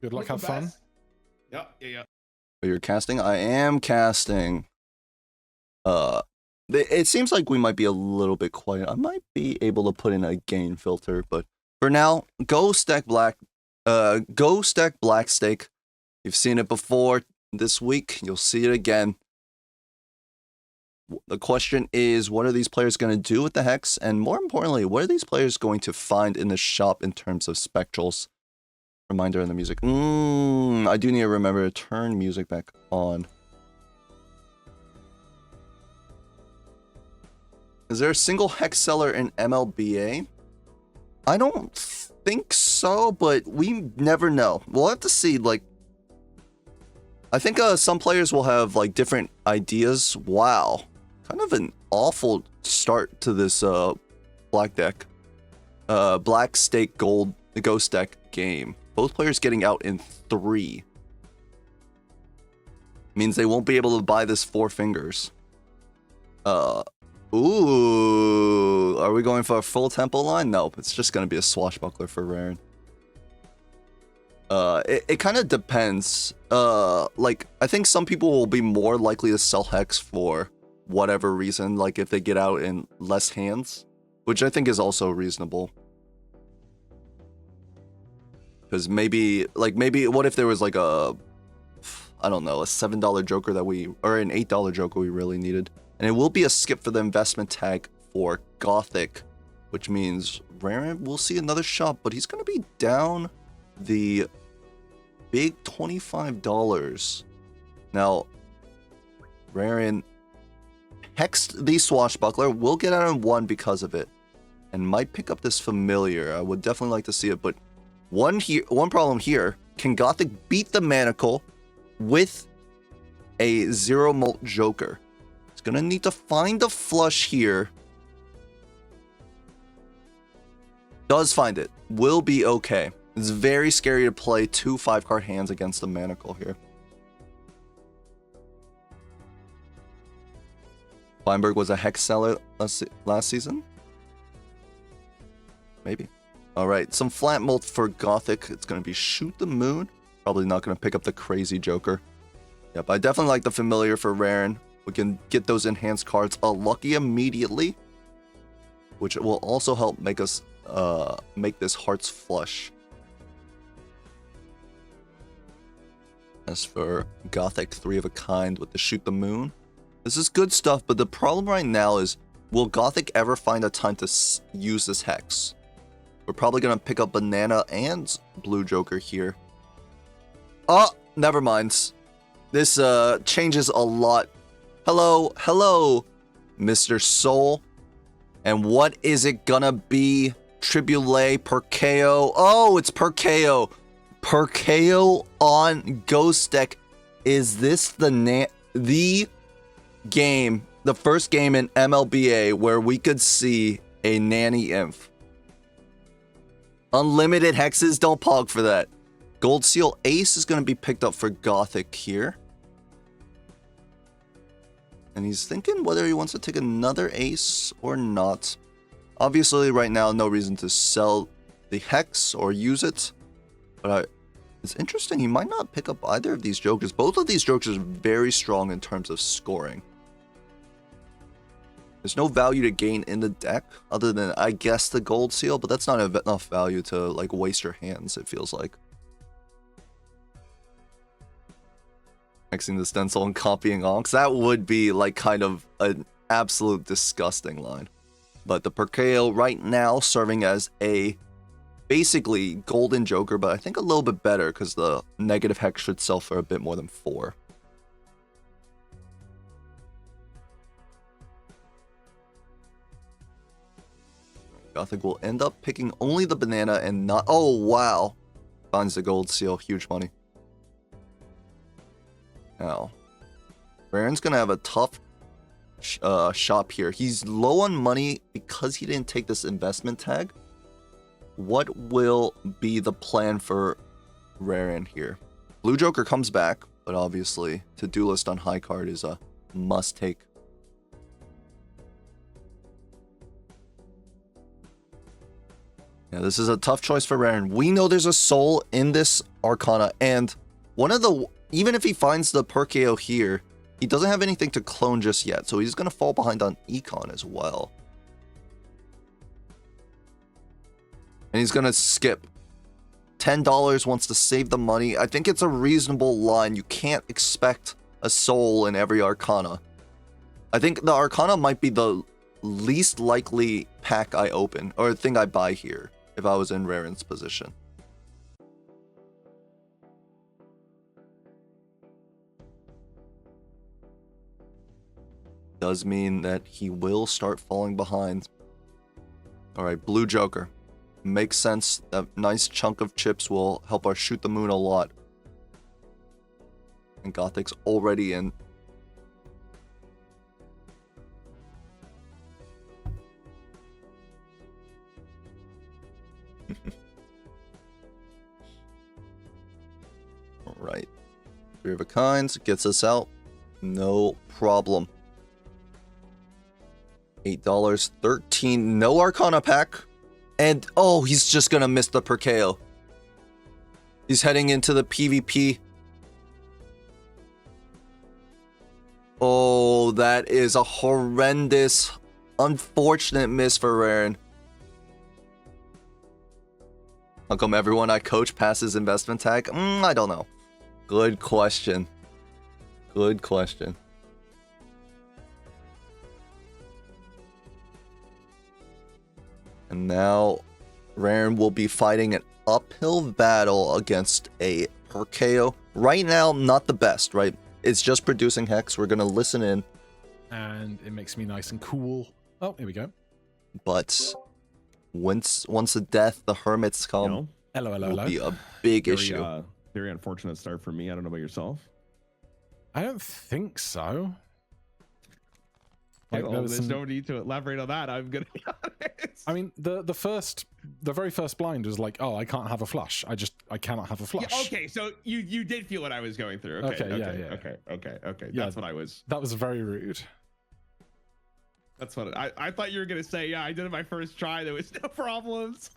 Good luck, have fun. Yeah. Oh, you're casting? I am casting. It seems like we might be a little bit quiet. I might be able to put in a gain filter, but for now, go stack black stake. You've seen it before this week. You'll see it again. The question is, what are these players going to do with the hex? And more importantly, what are these players going to find in the shop in terms of spectrals? Reminder in the music. I do need to remember to turn music back on. Is there a single hex seller in MLBA? I don't think so, but we never know. We'll have to see. Like, I think some players will have like different ideas. Wow, kind of an awful start to this black deck, black stake gold the ghost deck game. Both players getting out in 3 means they won't be able to buy this 4 fingers. Ooh, are we going for a full tempo line? No, it's just gonna be a swashbuckler for Rarran. It kind of depends. Like, I think some people will be more likely to sell hex for whatever reason, like if they get out in less hands, which I think is also reasonable. Because maybe what if there was like a, I don't know, a $7 joker that or an $8 joker we really needed. And it will be a skip for the investment tag for Gothic, which means Rarran will see another shop, but he's going to be down the big $25. Now, Rarran hexed the swashbuckler, will get out in 1 because of it, and might pick up this familiar. I would definitely like to see it, but one problem here, can Gothic beat the Manacle with a 0 mult joker? It's gonna need to find a flush here. Does find it. Will be okay. It's very scary to play 2 5-card hands against the Manacle here. Weinberg was a hex seller last season? Maybe. Alright, some flat mult for Gothic. It's going to be Shoot the Moon. Probably not going to pick up the crazy joker. Yep, I definitely like the familiar for Rarran. We can get those enhanced cards lucky immediately, which will also help make us make this hearts flush. As for Gothic, 3 of a kind with the Shoot the Moon. This is good stuff, but the problem right now is, will Gothic ever find a time to use this hex? We're probably going to pick up Banana and Blue Joker here. Oh, never mind. This changes a lot. Hello, Mr. Soul. And what is it gonna be? Tribule, Perkeo. Oh, it's Perkeo. Perkeo on Ghost deck. Is this the game, the first game in MLBA where we could see a Nanny Imp? Unlimited hexes, don't pog for that. Gold Seal Ace is going to be picked up for Gothic here. And he's thinking whether he wants to take another ace or not. Obviously, right now, no reason to sell the hex or use it. But it's interesting, he might not pick up either of these jokers. Both of these jokers are very strong in terms of scoring. There's no value to gain in the deck other than, I guess, the Gold Seal, but that's not enough value to like waste your hands, it feels like. Mixing the stencil and copying onks, that would be like kind of an absolute disgusting line. But the Perkeo right now serving as a basically golden joker, but I think a little bit better because the negative hex should sell for a bit more than 4. Gothic will end up picking only the banana and not... Oh, wow. Finds the Gold Seal. Huge money. Now, Rarran's going to have a tough shop here. He's low on money because he didn't take this investment tag. What will be the plan for Rarran here? Blue Joker comes back, but obviously to-do list on high card is a must-take. Yeah, this is a tough choice for Rarran. We know there's a soul in this Arcana, and one of the... Even if he finds the Perkeo here, he doesn't have anything to clone just yet, so he's going to fall behind on Econ as well. And he's going to skip. $10, wants to save the money. I think it's a reasonable line. You can't expect a soul in every Arcana. I think the Arcana might be the least likely pack I open, or thing I buy here, if I was in Rarran's position. Does mean that he will start falling behind. Alright, Blue Joker. Makes sense. That nice chunk of chips will help us shoot the moon a lot. And Gothic's already in. Alright. 3 of a kind gets us out. No problem. $8, 13, no Arcana pack. And, oh, he's just gonna miss the Perkeo. He's heading into the PvP. Oh, that is a horrendous, unfortunate miss for Rarran. How come everyone I coach passes investment tag? I don't know. Good question. Good question. And now Rarran will be fighting an uphill battle against a Perkeo. Right now, not the best, right? It's just producing Hex. We're going to listen in. And it makes me nice and cool. Oh, here we go. But once the death, the hermits come, will be a big issue. Very unfortunate start for me. I don't know about yourself. I don't think so. Like, there's no need to elaborate on that. I'm gonna be honest. I mean, the very first blind was like, oh, I can't have a flush. I cannot have a flush. Yeah, okay, so you did feel what I was going through. Okay. Yeah, that's what I was. That was very rude. That's what I thought you were gonna say. Yeah, I did it my first try. There was no problems.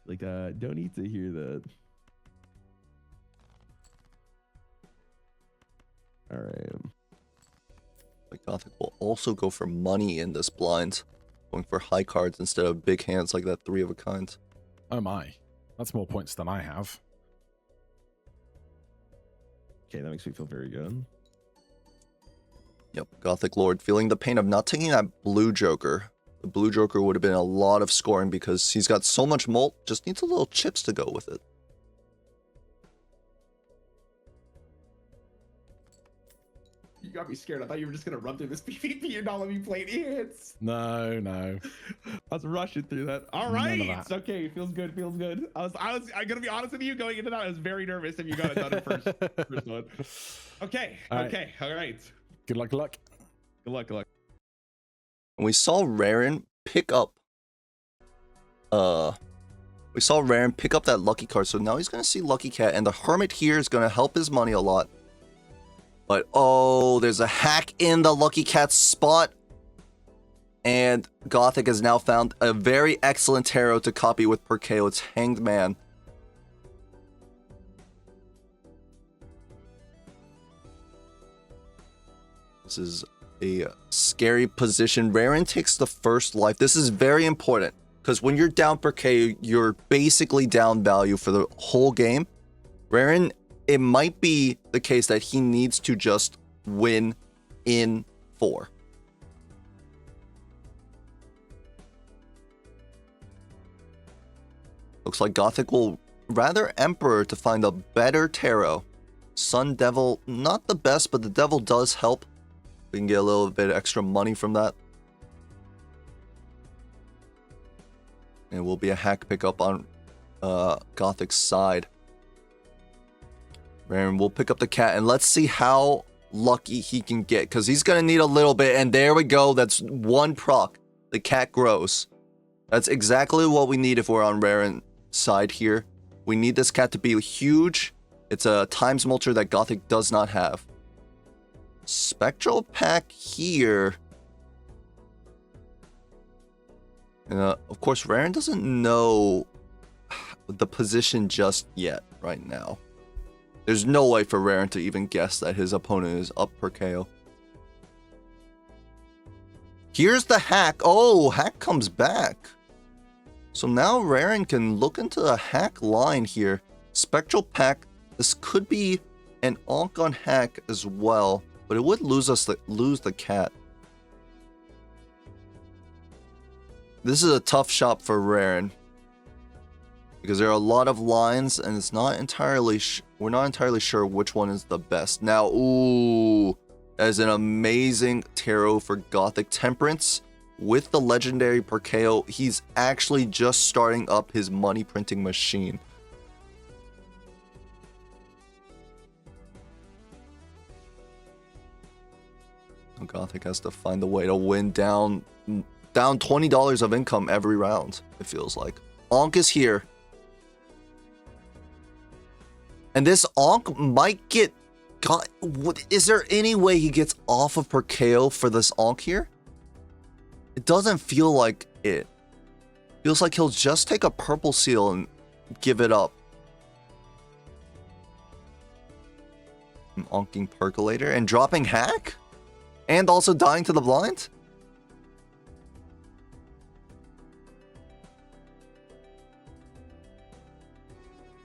Like, don't need to hear that. All right. Like Gothic will also go for money in this blind, going for high cards instead of big hands like that 3 of a kind. Oh my, that's more points than I have. Okay, that makes me feel very good. Yep, Gothic Lord feeling the pain of not taking that Blue Joker. The Blue Joker would have been a lot of scoring because he's got so much mult, just needs a little chips to go with it. You got me scared. I thought you were just gonna run through this PvP and not let me play any hits. No. I was rushing through that. All right, it's okay. Feels good. I'm gonna be honest with you. Going into that, I was very nervous if you got it done in first one. Okay. All right. Good luck. Good luck. And we saw Rarran pick up. We saw Rarran pick up that Lucky card, so now he's gonna see Lucky Cat, and the Hermit here is gonna help his money a lot. But, oh, there's a hack in the Lucky Cat spot. And Gothic has now found a very excellent tarot to copy with Perkeo. It's Hanged Man. This is a scary position. Rarran takes the first life. This is very important, because when you're down Perkeo, you're basically down value for the whole game. Rarran, it might be the case that he needs to just win in 4. Looks like Gothic will rather Emperor to find a better tarot. Sun Devil, not the best, but the Devil does help. We can get a little bit extra money from that. And it will be a hack pickup on Gothic's side. Rarran will pick up the cat, and let's see how lucky he can get, because he's going to need a little bit, and there we go. That's 1 proc. The cat grows. That's exactly what we need if we're on Rarran's side here. We need this cat to be huge. It's a times mulcher that Gothic does not have. Spectral pack here. And of course, Rarran doesn't know the position just yet right now. There's no way for Rarran to even guess that his opponent is up Perkeo. Here's the hack. Oh, hack comes back. So now Rarran can look into the hack line here. Spectral Pack. This could be an Onk on hack as well, but it would lose the cat. This is a tough shot for Rarran because there are a lot of lines, and it's not entirely. We're not entirely sure which one is the best. Now, ooh, that is an amazing tarot for Gothic Temperance with the legendary Perkeo. He's actually just starting up his money printing machine. Gothic has to find a way to win down $20 of income every round, it feels like. Onk is here. And this Onk might get... Is there any way he gets off of Perkeo for this Onk here? It doesn't feel like it. Feels like he'll just take a purple seal and give it up. Onking Percolator and dropping hack? And also dying to the blind?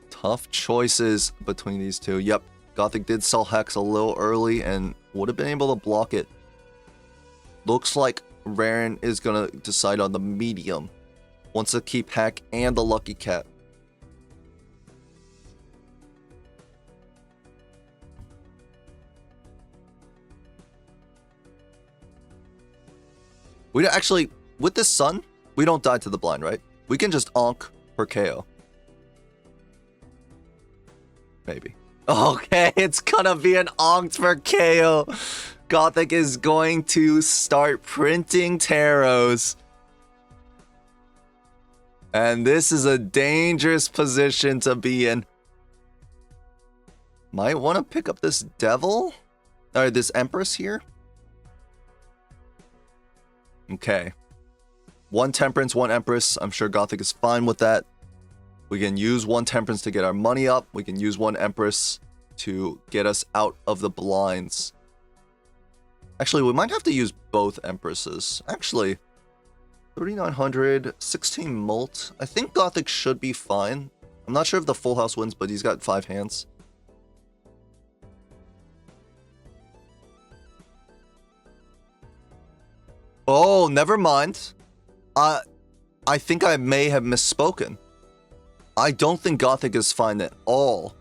Tough choices between these two. Yep, Gothic did sell Hex a little early and would have been able to block it. Looks like Rarran is going to decide on the medium. Wants to keep Hack and the Lucky Cat. We don't actually, with this sun, we don't die to the blind, right? We can just Onk Perkeo. Maybe. Okay, it's gonna be an Onked Perkeo. Gothic is going to start printing tarots. And this is a dangerous position to be in. Might want to pick up this devil? Or this Empress here? Okay. One Temperance, one Empress. I'm sure Gothic is fine with that. We can use one Temperance to get our money up. We can use one Empress to get us out of the blinds. Actually, we might have to use both Empresses. Actually, 3,900, 16 Mult. I think Gothic should be fine. I'm not sure if the full house wins, but he's got 5 hands. Oh, never mind. I think I may have misspoken. I don't think Gothic is fine at all.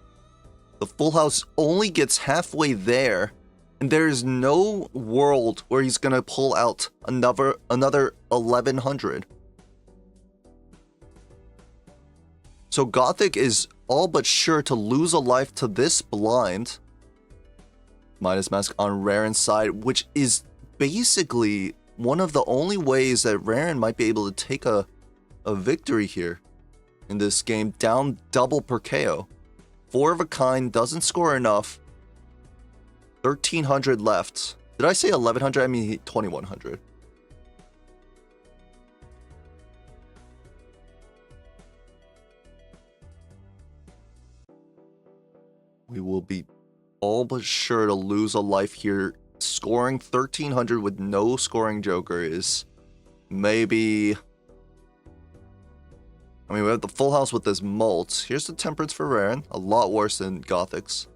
The full house only gets halfway there, and there is no world where he's gonna pull out another 1,100. So Gothic is all but sure to lose a life to this blind. Midas Mask on Rarran's side, which is basically one of the only ways that Rarran might be able to take a victory here in this game. Down double Perkeo. 4 of a kind, doesn't score enough. 1,300 left. Did I say 1,100? I mean 2,100. We will be all but sure to lose a life here. Scoring 1,300 with no scoring joker is maybe... I mean, we have the full house with this Mult. Here's the Temperance for Rarran. A lot worse than Gothic's.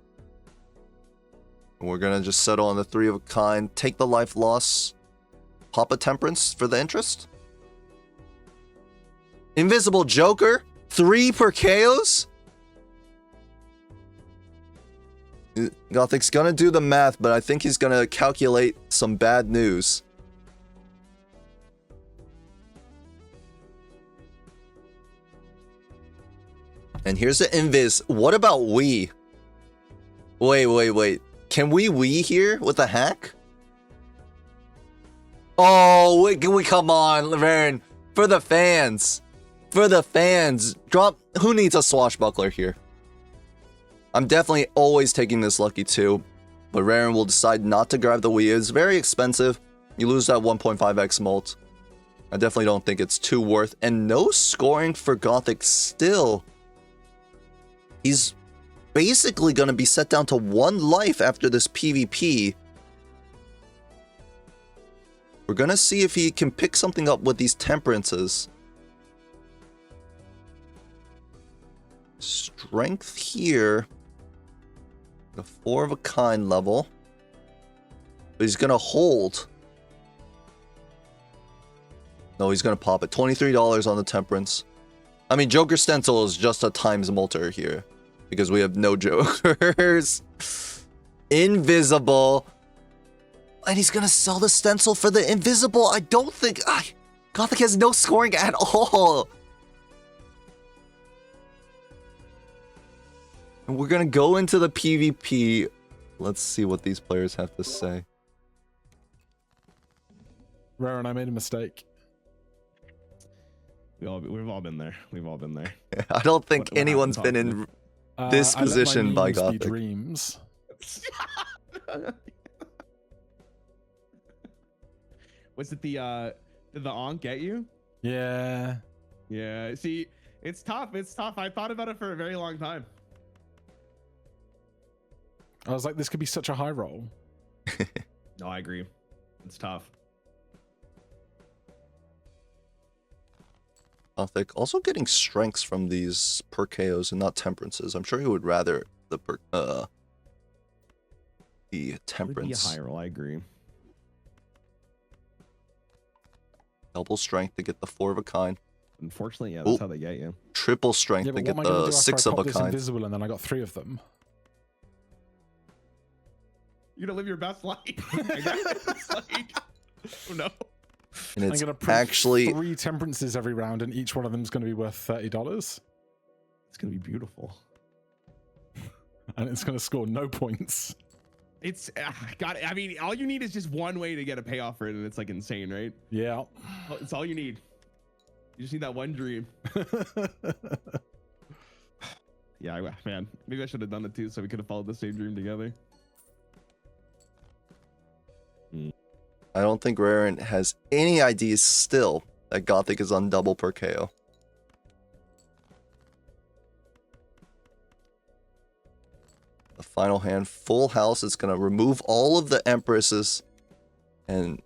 And we're going to just settle on the 3 of a kind. Take the life loss. Pop a Temperance for the interest. Invisible Joker. 3 Perkeos. Gothic's gonna do the math, but I think he's gonna calculate some bad news. And here's the invis. What about we? Wait. Can we here with a hack? Oh, we come on, Rarran. For the fans. For the fans. Drop. Who needs a swashbuckler here? I'm definitely always taking this lucky 2, but Rarran will decide not to grab the Wii. It's very expensive. You lose that 1.5x Mult. I definitely don't think it's too worth. And no scoring for Gothic still. He's basically going to be set down to 1 life after this PvP. We're going to see if he can pick something up with these temperances. Strength here. The 4 of a kind level. But he's going to hold. No, he's going to pop it. $23 on the temperance. I mean, Joker Stencil is just a times multer here. Because we have no Jokers. Invisible. And he's going to sell the stencil for the invisible. I don't think... Gothic has no scoring at all. And we're going to go into the PvP. Let's see what these players have to say. Rarran, I made a mistake. We've all been there. We've all been there. I don't think anyone's been in this position by Gothic. Dreams. Was it the did the onk get you? Yeah. Yeah. See, it's tough. It's tough. I thought about it for a very long time. I was like, this could be such a high roll. No, I agree. It's tough. Gothic also getting strengths from these Perkeos and not temperances. I'm sure he would rather the temperance. Would be a high roll. I agree. Double strength to get the 4 of a kind. Unfortunately, yeah, that's how they get you. Triple strength to get the 6 of a kind. Invisible, and then I got 3 of them. You're gonna live your best life. Oh no. And it's I'm gonna print actually 3 temperances every round, and each one of them is going to be worth $30. It's gonna be beautiful. And it's gonna score no points. It's God. I mean, all you need is just one way to get a payoff for it, and it's like insane, right? Yeah. It's all you need. You just need that one dream. Yeah, man. Maybe I should have done it too, so we could have followed the same dream together. I don't think Rarran has any ideas still that Gothic is on double Perkeo. The final hand, full house, is going to remove all of the Empresses and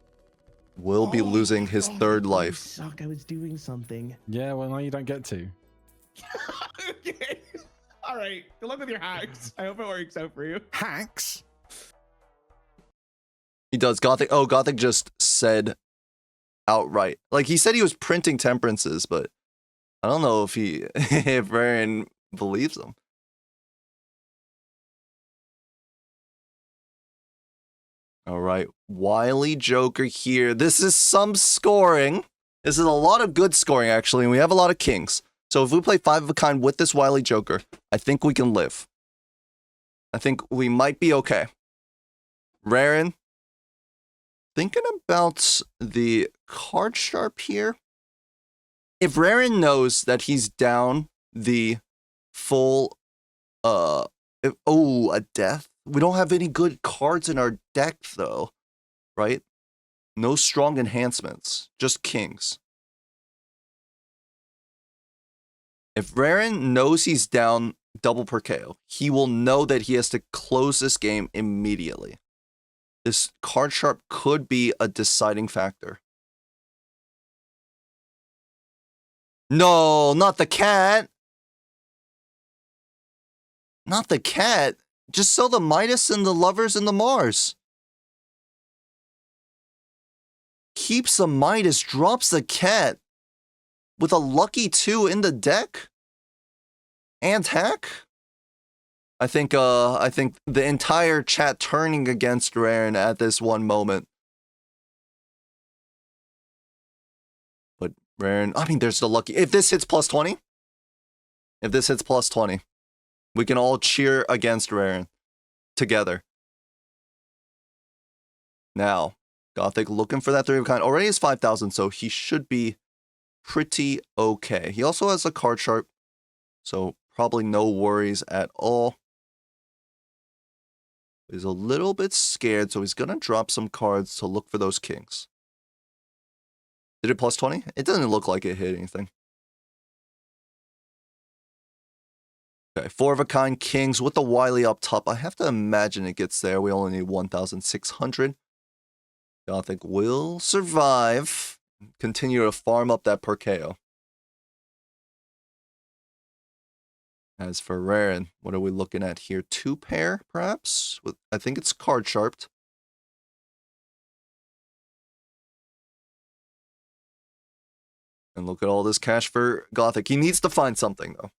will be losing his 3rd life. Suck, I was doing something. Yeah, well, now you don't get to. Okay. All right. Good luck with your hacks. I hope it works out for you. Hacks? He does. Gothic. Oh, Gothic just said outright. Like, he said he was printing temperances, but I don't know if if Rarran believes him. All right. Wily Joker here. This is some scoring. This is a lot of good scoring, actually, and we have a lot of kings. So if we play 5 of a kind with this Wily Joker, I think we can live. I think we might be okay. Rarran, thinking about the card sharp here. If Rarran knows that he's down the full, a death. We don't have any good cards in our deck, though, right? No strong enhancements, just kings. If Rarran knows he's down double Perkeo, he will know that he has to close this game immediately. This card sharp could be a deciding factor. No, not the cat. Not the cat. Just sell the Midas and the Lovers and the Mars. Keeps the Midas, drops the cat with a lucky 2 in the deck. And hack. I think the entire chat turning against Rarran at this one moment. But Rarran, I mean, there's the lucky. If this hits plus 20, we can all cheer against Rarran together. Now, Gothic looking for that 3 of a kind. Already has 5,000, so he should be pretty okay. He also has a card sharp, so probably no worries at all. He's a little bit scared, so he's going to drop some cards to look for those kings. Did it plus 20? It doesn't look like it hit anything. Okay, 4 of a kind kings with the Wily up top. I have to imagine it gets there. We only need 1,600. Gothic will survive. Continue to farm up that Perkeo. As for Rarran, what are we looking at here? 2 pair, perhaps? I think it's card sharped. And look at all this cash for Gothic. He needs to find something, though.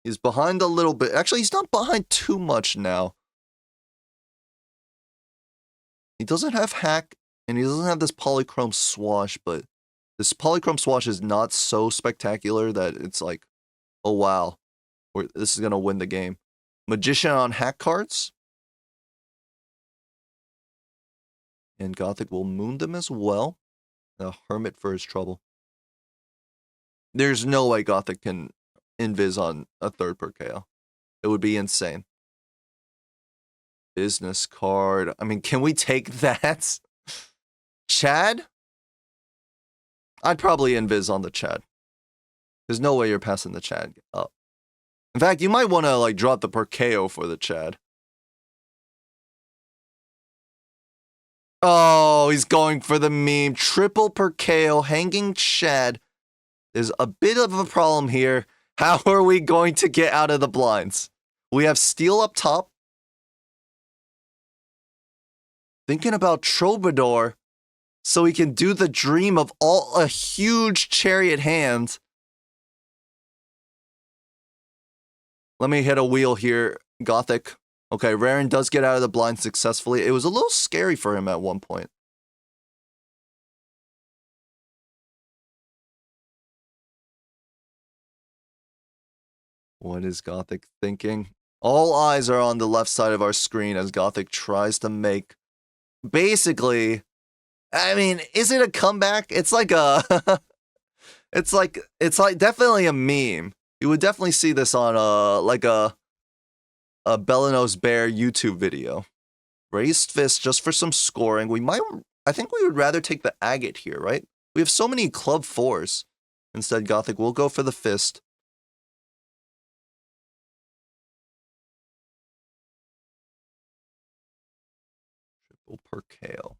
He's behind a little bit. Actually, he's not behind too much now. He doesn't have hack, and he doesn't have this polychrome swash, but this polychrome swash is not so spectacular that it's like, oh wow, this is going to win the game. Magician on hack cards. And Gothic will moon them as well. A Hermit for his trouble. There's no way Gothic can invis on a 3rd Perkeo. It would be insane. Business card. I mean, can we take that? Chad? I'd probably invis on the Chad. There's no way you're passing the Chad up. In fact, you might want to like drop the Perkeo for the Chad. Oh, he's going for the meme. Triple Perkeo, hanging Chad. There's a bit of a problem here. How are we going to get out of the blinds? We have steel up top. Thinking about Troubadour so he can do the dream of a huge chariot hand. Let me hit a wheel here, Gothic. Okay, Rarran does get out of the blind successfully. It was a little scary for him at one point. What is Gothic thinking? All eyes are on the left side of our screen as Gothic tries to make... Basically, I mean, is it a comeback? It's like a... it's like definitely a meme. You would definitely see this on like a Belanos Bear YouTube video. Raised fist just for some scoring. I think we would rather take the agate here, right? We have so many club 4s. Instead, Gothic will go for the fist. Triple Perkeo.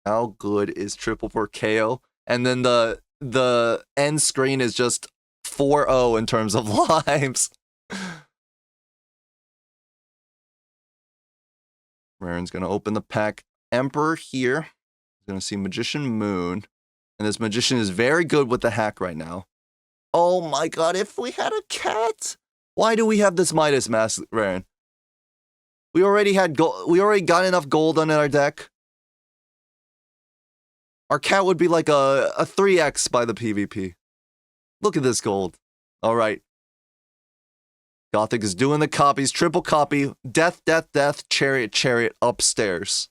How good is triple Perkeo? And then the end screen is just 4-0 in terms of lives. Rarran's going to open the pack. Emperor here. He's going to see Magician Moon. And this Magician is very good with the hack right now. Oh my god, if we had a cat! Why do we have this Midas Mask, Rarran? We already had gold. We already got enough gold on our deck. Our cat would be like a 3x by the PvP. Look at this gold. All right. Gothic is doing the copies. Triple copy. Death, death, death. Chariot, chariot. Upstairs.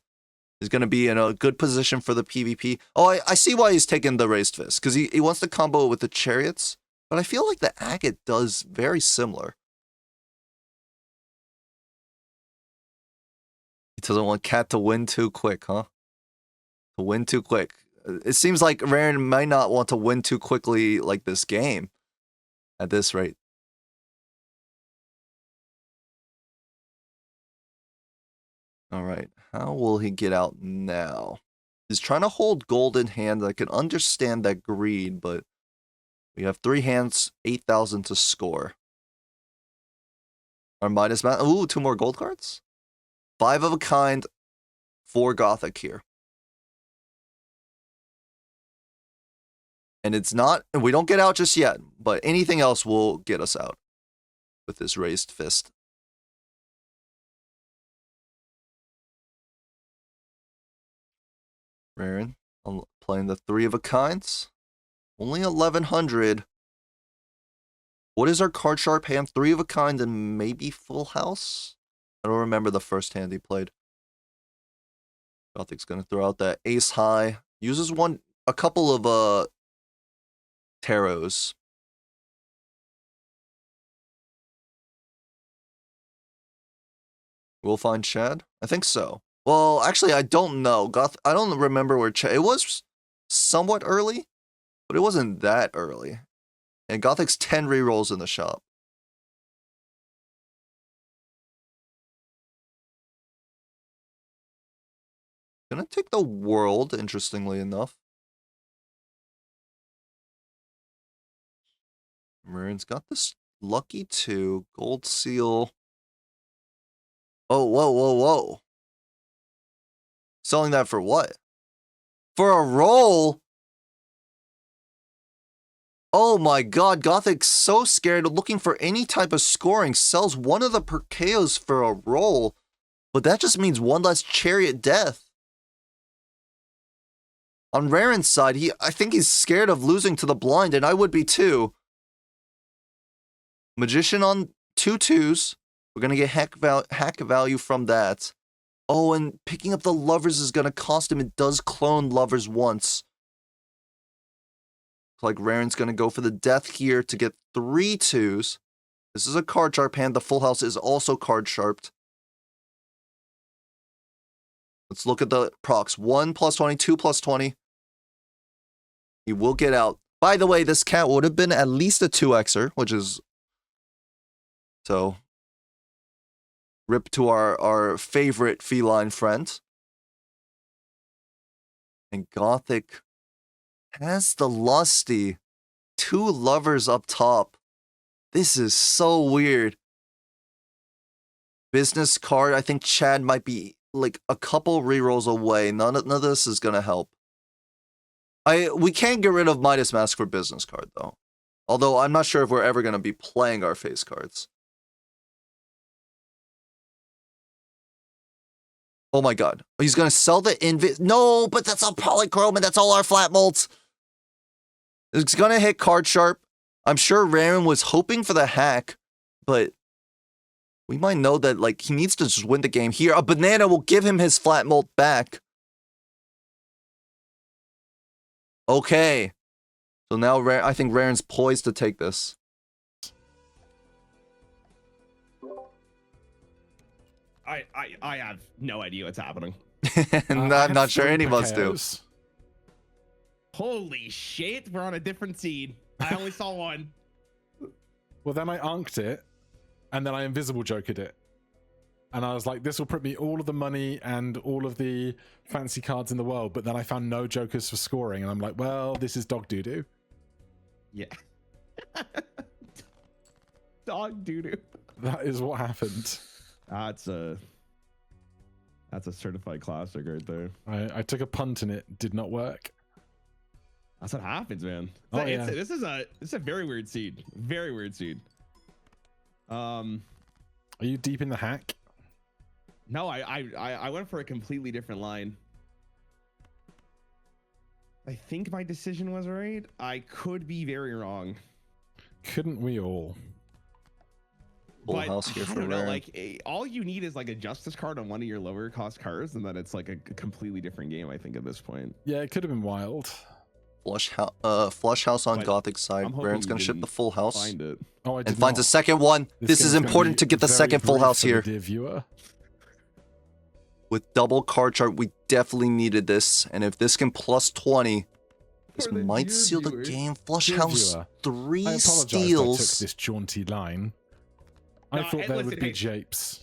He's going to be in a good position for the PvP. Oh, I see why he's taking the raised fist. Because he wants to combo it with the chariots. But I feel like the agate does very similar. He doesn't want Cat to win too quick, huh? To win too quick. It seems like Rarran might not want to win too quickly like this game. At this rate. Alright, how will he get out now? He's trying to hold gold in hand. I can understand that greed, but we have 3 hands, 8,000 to score. Our Midas Mask. Ooh, 2 more gold cards? 5 of a kind, 4 Gothic here. And it's not, we don't get out just yet, but anything else will get us out with this raised fist. Rarran, I'm playing the 3 of a kinds. Only 1,100. What is our card sharp hand? 3 of a kind and maybe full house? I don't remember the first hand he played. Gothic's gonna throw out that ace high. Uses a couple of tarots. We'll find Chad? I think so. Well, actually, I don't know. I don't remember where Chad... It was somewhat early. But it wasn't that early. And Gothic's 10 rerolls in the shop. Gonna take the world, interestingly enough. Marin's got this lucky 2, gold seal. Oh, whoa. Selling that for what? For a roll? Oh my god, Gothic's so scared of looking for any type of scoring. Sells one of the Perkeos for a roll. But that just means one less chariot death. On Rarran's side, I think he's scared of losing to the blind, and I would be too. Magician on 2 2s. We're going to get hack value from that. Oh, and picking up the lovers is going to cost him. It does clone lovers once. Looks like Rarran's going to go for the death here to get 3 2s. This is a card sharp hand. The full house is also card sharped. Let's look at the procs. 1 plus 20, 2 plus 20. He will get out. By the way, this cat would have been at least a 2xer, which is... So... Rip to our favorite feline friend. And Gothic has the lusty. 2 lovers up top. This is so weird. Business card, I think Chad might be like a couple rerolls away. None of this is gonna help. We can't get rid of Midas Mask for business card though. Although I'm not sure if we're ever gonna be playing our face cards. Oh my god. He's gonna sell the No, but that's all polychrome and that's all our flat molds. It's gonna hit card sharp. I'm sure Rarran was hoping for the hack, but we might know that like he needs to just win the game here. A banana will give him his flat mold back. Okay. So now I think Rarran's poised to take this. I have no idea what's happening. And I'm not sure any of us do. Holy shit, we're on a different seed. I only saw one. Well, then I unked it, and then I invisible jokered it. And I was like, this will print me all of the money and all of the fancy cards in the world, but then I found no jokers for scoring, and I'm like, well, this is dog doo-doo. Yeah. Dog doo-doo. That is what happened. That's a certified classic right there. I took a punt and it did not work. That's what happens, man. Oh, yeah. This is a very weird seed. Very weird seed. Are you deep in the hack? No, I went for a completely different line. I think my decision was right. I could be very wrong. Couldn't we all? Full house here for Rarran. Like all you need is like a justice card on one of your lower cost cards, and then it's like a completely different game. I think at this point. Yeah, it could have been wild. Flush house on Gothic's side. Rarran's gonna ship the full house. Find it. Oh, I did and finds not. a second one. This is important to get the second full house here. Dear viewer. With double card chart, we definitely needed this. And if this can plus 20, this might seal the game. Flush house, 3 I apologize steals. I took this jaunty line. I thought there would be japes.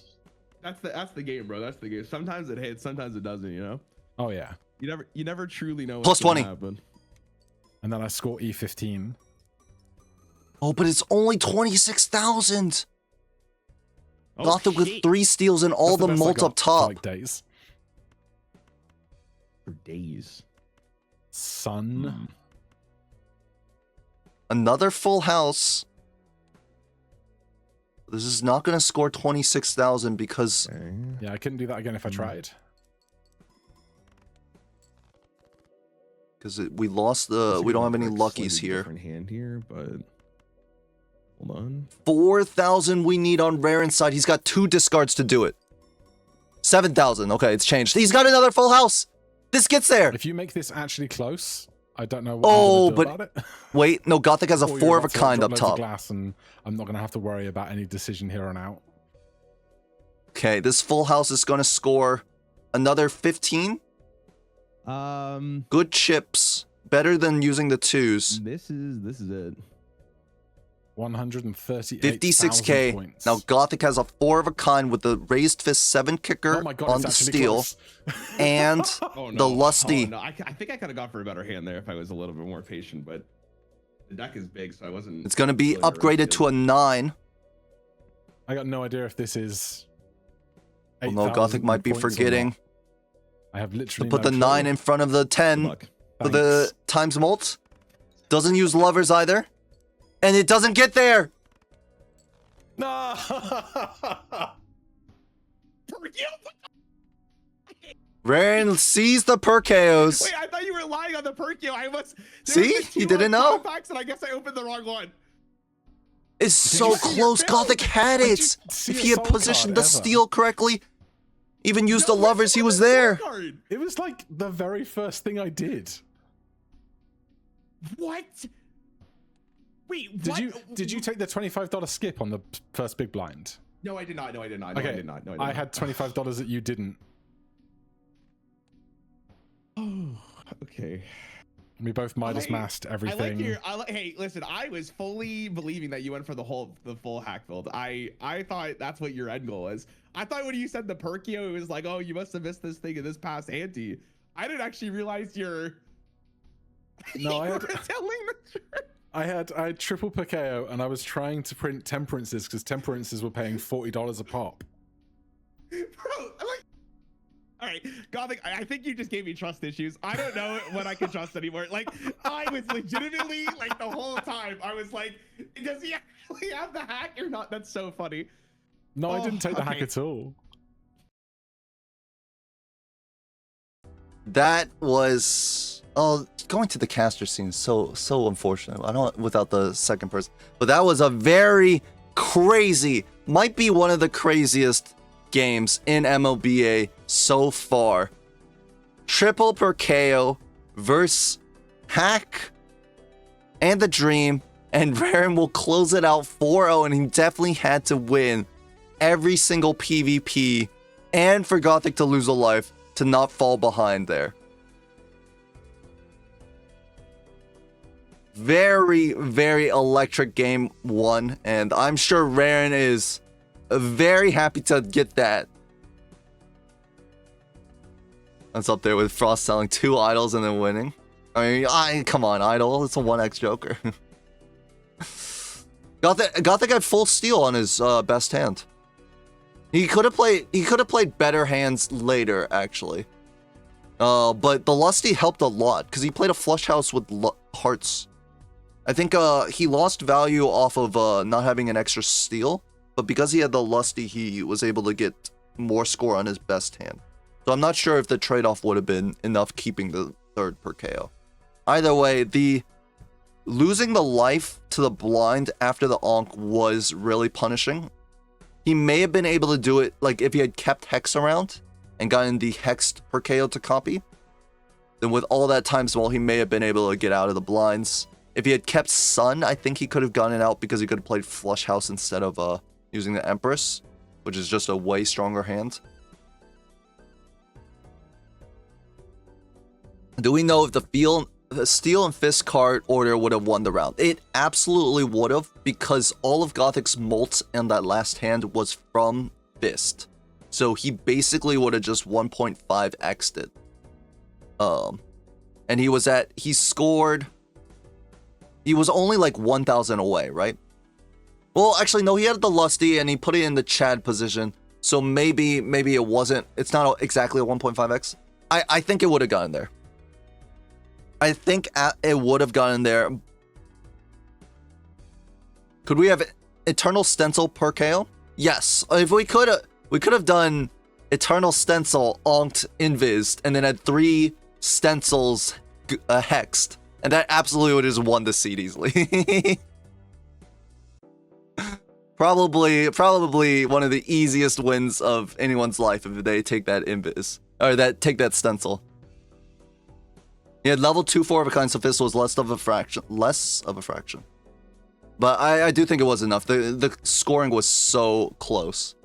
That's the game, bro. That's the game. Sometimes it hits, sometimes it doesn't. You know. Oh yeah. You never truly know. Plus 20. Happen. And then I score E15. Oh, but it's only 26,000. Oh, Gothic with 3 steals and all the multi up top. Like days. For days. Sun. Another full house. This is not going to score 26,000 because... Yeah, I couldn't do that again if I tried. Because we lost the... We don't have any luckies here. Different hand here, but... Hold on. 4,000 we need on Rarran's side. He's got 2 discards to do it. 7,000. Okay, it's changed. He's got another full house. This gets there. If you make this actually close, I don't know what I'm gonna do about it. Wait, no, Gothic has a 4 of a kind up top. Glass and I'm not going to have to worry about any decision here on out. Okay, this full house is going to score another 15. Good chips. better than using the 2s. This is it. 138,000 56k. points. Now Gothic has a 4 of a kind with the raised fist 7 kicker Oh my God, on the it's actually steel, close. and Oh, no. the lusty. Oh, no. I think I could have gone for a better hand there if I was a little bit more patient, but the deck is big, so I wasn't. It's going to be really upgraded to a 9. I got no idea if this is. Well, no, Gothic might be points or forgetting not. I have to literally put no the clue. 9 in front of the 10 Look. for the times mult. Doesn't use lovers either, and it doesn't get there. No. Rarran sees the Perkeos. Wait, I thought you were lying on the Perkeo. I was. See? You didn't know? Packs, and I guess I opened the wrong one. It's so you see it close. fail? Gothic had Did it. you see If a he had soul positioned the card ever? steel correctly, even used No, the lovers, he was there. It was like the very first thing I did. What? Wait, Did you take the $25 skip on the first big blind? No, I did not. No, I did not. No, Okay, I did not. No, I did I not. had $25 that you didn't. Oh, okay. We both Midas masked everything. Hey, listen, I was fully believing that you went for the full hack build. I thought that's what your end goal was. I thought when you said the Perkeo, it was like, oh, you must have missed this thing in this past ante. I didn't actually realize you're. No, you were telling the truth. I had triple Perkeo and I was trying to print temperances because temperances were paying $40 a pop. Bro, like, all right, Gothic, I think you just gave me trust issues. I don't know what I can trust anymore. Like, I was legitimately, like, the whole time, I was like, does he actually have the hack or not? That's so funny. No, I didn't take the hack okay. at all. That was going to the caster scene is so unfortunate. I don't without the second person, but that was a very crazy, might be one of the craziest games in MLBA so far. Triple Perkeo versus Hack and the Dream, and Rarran will close it out 4-0, and he definitely had to win every single PvP, and for Gothic to lose a life to not fall behind there. Very, very electric game 1, and I'm sure Rarran is very happy to get that. That's up there with Frost selling 2 idols and then winning. I mean, come on, idol. It's a 1x Joker. Gothic had full steal on his best hand. He could have played better hands later, actually. But the Lusty helped a lot because he played a flush house with hearts. I think he lost value off of not having an extra steal, but because he had the Lusty, he was able to get more score on his best hand. So I'm not sure if the trade-off would have been enough keeping the third Perkeo. Either way, the losing the life to the blind after the Onk was really punishing. He may have been able to do it like if he had kept Hex around and gotten the Hexed Perkeo to copy. Then with all that time small, he may have been able to get out of the blinds. If he had kept Sun, I think he could have gotten out because he could have played Flush House instead of using the Empress, which is just a way stronger hand. Do we know if the Steel and Fist card order would have won the round? It absolutely would have, because all of Gothic's Molt in that last hand was from Fist. So he basically would have just 1.5x'd it. And he was only like 1,000 away, right? Well, actually, no, he had the Lusty and he put it in the Chad position. So maybe it's not exactly a 1.5x. I think it would have gotten there. I think it would have gotten there. Could we have Eternal Stencil Perkeo? Yes. If we could have done Eternal Stencil, Onked, Invised, and then had 3 stencils hexed. And that absolutely would have just won the seed easily. Probably one of the easiest wins of anyone's life if they take that Invis. Or take that stencil. He had level 2 4 of a kind, so Fist was less of a fraction. But I do think it was enough. The scoring was so close.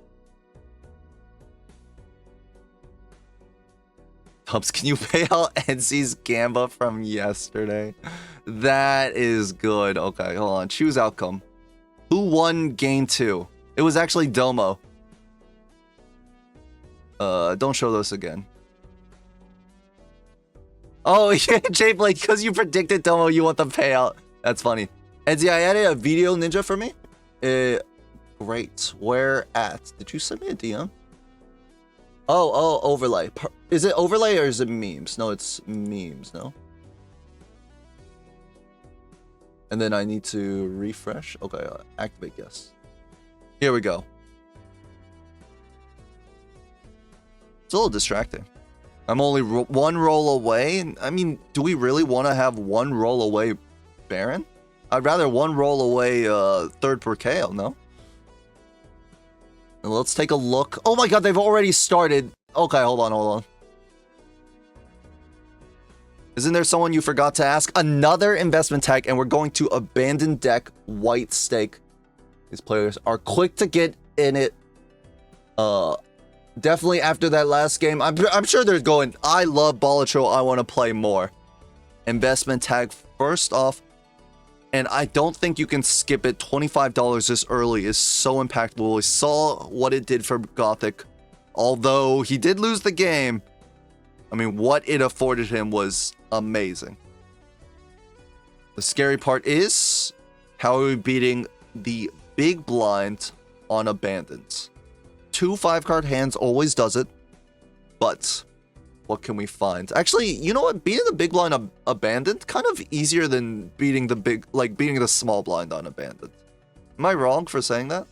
Tubbs, can you pay out NC's Gamba from yesterday? That is good. Okay, hold on. Choose outcome. Who won game 2? It was actually Domo. Don't show this again. Oh, yeah, Jay Blake, because you predicted Domo, you want the payout. That's funny. NC, I added a video ninja for me. Great. Where at? Did you send me a DM? Oh, overlay. Is it overlay or is it memes? No, it's memes, no? And then I need to refresh. Okay, activate, yes. Here we go. It's a little distracting. I'm only one roll away. I mean, do we really want to have one roll away Baron? I'd rather one roll away third Perkeo, no? And let's take a look. Oh my god, they've already started. Okay, hold on. Isn't there someone you forgot to ask? Another investment tag, and we're going to abandon deck white stake. These players are quick to get in it. Definitely after that last game, I'm sure they're going, I love Balatro, I want to play more. Investment tag first off, and I don't think you can skip it. $25 this early is so impactful. We saw what it did for Gothic. Although he did lose the game, I mean, what it afforded him was amazing. The scary part is, how are we beating the big blind on abandons? 2 5-card hands always does it, but what can we find? Actually, you know what? Beating the big blind abandoned kind of easier than beating the beating the small blind on abandoned. Am I wrong for saying that?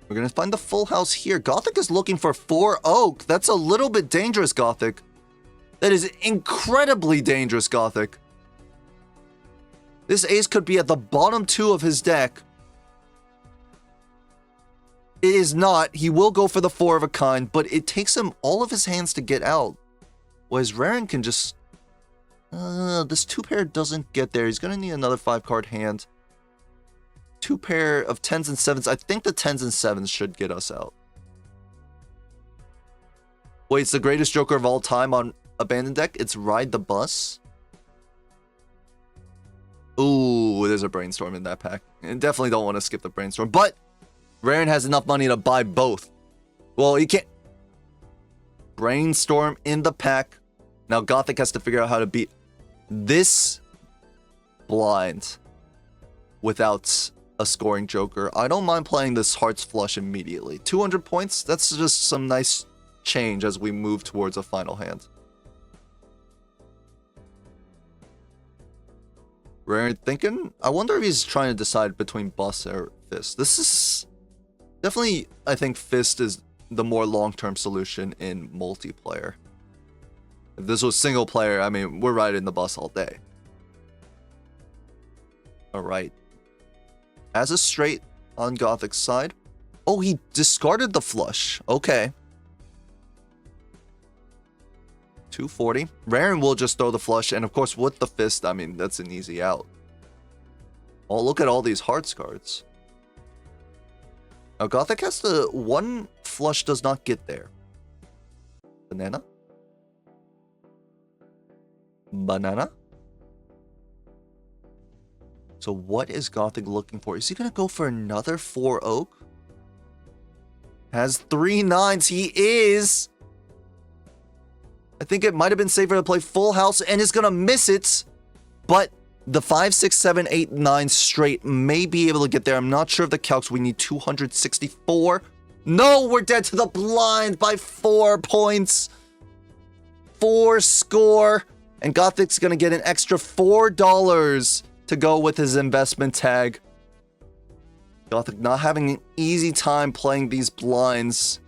We're gonna find the full house here. Gothic is looking for 4 oak. That's a little bit dangerous, Gothic. That is incredibly dangerous, Gothic. This ace could be at the bottom 2 of his deck. It is not. He will go for the 4 of a kind, but it takes him all of his hands to get out. Whereas Rarran can just... this 2-pair doesn't get there. He's going to need another 5-card hand. 2 pair of 10s and 7s. I think the 10s and 7s should get us out. Wait, it's the greatest Joker of all time on Abandoned deck? It's Ride the Bus? Ooh, there's a Brainstorm in that pack. And definitely don't want to skip the Brainstorm, but... Rarran has enough money to buy both. Well, he can't... Brainstorm in the pack. Now Gothic has to figure out how to beat this blind without a scoring Joker. I don't mind playing this Hearts Flush immediately. 200 points? That's just some nice change as we move towards a final hand. Rarran thinking? I wonder if he's trying to decide between Bus or Fist. This is... Definitely, I think Fist is the more long-term solution in multiplayer. If this was single player, I mean, we're riding the bus all day. Alright. As a straight on Gothic's side. Oh, he discarded the flush. Okay. 240. Rarran will just throw the flush, and of course with the Fist, I mean, that's an easy out. Oh, look at all these hearts cards. Now, Gothic has to... One flush does not get there. Banana? Banana? So what is Gothic looking for? Is he going to go for another 4 oak? Has 3 9s. He is! I think it might have been safer to play full house and is going to miss it. But... The 5, 6, 7, 8, 9 straight may be able to get there. I'm not sure of the calcs. We need 264. No, we're dead to the blind by 4 points. 4 score. And Gothic's going to get an extra $4 to go with his investment tag. Gothic not having an easy time playing these blinds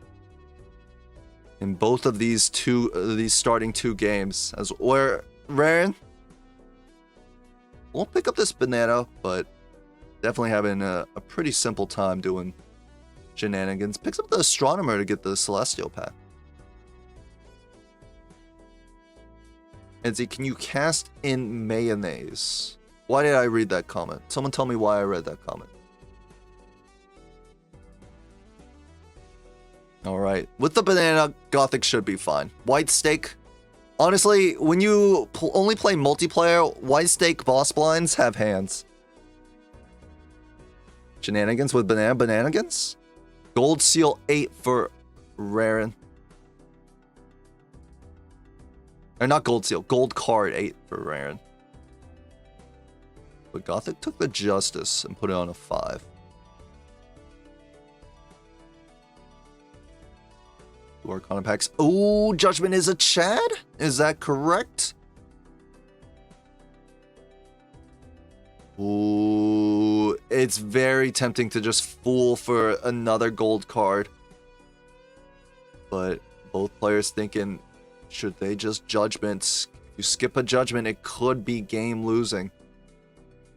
in both of these starting 2 games. As where Rarran won't pick up this banana, but definitely having a pretty simple time doing shenanigans. Picks up the Astronomer to get the Celestial pack. Enzi, can you cast in mayonnaise? Why did I read that comment? Someone tell me why I read that comment. All right. With the banana, Gothic should be fine. White Stake. Honestly, when you only play multiplayer, White Stake boss blinds have hands. Shenanigans with bananigans. Gold Seal 8 for Rarran. Or not Gold Seal, Gold Card 8 for Rarran. But Gothic took the Justice and put it on a 5. Two Arcana packs. Oh, Judgment is a Chad? Is that correct? Ooh, it's very tempting to just fool for another gold card. But both players thinking, should they just Judgments? If you skip a Judgment, it could be game losing.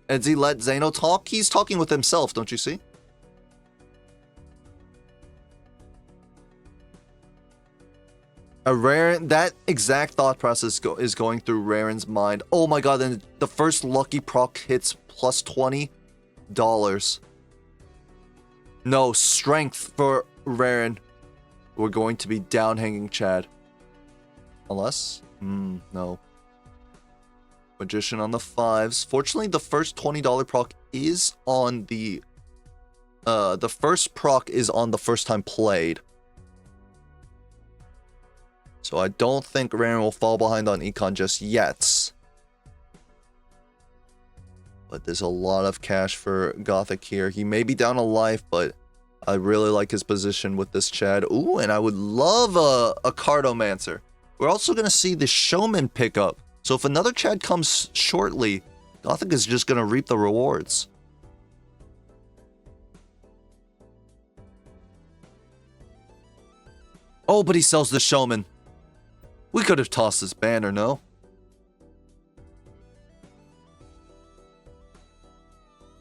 And does he let Zeno talk? He's talking with himself, don't you see? Rarran, that exact thought process is going through Rarran's mind. Oh my god, then the first lucky proc hits plus $20. No, strength for Rarran. We're going to be down hanging Chad. Unless? No. Magician on the 5s. Fortunately, the first $20 proc is on the first proc is on the first time played. So I don't think Rarran will fall behind on Econ just yet. But there's a lot of cash for Gothic here. He may be down a life, but I really like his position with this Chad. Ooh, and I would love a Cardomancer. We're also going to see the Showman pick up. So if another Chad comes shortly, Gothic is just going to reap the rewards. Oh, but he sells the Showman. We could have tossed this banner, no?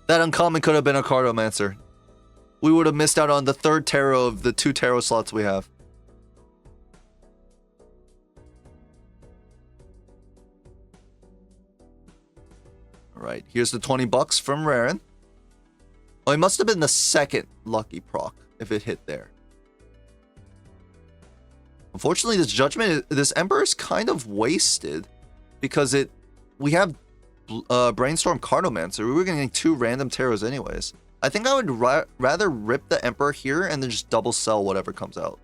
That uncommon could have been a Cardomancer. We would have missed out on the third tarot of the 2 tarot slots we have. Alright, here's the $20 from Rarran. Oh, it must have been the second lucky proc if it hit there. Unfortunately, this Judgment, this Emperor is kind of wasted because we have Brainstorm Cardomancer. We were getting 2 random tarots anyways. I think I would rather rip the Emperor here and then just double sell whatever comes out.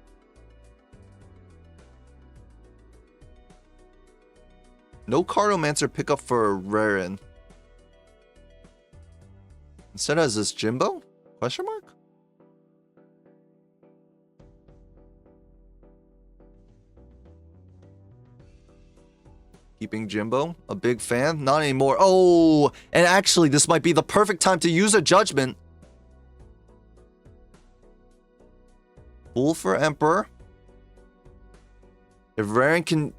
No Cardomancer pickup for Rarran. Instead has this Jimbo? Question mark? Keeping Jimbo. A big fan? Not anymore. Oh, and actually this might be the perfect time to use a Judgment. Fool for Emperor. If Rarran can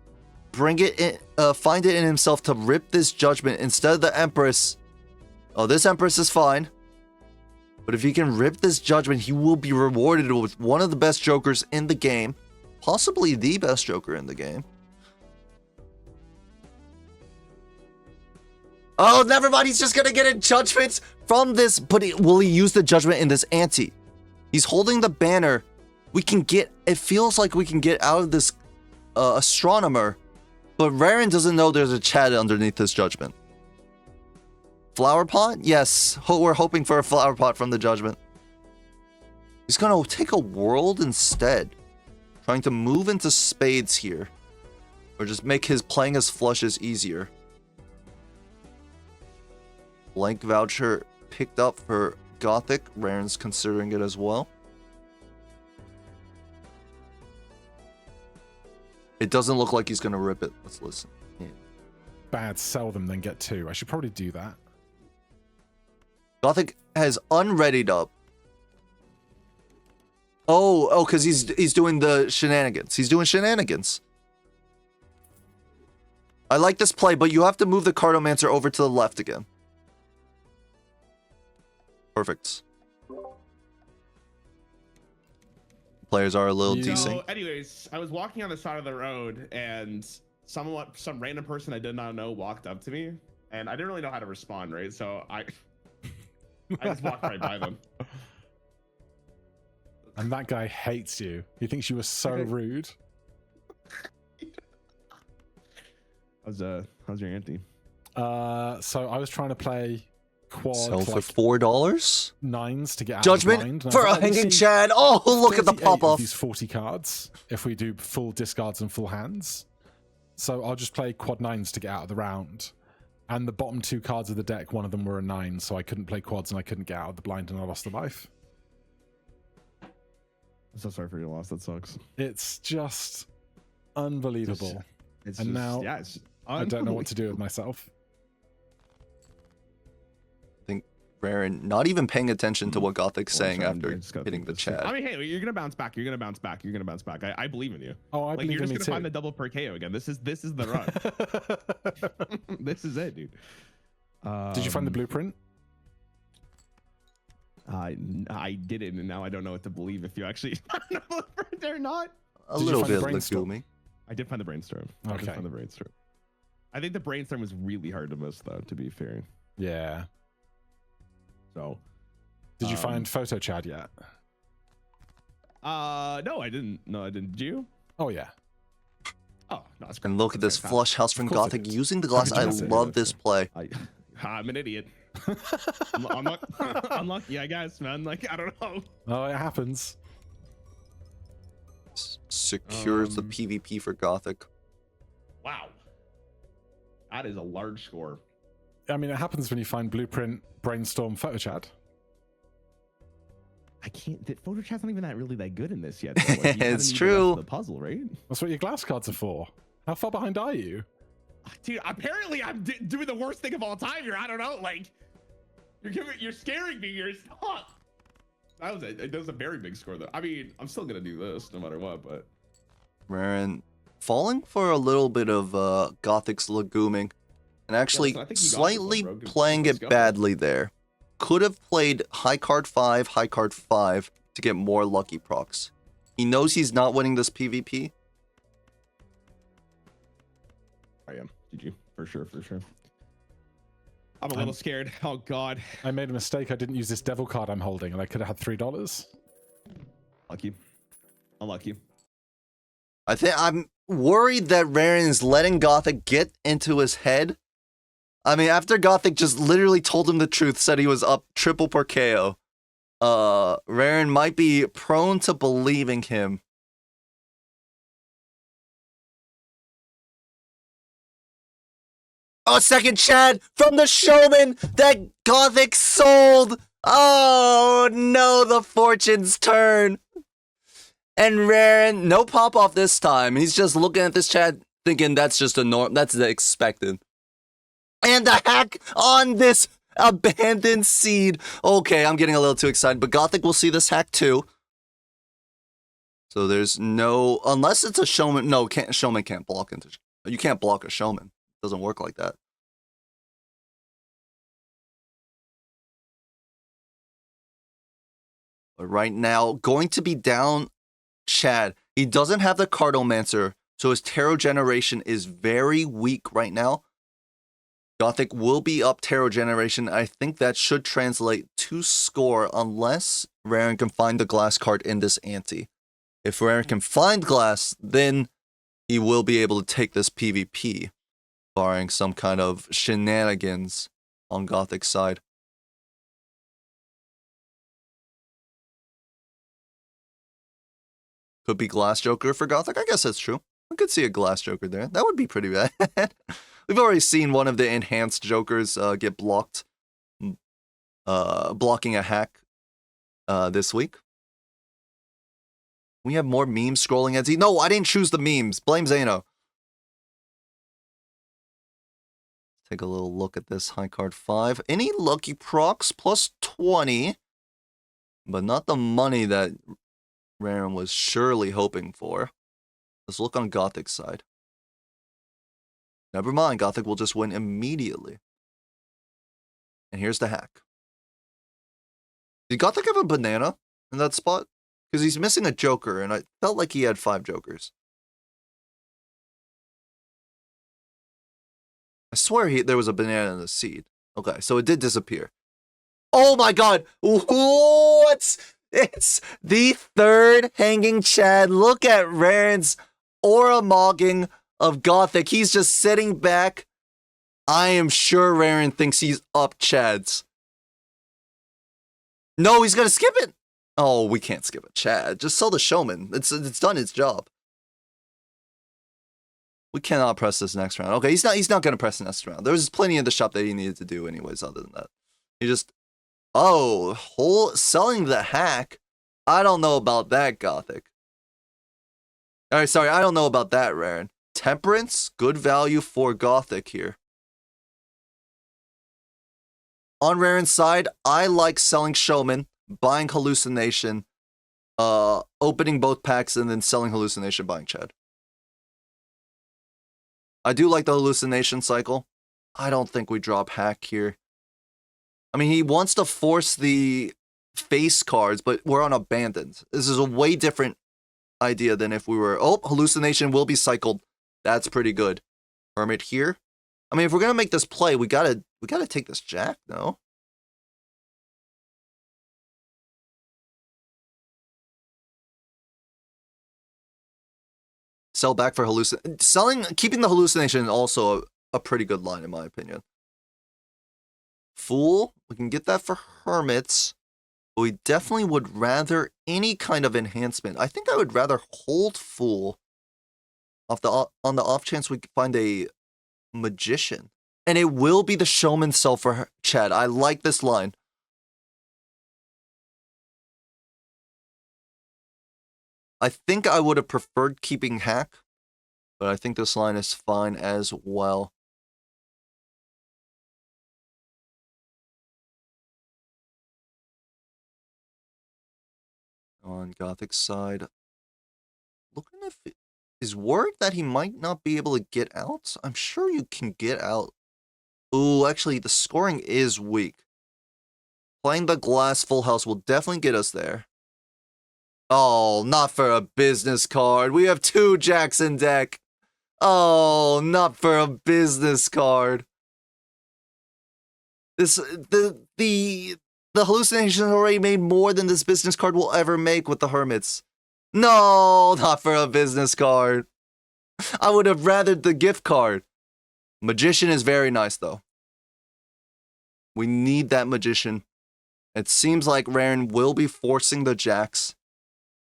bring it in, find it in himself to rip this Judgment instead of the Empress. Oh, this Empress is fine. But if he can rip this Judgment, he will be rewarded with one of the best Jokers in the game. Possibly the best Joker in the game. Oh, never mind. He's just going to get a Judgment from this. But will he use the Judgment in this ante? He's holding the banner. We can get... It feels like we can get out of this Astronomer. But Rarran doesn't know there's a Chad underneath this Judgment. Flower Pot? Yes. We're hoping for a Flower Pot from the Judgment. He's going to take a World instead. Trying to move into Spades here. Or just make his playing his flushes easier. Blank Voucher picked up for Gothic. Rarran's considering it as well. It doesn't look like he's going to rip it. Let's listen. Yeah. Bad, sell them, then get 2. I should probably do that. Gothic has unreadied up. Oh, because he's doing the shenanigans. He's doing shenanigans. I like this play, but you have to move the Cardomancer over to the left again. Perfect. Players are a little decent. So, anyways, I was walking on the side of the road, and some random person I did not know walked up to me, and I didn't really know how to respond, right? So I just walked right by them. And that guy hates you. He thinks you were so rude. How's your ante? So I was trying to play quad Sell for like $4? nines to get out of the blind. Judgment And I for was a like, hanging "Let me see Chad. Oh, look at the 38 pop of off. these 40 cards if we do full discards and full hands. So I'll just play quad nines to get out of the round. And the bottom 2 cards of the deck, one of them were a 9, so I couldn't play quads and I couldn't get out of the blind and I lost the life. I'm so sorry for your loss. That sucks. It's just unbelievable. It's And just, now yeah, it's I don't know what to do with myself. I think Rarran not even paying attention to what Gothic's saying after hitting the chat. I mean, hey, you're gonna bounce back. You're gonna bounce back. You're gonna bounce back. I believe in you. Oh, I Like believe you're in just me gonna too. find the double Perkeo again. This is the run. This is it, dude. Did you find the blueprint? I didn't, and now I don't know what to believe. If you actually found the blueprint or not. A Did you little find the bit brainstorm? Lagoomy. I did find the brainstorm. I did Okay. find the brainstorm. I think the brainstorm was really hard to miss, though. To be fair, Yeah. so. Did you find Photo Chad yet? No, I didn't. No, I didn't. Did you? Oh, yeah. Oh, no, that's great. And look at That's this fantastic. flush house from Of course it Gothic is. using the glass. How could I you not say love that? this play. I'm an idiot. I'm unlucky, I guess, man. Like, I don't know. Oh, it happens. Secures the PvP for Gothic. Wow. That is a large score. I mean, it happens when you find blueprint, brainstorm, Photo Chad. I can't. The photo chat's not even really that good in this yet. Though. Like, you kinda It's need the true. rest of The puzzle, right? That's what your glass cards are for. How far behind are you? Dude, apparently I'm doing the worst thing of all time here. I don't know. Like, you're scaring me here. Stop. That was a very big score, though. I mean, I'm still gonna do this no matter what, but. Rarran falling for a little bit of Gothic's Lagooming and actually listen, I think you got this slightly one, bro. playing Let's it go. badly there. Could have played high card 5 to get more lucky procs. He knows he's not winning this PvP. I am. Did you? For sure. I'm a little scared. Oh God. I made a mistake. I didn't use this devil card I'm holding, and I could have had $3. Lucky. Unlucky. I think I'm worried that Rarran is letting Gothic get into his head. I mean, after Gothic just literally told him the truth, said he was up triple Perkeo, Rarran might be prone to believing him. Oh, second Chad from the showman that Gothic sold. Oh no, the fortune's turn. And Rarran, no pop off this time. He's just looking at this Chad thinking that's just a norm. That's the expected. And the hack on this abandoned seed. Okay, I'm getting a little too excited, but Gothic will see this hack too. So there's no, unless it's a showman. No, showman can't block into. You can't block a showman. It doesn't work like that. But right now, going to be down Chad. He doesn't have the Cardomancer, so his Tarot Generation is very weak right now. Gothic will be up Tarot Generation. I think that should translate to score unless Rarran can find the glass card in this ante. If Rarran can find glass, then he will be able to take this PvP, barring some kind of shenanigans on Gothic's side. Could be Glass Joker for Gothic. I guess that's true. I could see a Glass Joker there. That would be pretty bad. We've already seen one of the enhanced Jokers get blocked, blocking a hack this week. We have more memes scrolling as he. No, I didn't choose the memes. Blame Zano. Take a little look at this high card 5. Any lucky procs plus 20, but not the money that Rarran was surely hoping for. Let's look on Gothic's side. Never mind, Gothic will just win immediately. And here's the hack. Did Gothic have a banana in that spot? Because he's missing a Joker, and I felt like he had 5 Jokers. I swear there was a banana in the seed. Okay, so it did disappear. Oh my god! What? It's the third hanging Chad. Look at Rarran's aura mogging of Gothic. He's just sitting back. I am sure Rarran thinks he's up Chads. No, he's gonna skip it. Oh, we can't skip a Chad. Just sell the showman. It's done its job. We cannot press this next round. Okay, he's not gonna press the next round. There was plenty in the shop that he needed to do anyways, other than that. He just selling the hack. I don't know about that, Gothic. Alright, sorry, I don't know about that, Rarran. Temperance, good value for Gothic here. On Rarran's side, I like selling Showman, buying Hallucination, opening both packs, and then selling Hallucination, buying Chad. I do like the Hallucination cycle. I don't think we drop hack here. I mean, he wants to force the face cards, but we're on Abandoned. This is a way different idea than if we were... Oh, Hallucination will be cycled. That's pretty good. Hermit here. I mean, if we're gonna make this play, we gotta take this Jack, no? Sell back for keeping the Hallucination also a pretty good line in my opinion. Fool, we can get that for Hermits, but we definitely would rather any kind of enhancement. I think I would rather hold Fool on the off chance we could find a Magician. And it will be the Showman sell for Chad. I like this line. I think I would have preferred keeping hack, but I think this line is fine as well. On Gothic's side, looking if it is word that he might not be able to get out. I'm sure you can get out. Ooh, actually, the scoring is weak. Playing the glass full house will definitely get us there. Oh, not for a business card. We have 2 Jacks in deck. Oh, not for a business card. The Hallucination already made more than this business card will ever make with the Hermits. No, not for a business card. I would have rathered the gift card. Magician is very nice, though. We need that Magician. It seems like Rarran will be forcing the Jacks.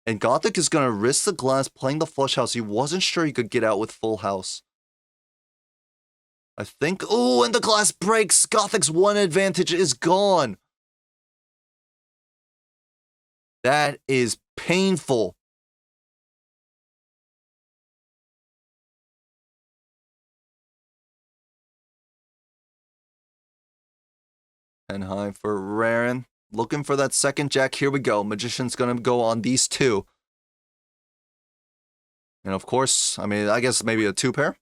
And Gothic is going to risk the glass playing the flush house. He wasn't sure he could get out with full house. I think... Oh, and the glass breaks. Gothic's one advantage is gone. That is painful. And high for Rarran. Looking for that second Jack. Here we go. Magician's going to go on these 2. And of course, I mean, I guess maybe a 2 pair.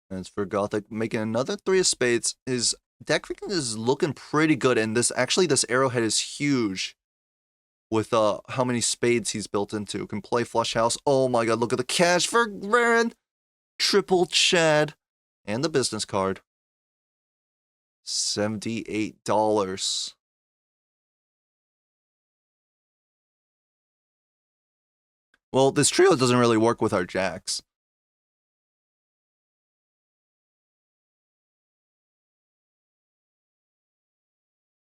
As for Gothic, making another 3 of spades. His deck freaking is looking pretty good. And this arrowhead is huge. With how many spades he's built into. Can play flush house. Oh my god, look at the cash for Rarran. Triple Chad. And the business card. $78. Well, this trio doesn't really work with our Jacks.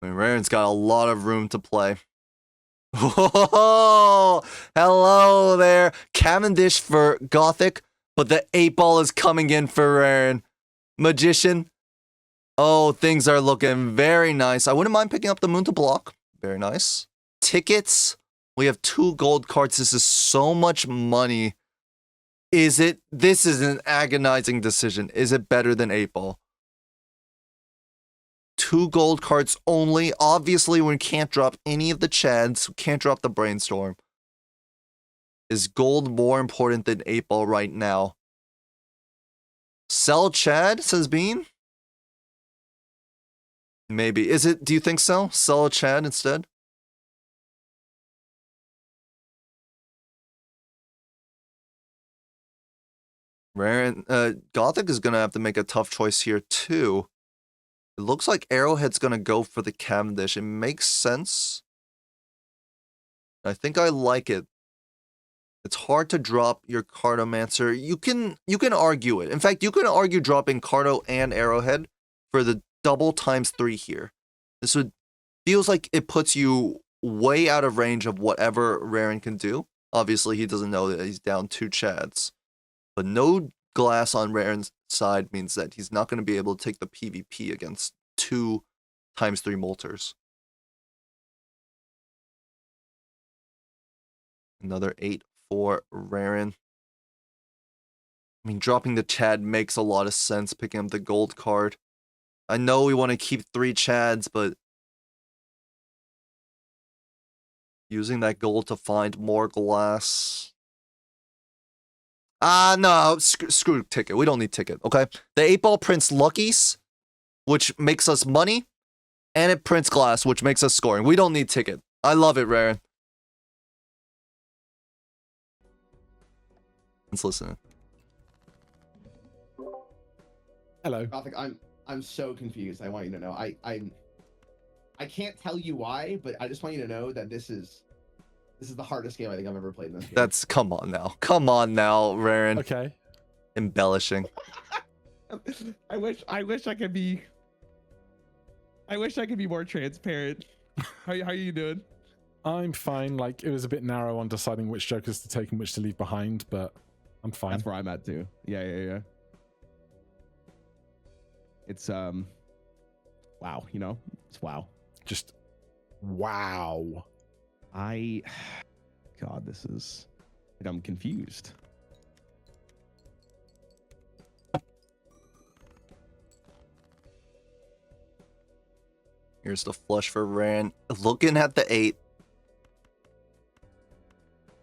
I mean, Rarran's got a lot of room to play. Whoa! Hello there. Cavendish for Gothic, but the 8-ball is coming in for Rarran. Magician. Oh, things are looking very nice. I wouldn't mind picking up the Moon to block. Very nice. Tickets. We have 2 gold cards. This is so much money. This is an agonizing decision. Is it better than 8-ball? 2 gold cards only. Obviously, we can't drop any of the Chads. We can't drop the Brainstorm. Is gold more important than 8-ball right now? Sell Chad, says Bean. Maybe. Is it? Do you think so? Sell a Chad instead? Rarran, Gothic is going to have to make a tough choice here, too. It looks like Arrowhead's gonna go for the Cavendish. It makes sense. I think I like it. It's hard to drop your Cartomancer. You can argue it. In fact, you can argue dropping Carto and Arrowhead for the double ×3 here. This would feels like it puts you way out of range of whatever Rarran can do. Obviously, he doesn't know that he's down 2 Chads. But no glass on Rarran's side means that he's not going to be able to take the PvP against 2 ×3 Molters. Another 8 for Rarran. I mean, dropping the Chad makes a lot of sense, picking up the gold card. I know we want to keep 3 Chads, but using that gold to find more glass. No, screw ticket. We don't need ticket, okay? The 8-ball prints luckies, which makes us money, and it prints glass, which makes us scoring. We don't need ticket. I love it, Rarran. Let's listen. Hello. Gothic, I'm so confused. I want you to know. I can't tell you why, but I just want you to know that this is the hardest game I think I've ever played in this game. That's come on now, Rarran. Okay. Embellishing. I wish I could be. I wish I could be more transparent. How are you doing? I'm fine. Like, it was a bit narrow on deciding which jokers to take and which to leave behind, but I'm fine. That's where I'm at too. Yeah. It's wow. You know, it's wow. Just wow. God, this is. Like, I'm confused. Here's the flush for Rarran. Looking at the 8.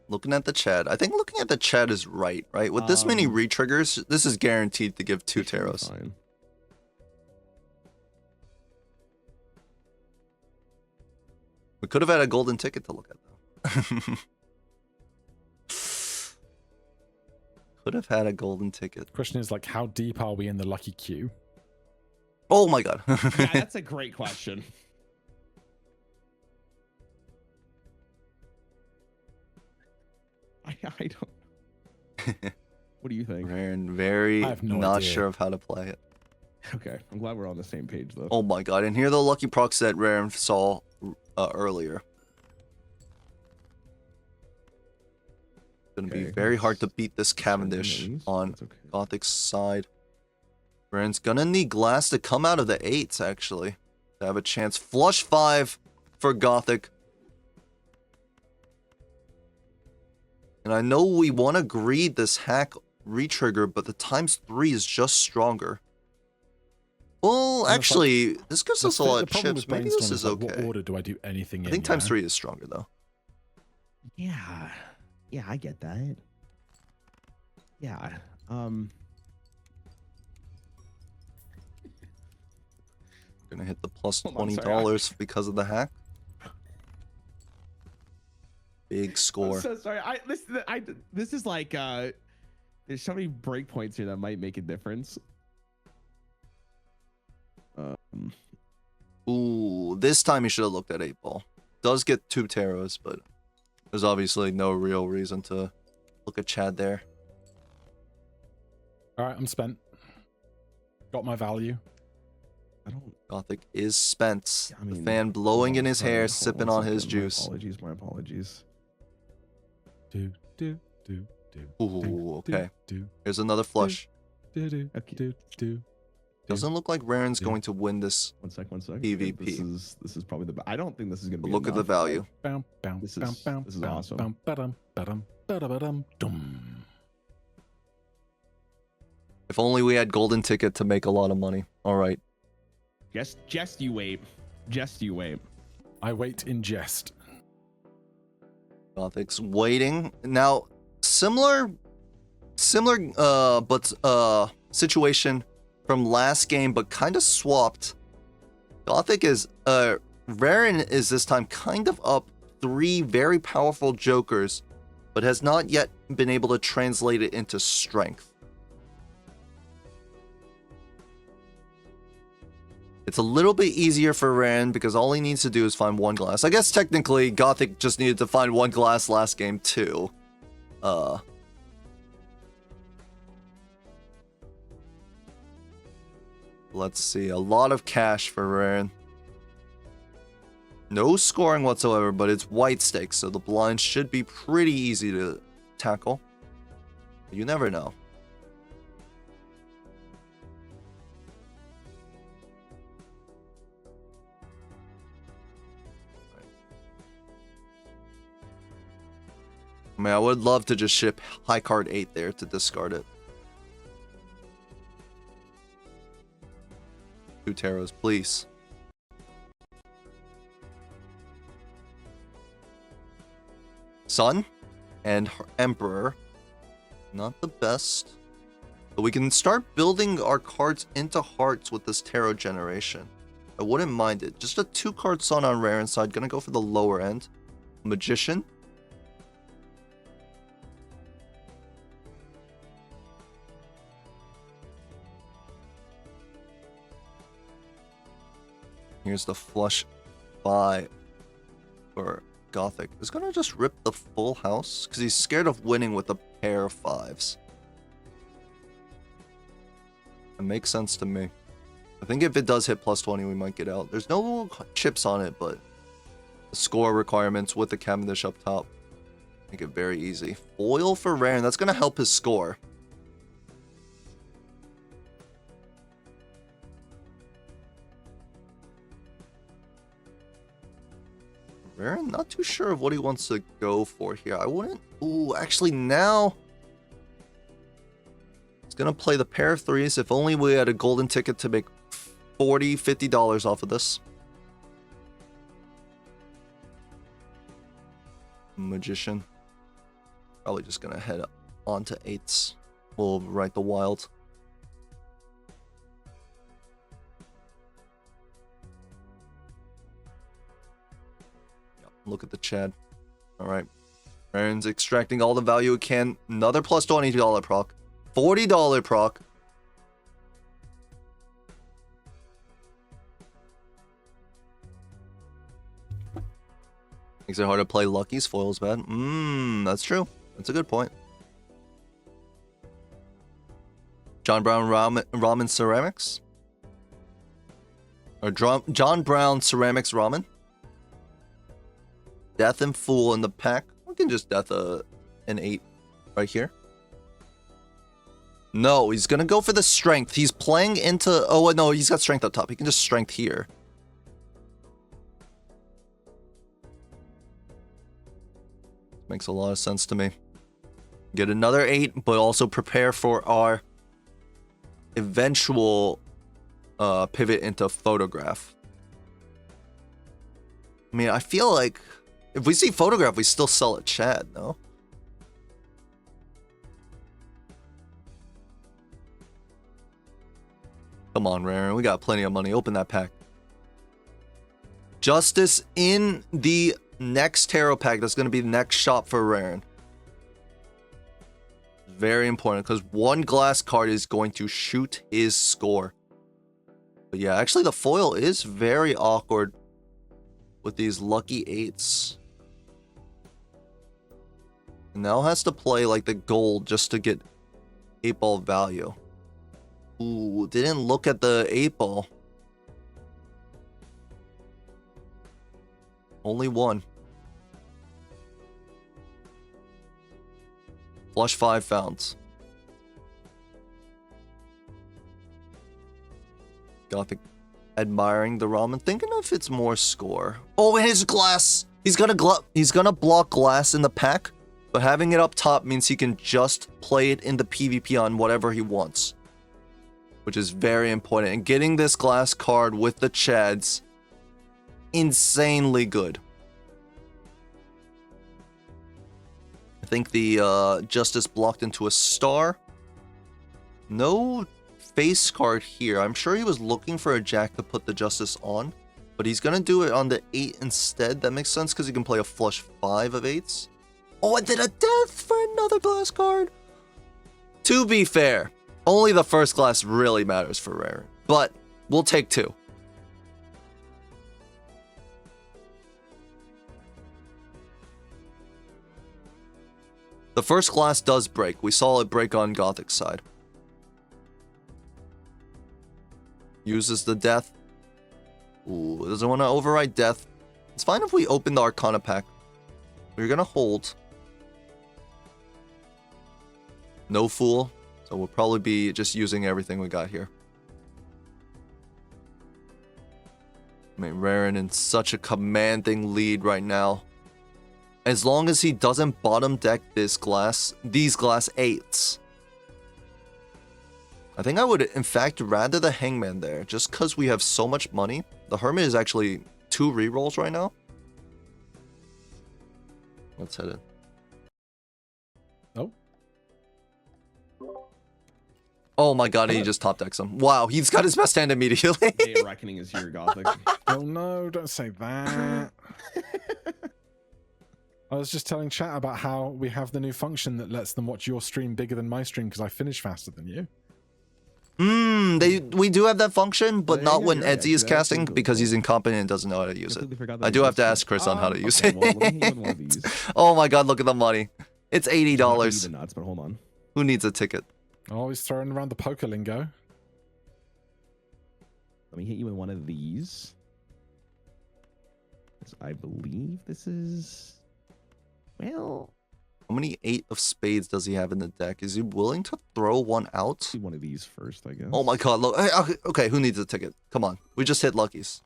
Looking at the Chad. I think looking at the Chad is right? With this many re-triggers, this is guaranteed to give 2 Taros. Fine. We could have had a golden ticket to look at, though. Could have had a golden ticket. Question is, like, how deep are we in the lucky queue? Oh my god. Yeah, that's a great question. I don't. What do you think? Rarran, very I have no not idea. sure of how to play it. Okay, I'm glad we're on the same page though. Oh my god, and here are the lucky procs that Rarran saw earlier. Gonna be very hard to beat this Cavendish on Gothic's side. Rarran's gonna need glass to come out of the 8s, actually, to have a chance. Flush 5 for Gothic. And I know we want to greed this hack retrigger, but the ×3 is just stronger. Well, actually, this gives us a lot of chips. Maybe this is okay. What order do I do anything in? I think ×3 is stronger, though. Yeah, I get that. Yeah, Gonna hit the plus Hold on, $20 because of the hack. Big score. I'm so sorry. This is like there's so many breakpoints here that might make a difference. Ooh, this time you should have looked at 8-ball. Does get 2 Taros, but there's obviously no real reason to look at Chad there. All right, I'm spent. Got my value. I don't. Gothic is spent. I mean, the fan blowing in his hair, sipping on his juice. My apologies. Do. Ooh, okay. Here's another flush. Okay. Doesn't look like Rarran's going to win this. One sec. PvP. This is probably the. I don't think this is gonna be. Look at the enough. value. This is awesome. If only we had golden ticket to make a lot of money. All right. Just you wait. Just you wait. I wait in jest. Gothic's waiting. Now, similar situation from last game, but kind of swapped. Gothic is Rarran is this time kind of up 3 very powerful jokers, but has not yet been able to translate it into strength. It's a little bit easier for Rarran because all he needs to do is find one glass. I guess technically Gothic just needed to find one glass last game too. Let's see. A lot of cash for Rarran. No scoring whatsoever, but it's white stakes, so the blinds should be pretty easy to tackle. You never know. I mean, I would love to just ship high card 8 there to discard it. 2 taros, please. Sun and Emperor. Not the best. But we can start building our cards into hearts with this tarot generation. I wouldn't mind it. Just a 2-card Sun on Rarran side. Gonna go for the lower end. Magician. Here's the flush 5 for Gothic. Is gonna just rip the full house because he's scared of winning with a pair of 5s. It makes sense to me. I think if it does hit plus 20, we might get out. There's no chips on it, but the score requirements with the Cavendish up top make it very easy. Foil for Rarran. That's gonna help his score. Rarran, not too sure of what he wants to go for here. I wouldn't... Ooh, actually now... He's gonna play the pair of 3s. If only we had a golden ticket to make $40, $50 off of this. Magician. Probably just gonna head up onto 8s. We'll write the wild. Look at the Chad. Alright. Rarran's extracting all the value it can. Another plus $20 proc. $40 proc. Makes it hard to play Lucky's foil's bad. That's true. That's a good point. John Brown Ramen Ceramics? Or John Brown Ceramics Ramen? Death and Fool in the pack. We can just death an 8 right here. No, he's gonna go for the strength. He's playing into... Oh, no, he's got strength up top. He can just strength here. Makes a lot of sense to me. Get another 8, but also prepare for our eventual pivot into photograph. I mean, I feel like if we see photograph, we still sell at Chad, no? Come on, Rarran. We got plenty of money. Open that pack. Justice in the next tarot pack. That's going to be the next shop for Rarran. Very important because one glass card is going to shoot his score. But yeah, actually the foil is very awkward with these lucky 8s. Now has to play like the gold just to get 8-ball value. Ooh, didn't look at the 8-ball. Only one. Flush 5 found. Gothic admiring the ramen, thinking if it's more score. Oh, and his glass. He's gonna block glass in the pack, but having it up top means he can just play it in the PvP on whatever he wants, which is very important. And getting this glass card with the Chads, insanely good. I think the Justice blocked into a star. No face card here. I'm sure he was looking for a Jack to put the Justice on, but he's gonna do it on the 8 instead. That makes sense because he can play a flush 5 of 8s. Oh, and then a death for another glass card. To be fair, only the first glass really matters for Rarran, but we'll take 2. The first glass does break. We saw it break on Gothic side. Uses the death. Ooh, doesn't want to override death. It's fine if we open the Arcana pack. We're gonna hold. No fool. So we'll probably be just using everything we got here. I mean, Rarran in such a commanding lead right now. As long as he doesn't bottom deck these glass 8s. I think I would, in fact, rather the Hangman there. Just because we have so much money. The Hermit is actually 2 rerolls right now. Let's hit it. Oh. Oh my god, he just top decks him. Wow, he's got his best hand immediately. Day of Reckoning is here, Gothic. Oh no, don't say that. I was just telling chat about how we have the new function that lets them watch your stream bigger than my stream because I finish faster than you. We do have that function, but Yeah, not yeah, when you're right, Edsy is actually. casting That's because cool. he's incompetent and doesn't know how to use it. Completely forgot that I do have to existed. ask Chris on how to use Okay, it. well, let me hit you with one of these. Oh my god, look at the money. It's I'm not gonna do $80. the nuts, but hold on. Who needs a ticket? Always throwing around the poker lingo. Let me hit you with one of these. I believe this is... Well... How many 8 of spades does he have in the deck? Is he willing to throw one out? Do one of these first, I guess. Oh my god, look. Okay, who needs a ticket? Come on. We just hit luckies.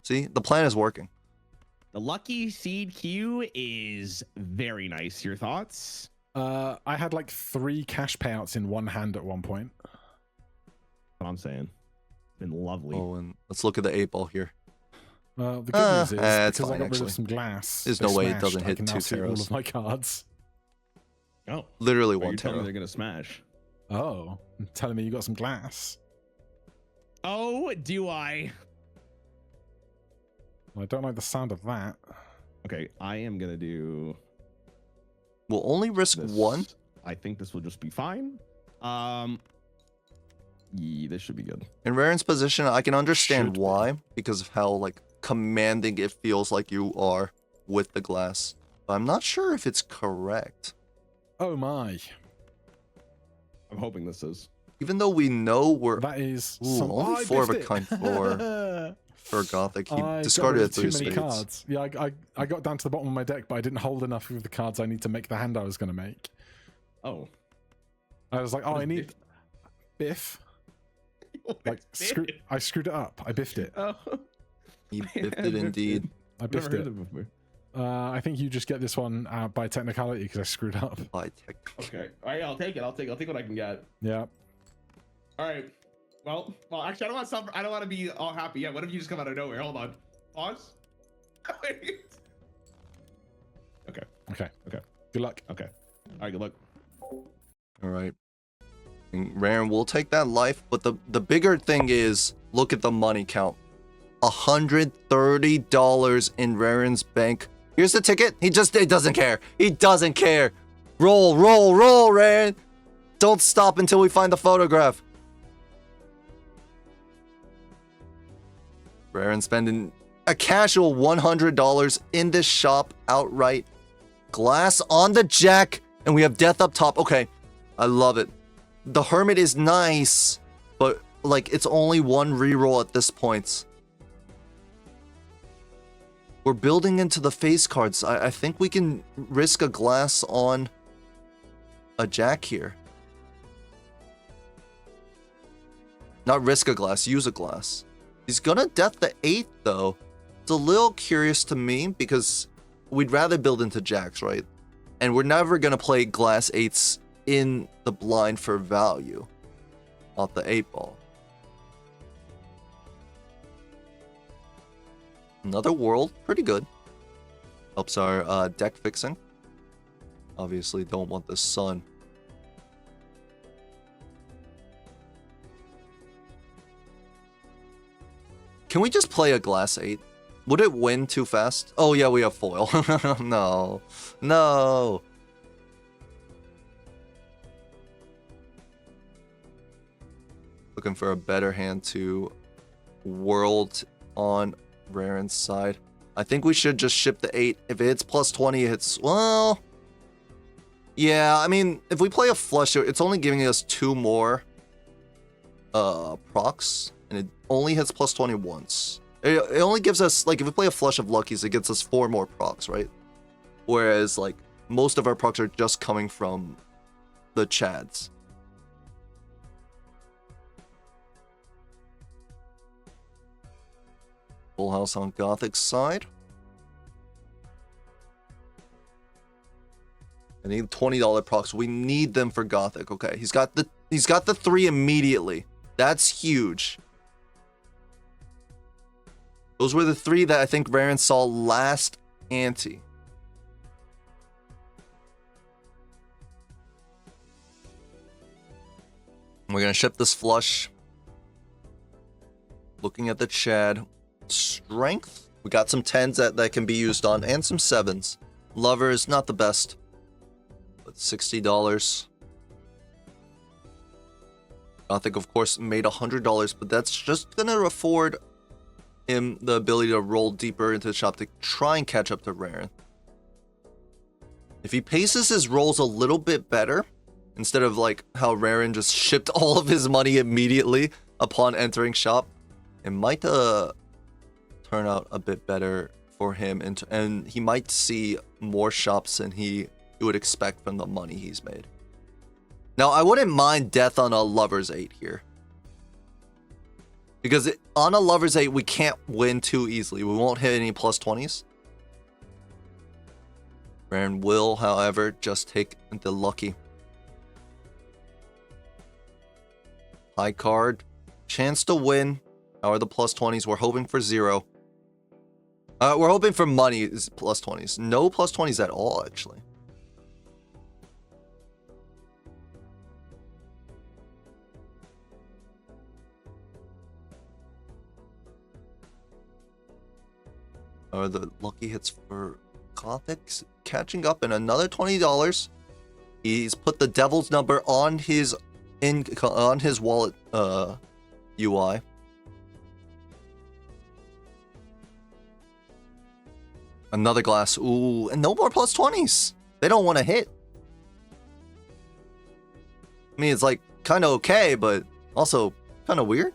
See? The plan is working. The lucky seed queue is very nice. Your thoughts? I had like 3 cash payouts in one hand at one point. What I'm saying. Been lovely. Oh, and let's look at the 8 ball here. The good news is, it's because I fine, got rid actually. of some glass, There's they no way it smashed, doesn't I hit can now 2 see all taros. of my cards. Oh. Literally Are one you telling me tarot. they're gonna smash? Oh, you're telling me you got some glass? Oh, do I? Well, I don't like the sound of that. Okay, I am gonna do We'll only risk this. 1. I think this will just be fine. Yeah, this should be good. In Rarran's position, I can understand Should be. why, because of how like commanding it feels like you are with the glass. But I'm not sure if it's correct. Oh my. I'm hoping this is. Even though we know we're That is Ooh, some... only I 4 of a biffed kind it. for Gothic. He I discarded got a rid 3 of too of many spades. cards. Yeah, I got down to the bottom of my deck, but I didn't hold enough of the cards I need to make the hand I was going to make. Oh. I was like, oh, What I is need biff. Like, I screwed it up. I biffed it. Oh. He biffed it indeed. I I've never biffed heard it. of it before. I think you just get this one by technicality because I screwed up. By tech. Okay. All right, I'll take it. I'll take what I can get. Yeah. All right. Well, actually, I don't want to stop. I don't want to be all happy yet. What if you just come out of nowhere? Hold on. Pause. Wait. Okay. Okay. Okay. Good luck. Okay. All right. Good luck. All right. And Rarran will take that life, but the bigger thing is, look at the money count. $130 in Rarran's bank. Here's the ticket. He doesn't care. He doesn't care. Roll, roll, roll, Rarran. Don't stop until we find the photograph. Rarran spending a casual $100 in this shop outright. Glass on the jack, and we have death up top. Okay, I love it. The Hermit is nice, but like it's only 1 reroll at this point. We're building into the face cards. I think we can risk a glass on a jack here. Not risk a glass, use a glass. He's gonna death the 8 though. It's a little curious to me because we'd rather build into jacks, right? And we're never gonna play glass 8s in the blind for value off the 8 ball. Another world, pretty good. Helps our deck fixing. Obviously don't want the sun. Can we just play a glass 8? Would it win too fast? Oh yeah, we have foil. No. No. Looking for a better hand to world on Rarran's side. I think we should just ship the 8. If it hits plus 20, it's, well, Yeah, I mean, if we play a flush, it's only giving us 2 more procs, and it only hits plus 20 once. It only gives us, like, if we play a flush of luckies, it gets us 4 more procs, right? Whereas, like, most of our procs are just coming from the chads. Full house on Gothic's side. I need $20 procs. We need them for Gothic. Okay, he's got the 3 immediately. That's huge. Those were the 3 that I think Rarran saw last ante. We're gonna ship this flush. Looking at the Chad. Strength. We got some 10s that can be used on, and some 7s. Lover is not the best. But $60. Gothic, of course, made $100, but that's just gonna afford him the ability to roll deeper into the shop to try and catch up to Rarran. If he paces his rolls a little bit better, instead of like how Rarran just shipped all of his money immediately upon entering shop, it might turn out a bit better for him, and he might see more shops than he would expect from the money he's made. Now, I wouldn't mind death on a Lover's 8 here. Because on a Lover's 8, we can't win too easily. We won't hit any plus 20s. Rarran will, however, just take the lucky. High card. Chance to win. How are the plus 20s? We're hoping for 0. We're hoping for money is plus 20s. No plus 20s at all, actually. The lucky hits for Gothic's catching up, and another $20. He's put the devil's number on his wallet UI. Another glass. Ooh, and no more plus 20s. They don't want to hit. I mean, it's like kind of okay, but also kind of weird.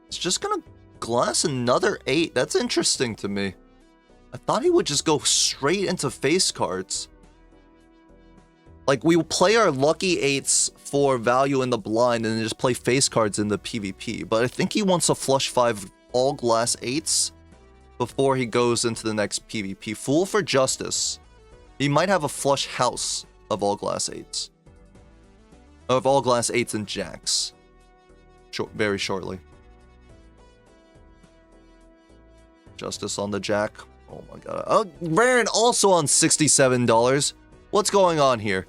It's just gonna glass another 8. That's interesting to me. I thought he would just go straight into face cards. Like, we play our lucky 8s for value in the blind and then just play face cards in the PvP. But I think he wants a flush 5 all glass 8s before he goes into the next PvP. Fool for Justice. He might have a flush house of all glass 8s. Of all glass 8s and jacks. Very shortly. Justice on the jack. Oh my god. Oh, Rarran also on $67. What's going on here?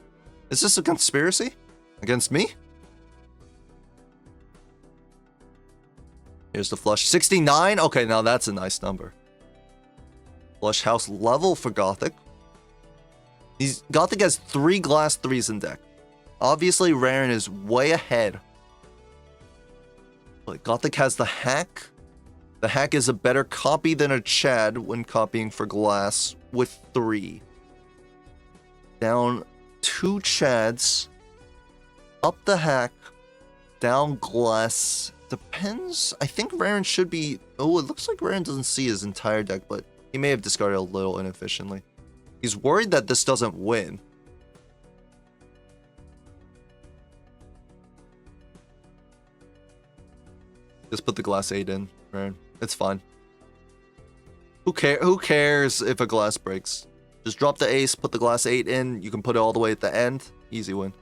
Is this a conspiracy against me? Here's the flush. 69? Okay, now that's a nice number. Flush house level for Gothic. Gothic has 3 glass 3s in deck. Obviously, Rarran is way ahead. But Gothic has the hack. The hack is a better copy than a Chad when copying for glass with 3. Down 2 Chads. Up the hack. Down glass. Depends. I think Rarran should be... Oh, it looks like Rarran doesn't see his entire deck, but he may have discarded a little inefficiently. He's worried that this doesn't win. Just put the glass 8 in, Rarran. It's fine. Who cares if a glass breaks? Just drop the ace, put the glass 8 in. You can put it all the way at the end. Easy win.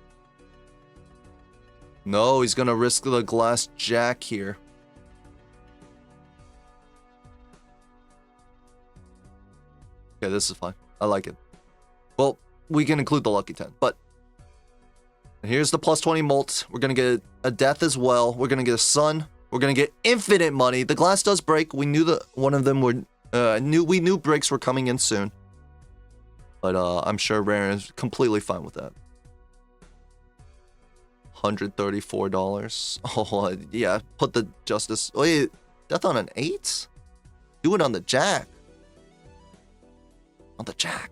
No, he's gonna risk the glass jack here. Okay, this is fine. I like it. Well, we can include the lucky 10, but here's the plus 20 molt. We're gonna get a death as well. We're gonna get a sun. We're gonna get infinite money. The glass does break. We knew that one of them would. We knew breaks were coming in soon. But I'm sure Rarran is completely fine with that. $134. Oh yeah, put the justice. Wait, death on an 8? Do it on the jack. On the jack.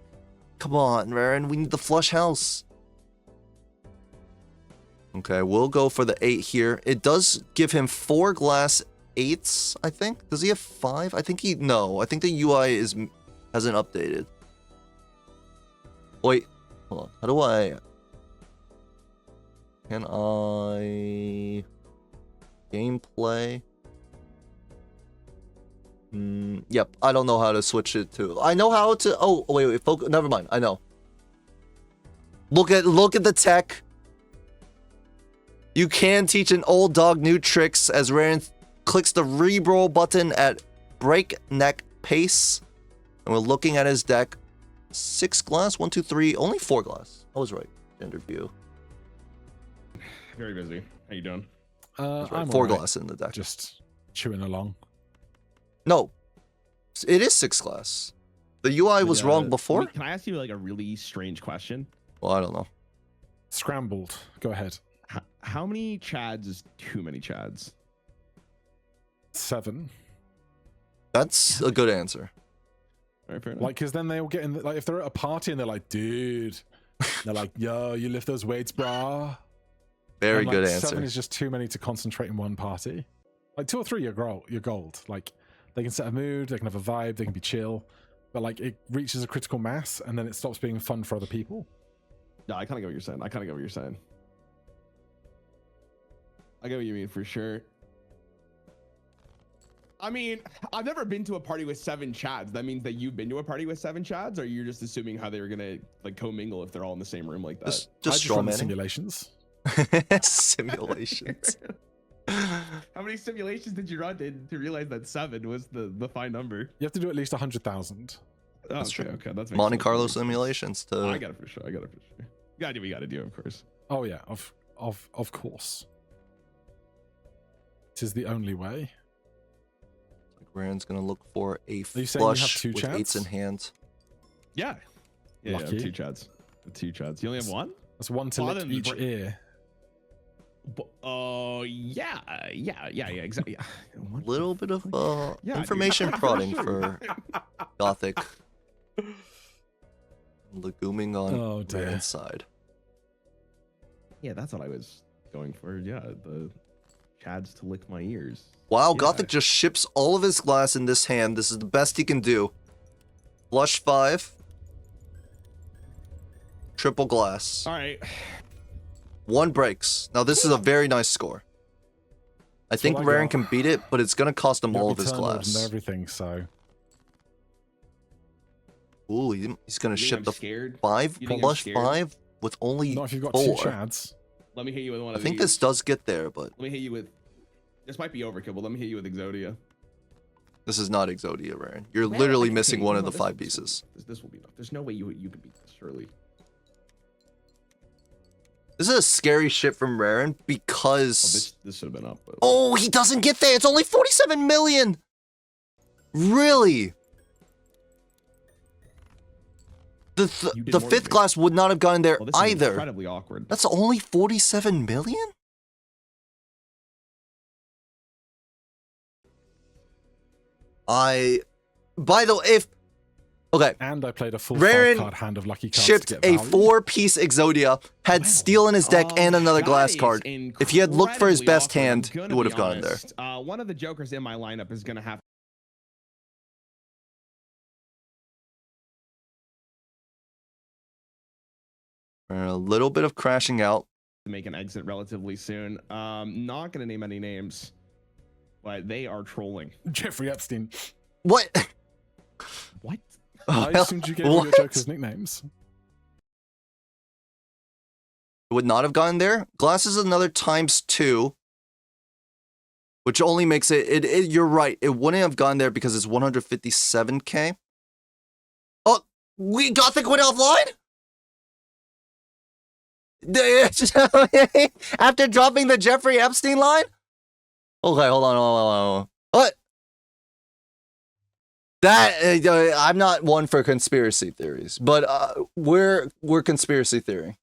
Come on, Rarran. We need the flush house. Okay, we'll go for the 8 here. It does give him 4 glass 8s, I think. Does he have 5? I think no. I think the UI hasn't updated. Wait, hold on. How do I... Can I... Gameplay? Yep, I don't know how to switch it to... I know how to... Oh, wait, focus. Never mind, I know. Look at the tech. You can teach an old dog new tricks as Rarran clicks the reroll button at breakneck pace. And we're looking at his deck. 6 glass, 1, 2, 3, only 4 glass. I was right. Gender view. Very busy. How you doing? Right. I'm 4 alright. glass in the deck. Just chewing along. No, it is 6 glass. The UI was wrong before. Can I ask you like a really strange question? Well, I don't know. Scrambled. Go ahead. How many chads is too many chads? 7. That's a good answer. All right, fair enough. Like, because then they all get in. Like, if they're at a party and they're like, "Dude," they're like, "Yo, you lift those weights, brah." Very And, good like, answer. 7 is just too many to concentrate in one party. Like 2 or 3, you're gold. Like, they can set a mood, they can have a vibe, they can be chill, but like it reaches a critical mass and then it stops being fun for other people. No, I kind of get what you're saying. I get what you mean for sure. I mean, I've never been to a party with 7 chads. That means that you've been to a party with 7 chads, or you're just assuming how they were gonna like commingle if they're all in the same room like that. Just I just straw run the manning. simulations. Simulations. How many simulations did you run to realize that 7 was the fine number? You have to do at least 100,000. Oh, That's okay, true. okay, that's Monte Carlo simulations to... I got it for sure. You gotta do what you gotta do, of course. Oh yeah, of course. It is the only way. Rarran's gonna look for a you saying you have flush 2 with chads? 8s in hand. Yeah. Yeah, Lucky. 2 chads. 2 chads. You only have 1? That's 1 to Well, lick then each ear. Yeah, exactly. Yeah. Little bit of Yeah, dude. information prodding for Gothic. Legumming on Oh, dear. Rarran's side. Yeah, that's what I was going for. Yeah, the chads to lick my ears. Wow, Yeah. Gothic just ships all of his glass in this hand. This is the best he can do. Flush 5. Triple glass. All right. 1 breaks. Now this is a very nice score. I think what I Rarran got. can beat it, but it's gonna cost him all of his And glass. everything, so Ooh, he's gonna You think ship I'm the scared? 5 You think I'm flush scared? 5 with only not if you've got 4. 2 chads. Let me hit you with one I of think these. this does get there, but Let me hit you with. This might be overkill, but let me hit you with Exodia. this is not Exodia, Rarran. You're Man, literally okay, missing you one know of the what, 5 pieces. This will be enough. There's no way you can beat this, surely. This is a scary shit from Rarran Oh, because... this should have been up. But... Oh, he doesn't get there. It's only 47 million. Really? The You did the more 5th than me. glass would not have gotten there Well, this is either. incredibly awkward. That's only 47 million? By the way, if... Okay. And I played a full Rarran 5-card hand of lucky cards Shipped to get a value. 4-piece Exodia, had steel in his deck and another That glass is card. If he had looked for his incredibly best awkward, I'm hand, gonna he would be have gotten there. honest. One of the jokers in my lineup is gonna have A little bit of crashing out. to make an exit relatively soon. Not gonna name any names, but they are trolling. Jeffrey Epstein. What? What? I assumed you gave all your What? jokers nicknames. Would not have gotten there. Glass is another ×2, which only makes it, you're right. It wouldn't have gone there because it's 157k. Oh, we Gothic went offline? After dropping the Jeffrey Epstein line? Okay, hold on. What? That I'm not one for conspiracy theories, but we're conspiracy theory.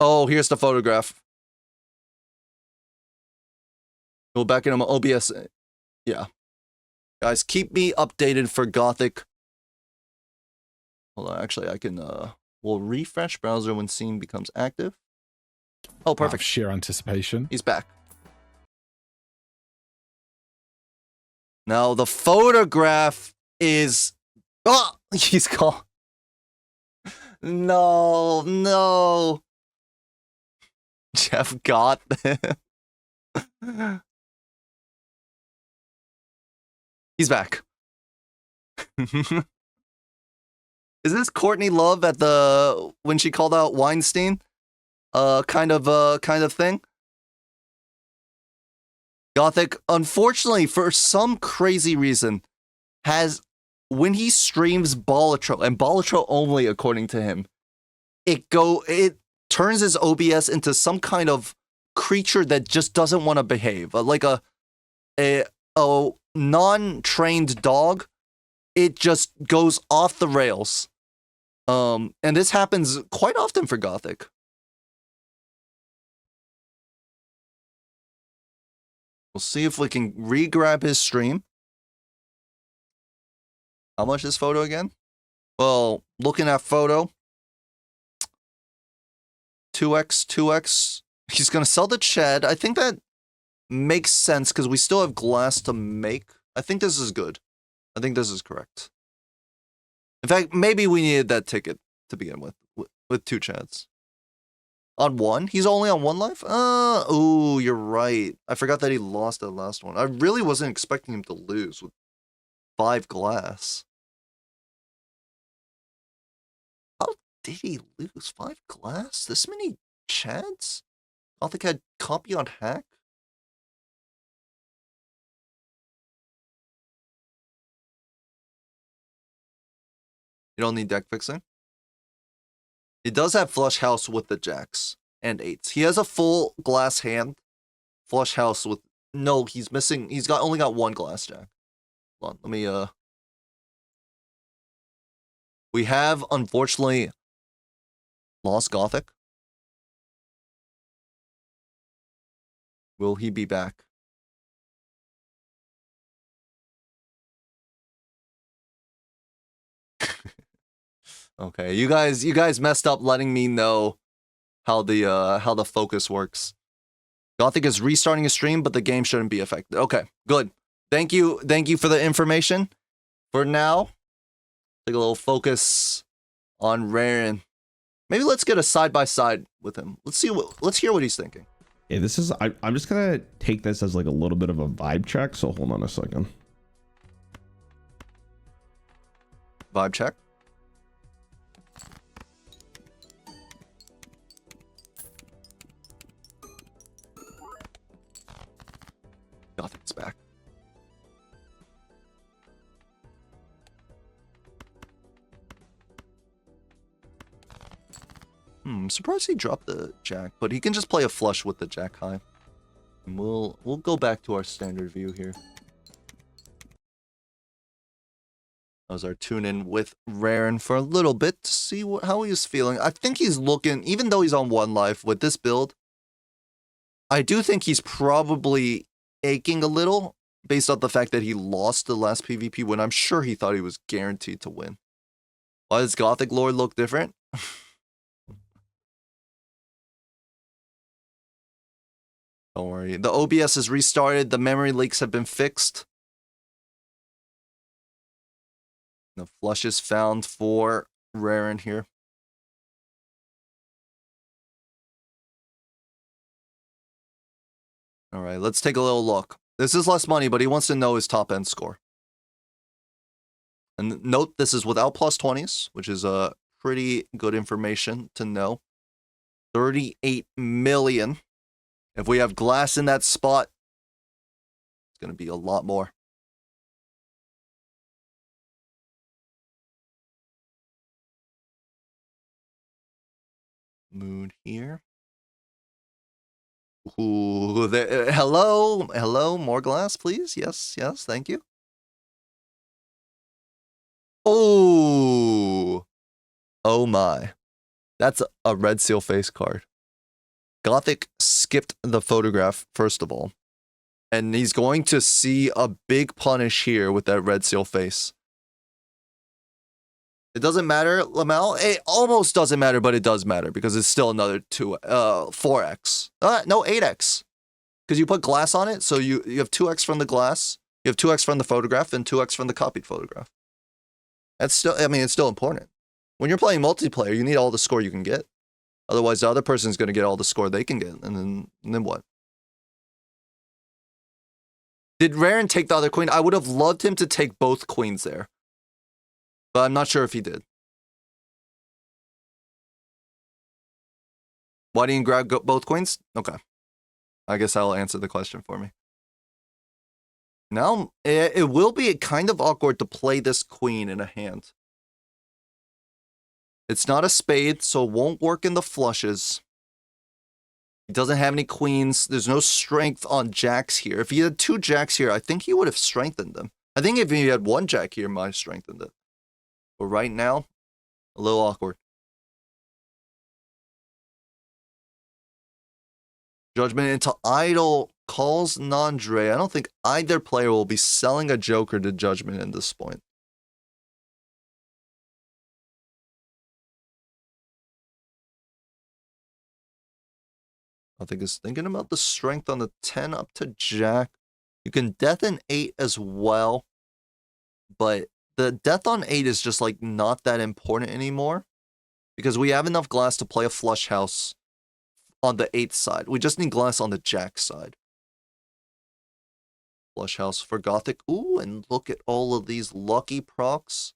Oh, here's the photograph. Go back in my OBS. Yeah. Guys, keep me updated for Gothic. Hold on, actually, I can, we'll refresh browser when scene becomes active. Oh, perfect. Out of sheer anticipation. He's back. Now, the photograph is... Oh! He's gone. No, no. Jeff got them. He's back. Is this Courtney Love at the... when she called out Weinstein? Kind of thing? Gothic, unfortunately, for some crazy reason, has, when he streams Balatro, and Balatro only according to him, it turns his OBS into some kind of creature that just doesn't want to behave. Like a non-trained dog. It just goes off the rails. And this happens quite often for Gothic. We'll see if we can re-grab his stream. How much is photo again? Well, looking at photo. 2x. He's going to sell the Chad. I think that makes sense because we still have glass to make. I think this is good. I think this is correct. In fact, maybe we needed that ticket to begin with 2 Chads. On 1? He's only on 1 life? Oh, you're right. I forgot that he lost that last one. I really wasn't expecting him to lose with 5 glass. How did he lose 5 glass? This many Chads? Gothic had copy on hack? You don't need deck fixing? He does have flush house with the jacks and 8s. He has a full glass hand. Flush house with... No, he's missing... He's only got 1 glass jack. Hold on, let me... We have, unfortunately, lost Gothic. Will he be back? Okay, you guys messed up letting me know how the focus works. Gothic is restarting his stream, but the game shouldn't be affected. Okay, good. Thank you for the information. For now, take a little focus on Rarran. Maybe let's get a side-by-side with him. Let's hear what he's thinking. Yeah, this is... I'm just gonna take this as like a little bit of a vibe check, so hold on a second. Vibe check. Gothic's back. I'm surprised he dropped the jack, but he can just play a flush with the jack high. And we'll go back to our standard view here. That was our tune-in with Rarran for a little bit to see how he was feeling. I think he's looking, even though he's on 1 life with this build, I do think he's probably aching a little based on the fact that he lost the last PvP when I'm sure he thought he was guaranteed to win. Why does Gothic Lord look different? Don't worry. The OBS is restarted. The memory leaks have been fixed. The flush is found for Rarran here. All right, let's take a little look. This is less money, but he wants to know his top end score. And note, this is without plus 20s, which is a pretty good information to know. 38 million. If we have glass in that spot, it's going to be a lot more. Mood here. Ooh, hello, more glass, please. Yes, thank you. Oh my, that's a red seal face card. Gothic skipped the photograph, first of all. And he's going to see a big punish here with that red seal face. It doesn't matter, Lamel. It almost doesn't matter, but it does matter because it's still another 4x. No, 8x. Because you put glass on it, so you have 2x from the glass, you have 2x from the photograph, and 2x from the copied photograph. That's still, I mean, it's still important. When you're playing multiplayer, you need all the score you can get. Otherwise, the other person's going to get all the score they can get, and then what? Did Rarran take the other queen? I would have loved him to take both queens there. But I'm not sure if he did. Why didn't you grab both queens? Okay. I guess that'll answer the question for me. Now, it will be kind of awkward to play this queen in a hand. It's not a spade, so it won't work in the flushes. He doesn't have any queens. There's no strength on jacks here. If he had 2 jacks here, I think he would have strengthened them. I think if he had 1 jack here, he might have strengthened it. But right now, a little awkward. Judgment into idle calls Nandre. I don't think either player will be selling a joker to Judgment at this point. I think he's thinking about the strength on the 10 up to jack. You can death an 8 as well, but the death on 8 is just like not that important anymore because we have enough glass to play a flush house on the 8th side. We just need glass on the jack side. Flush house for Gothic. Ooh, and look at all of these lucky procs.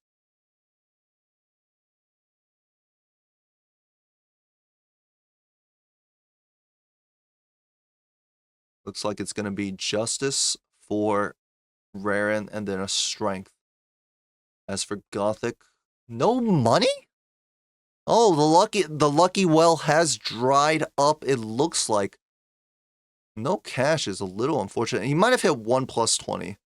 Looks like it's going to be justice for Rarran and then a strength. As for Gothic, no money? Oh, the lucky well has dried up, it looks like. No cash is a little unfortunate. He might have hit 1 plus 20.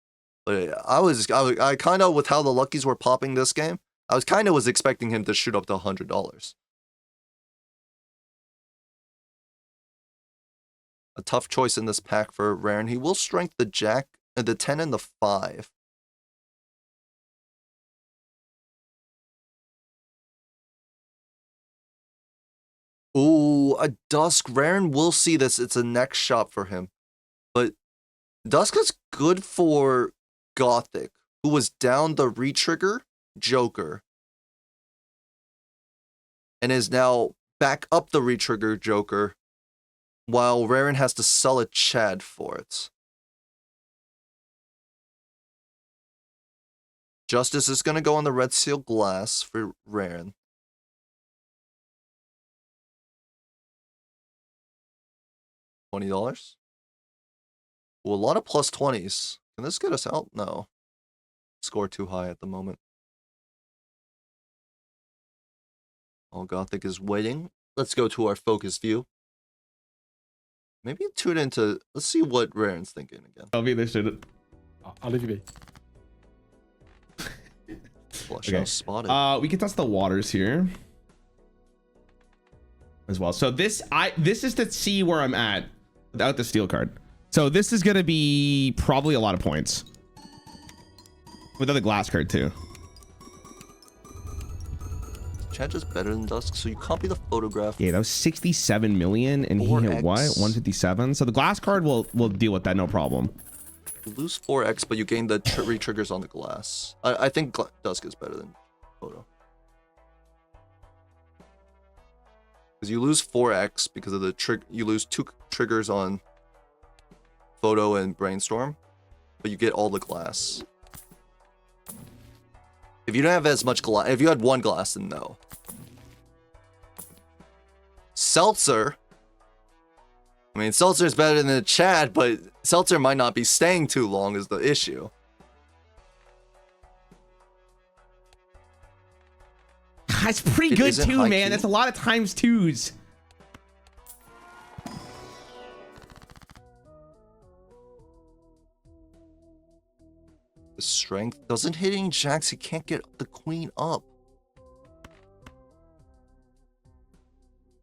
But I kind of, with how the luckies were popping this game, I was expecting him to shoot up to $100. A tough choice in this pack for Rarran. He will strength the jack, the 10 and the 5. Ooh, a Dusk. Rarran will see this. It's a next shot for him. But Dusk is good for Gothic, who was down the retrigger Joker. And is now back up the retrigger Joker, while Rarran has to sell a Chad for it. Justice is going to go on the red seal glass for Rarran. $20. Well, a lot of plus 20s. Can this get us out? No. Score too high at the moment. All Gothic is waiting. Let's go to our focus view. Maybe tune into. Let's see what Rarran's thinking again. I'll be there, student. I'll leave you be. Flush house spotted. We can test the waters here as well. So this is to see where I'm at without the steel card. So this is gonna be probably a lot of points without the glass card too. Chad is better than Dusk, so you copy the photograph. Yeah, that was 67 million, and he hit what? 157. So the glass card will deal with that, no problem. You lose 4x, but you gain the re-triggers on the glass. I think Dusk is better than Photo. Because you lose 4x because of the you lose 2 triggers on Photo and Brainstorm, but you get all the glass. If you don't have as much glass, if you had 1 glass, then no. Seltzer. I mean, Seltzer is better than the Chad, but Seltzer might not be staying too long is the issue. That's pretty good too, man. That's a lot of times twos. The strength doesn't hit any jacks. He can't get the queen up.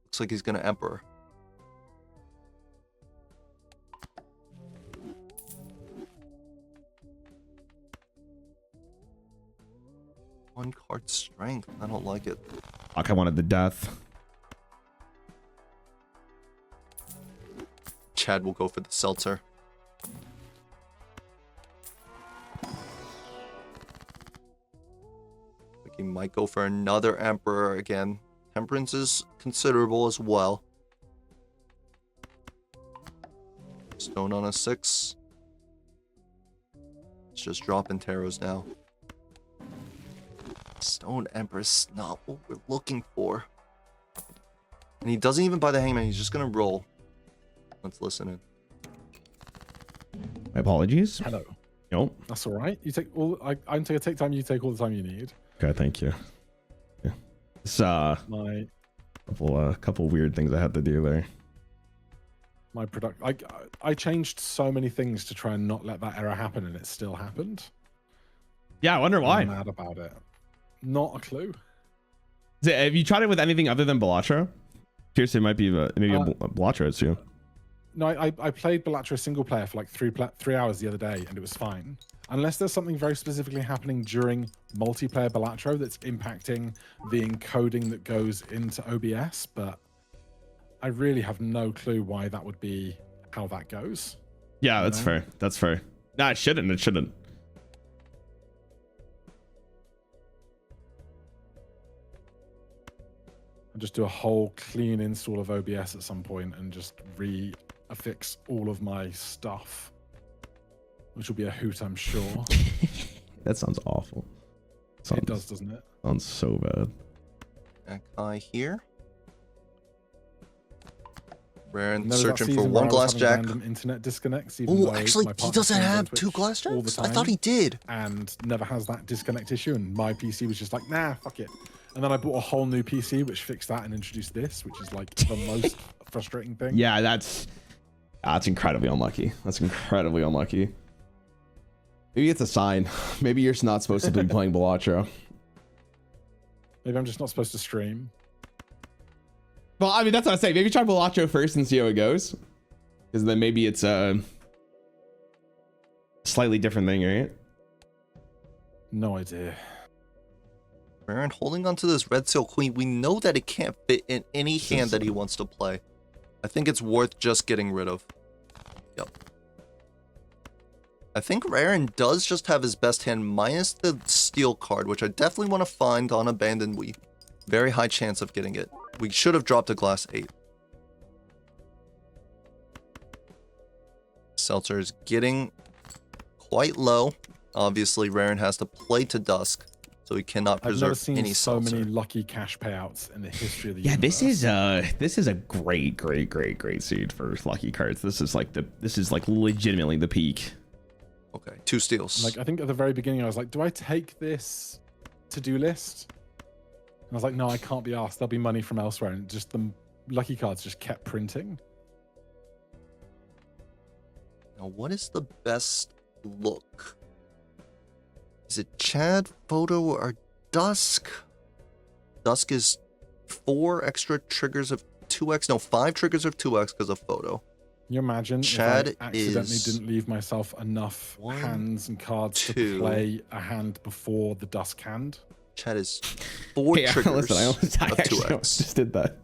Looks like he's gonna Emperor. One card strength. I don't like it. Fuck, I wanted the death. Chad will go for the seltzer. He might go for another Emperor again. Temperance is considerable as well. Stone on a 6. It's just dropping taros now. Stone Empress, not what we're looking for. And he doesn't even buy the Hangman, he's just gonna roll. Let's listen in. My apologies. Hello. Nope. That's all right. You take all. I'm take time. You take all the time you need. Okay, thank you. Yeah. It's My couple weird things I had to do there. my product. I changed so many things to try and not let that error happen, and it still happened. Yeah, I wonder why. I'm mad about it. Not a clue. Have you tried it with anything other than Balatro? Curious, it might be maybe a Balatro too. No, I played Balatro single player for like 3 hours the other day, and it was fine. Unless there's something very specifically happening during multiplayer Balatro that's impacting the encoding that goes into OBS, but I really have no clue why that would be how that goes. Yeah, that's fair. That's fair. Nah, it shouldn't. It shouldn't. I'll just do a whole clean install of OBS at some point and just affix all of my stuff, which will be a hoot, I'm sure. That sounds awful. It does, doesn't it? Sounds so bad. That guy here. Rarran There was that searching for season where one I was glass having jack. random internet disconnects. Even Oh, though actually, my he partner doesn't streams on have two Twitch glass all the jacks? I time thought he did. and never has that disconnect issue. And my PC was just like, nah, fuck it. And then I bought a whole new PC which fixed that and introduced this, which is like the most frustrating thing. Yeah, that's incredibly unlucky. That's incredibly unlucky. Maybe it's a sign. Maybe you're just not supposed to be playing Balatro. Maybe I'm just not supposed to stream. Well, I mean, that's what I say. Maybe try Balatro first and see how it goes. Because then maybe it's a slightly different thing, right? No idea. Rarran holding onto this Red Seal Queen. We know that it can't fit in any hand that he wants to play. I think it's worth just getting rid of. Yep. I think Rarran does just have his best hand minus the steel card, which I definitely want to find on Abandoned Weave. Very high chance of getting it. We should have dropped a glass 8. Seltzer is getting quite low. Obviously, Rarran has to play to dusk, so he cannot I've never preserve seen any so seltzer. many lucky cash payouts in the history of the Yeah, universe. this is a great seed for lucky cards. This is like legitimately the peak. Okay, 2 steals. Like, I think at the very beginning I was like, do I take this to-do list? And I was like, no, I can't be asked. There'll be money from elsewhere. And just the lucky cards just kept printing. Now, what is the best look? Is it Chad, Photo, or Dusk? Dusk is 4 extra triggers of 2x. No, 5 triggers of 2x because of Photo. Can you imagine Chad if I accidentally is didn't leave myself enough 1, hands and cards 2. to play a hand before the dusk hand? Chad is 4 Yeah, triggers listen, I of actually 2x. just did that.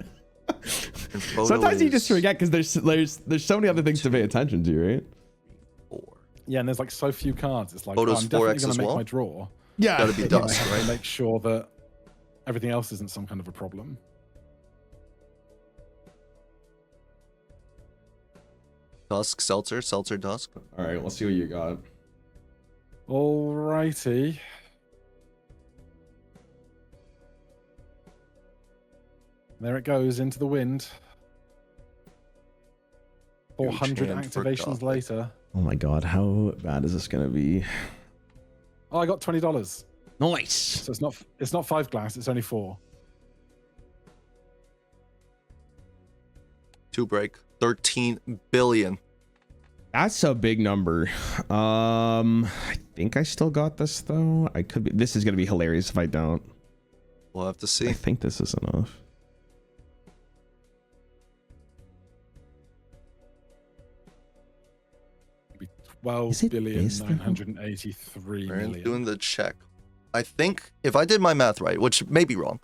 And Photo Sometimes you just is forget because there's so many other things to pay attention to, right? 4. Yeah, and there's like so few cards. It's like, Photo's I'm definitely 4x going as to make well? my draw. Yeah. Gotta be But then I Dusk, have to right? make sure that everything else isn't some kind of a problem. Dusk, Seltzer, Seltzer, Dusk. All right, let's see what you got. Alrighty. There it goes into the wind. 400 hand for activations Gothic. later. Oh my god, how bad is this gonna be? Oh, I got $20. Nice. So it's not 5 glass, it's only 4. 2 break. 13 billion. That's a big number. I think I still got this though. I could be. This is gonna be hilarious if I don't. We'll have to I see. think this is enough. It'd be 12 Is it billion this though? 983 Rarran's million. doing the check. I think if I did my math right, which may be wrong,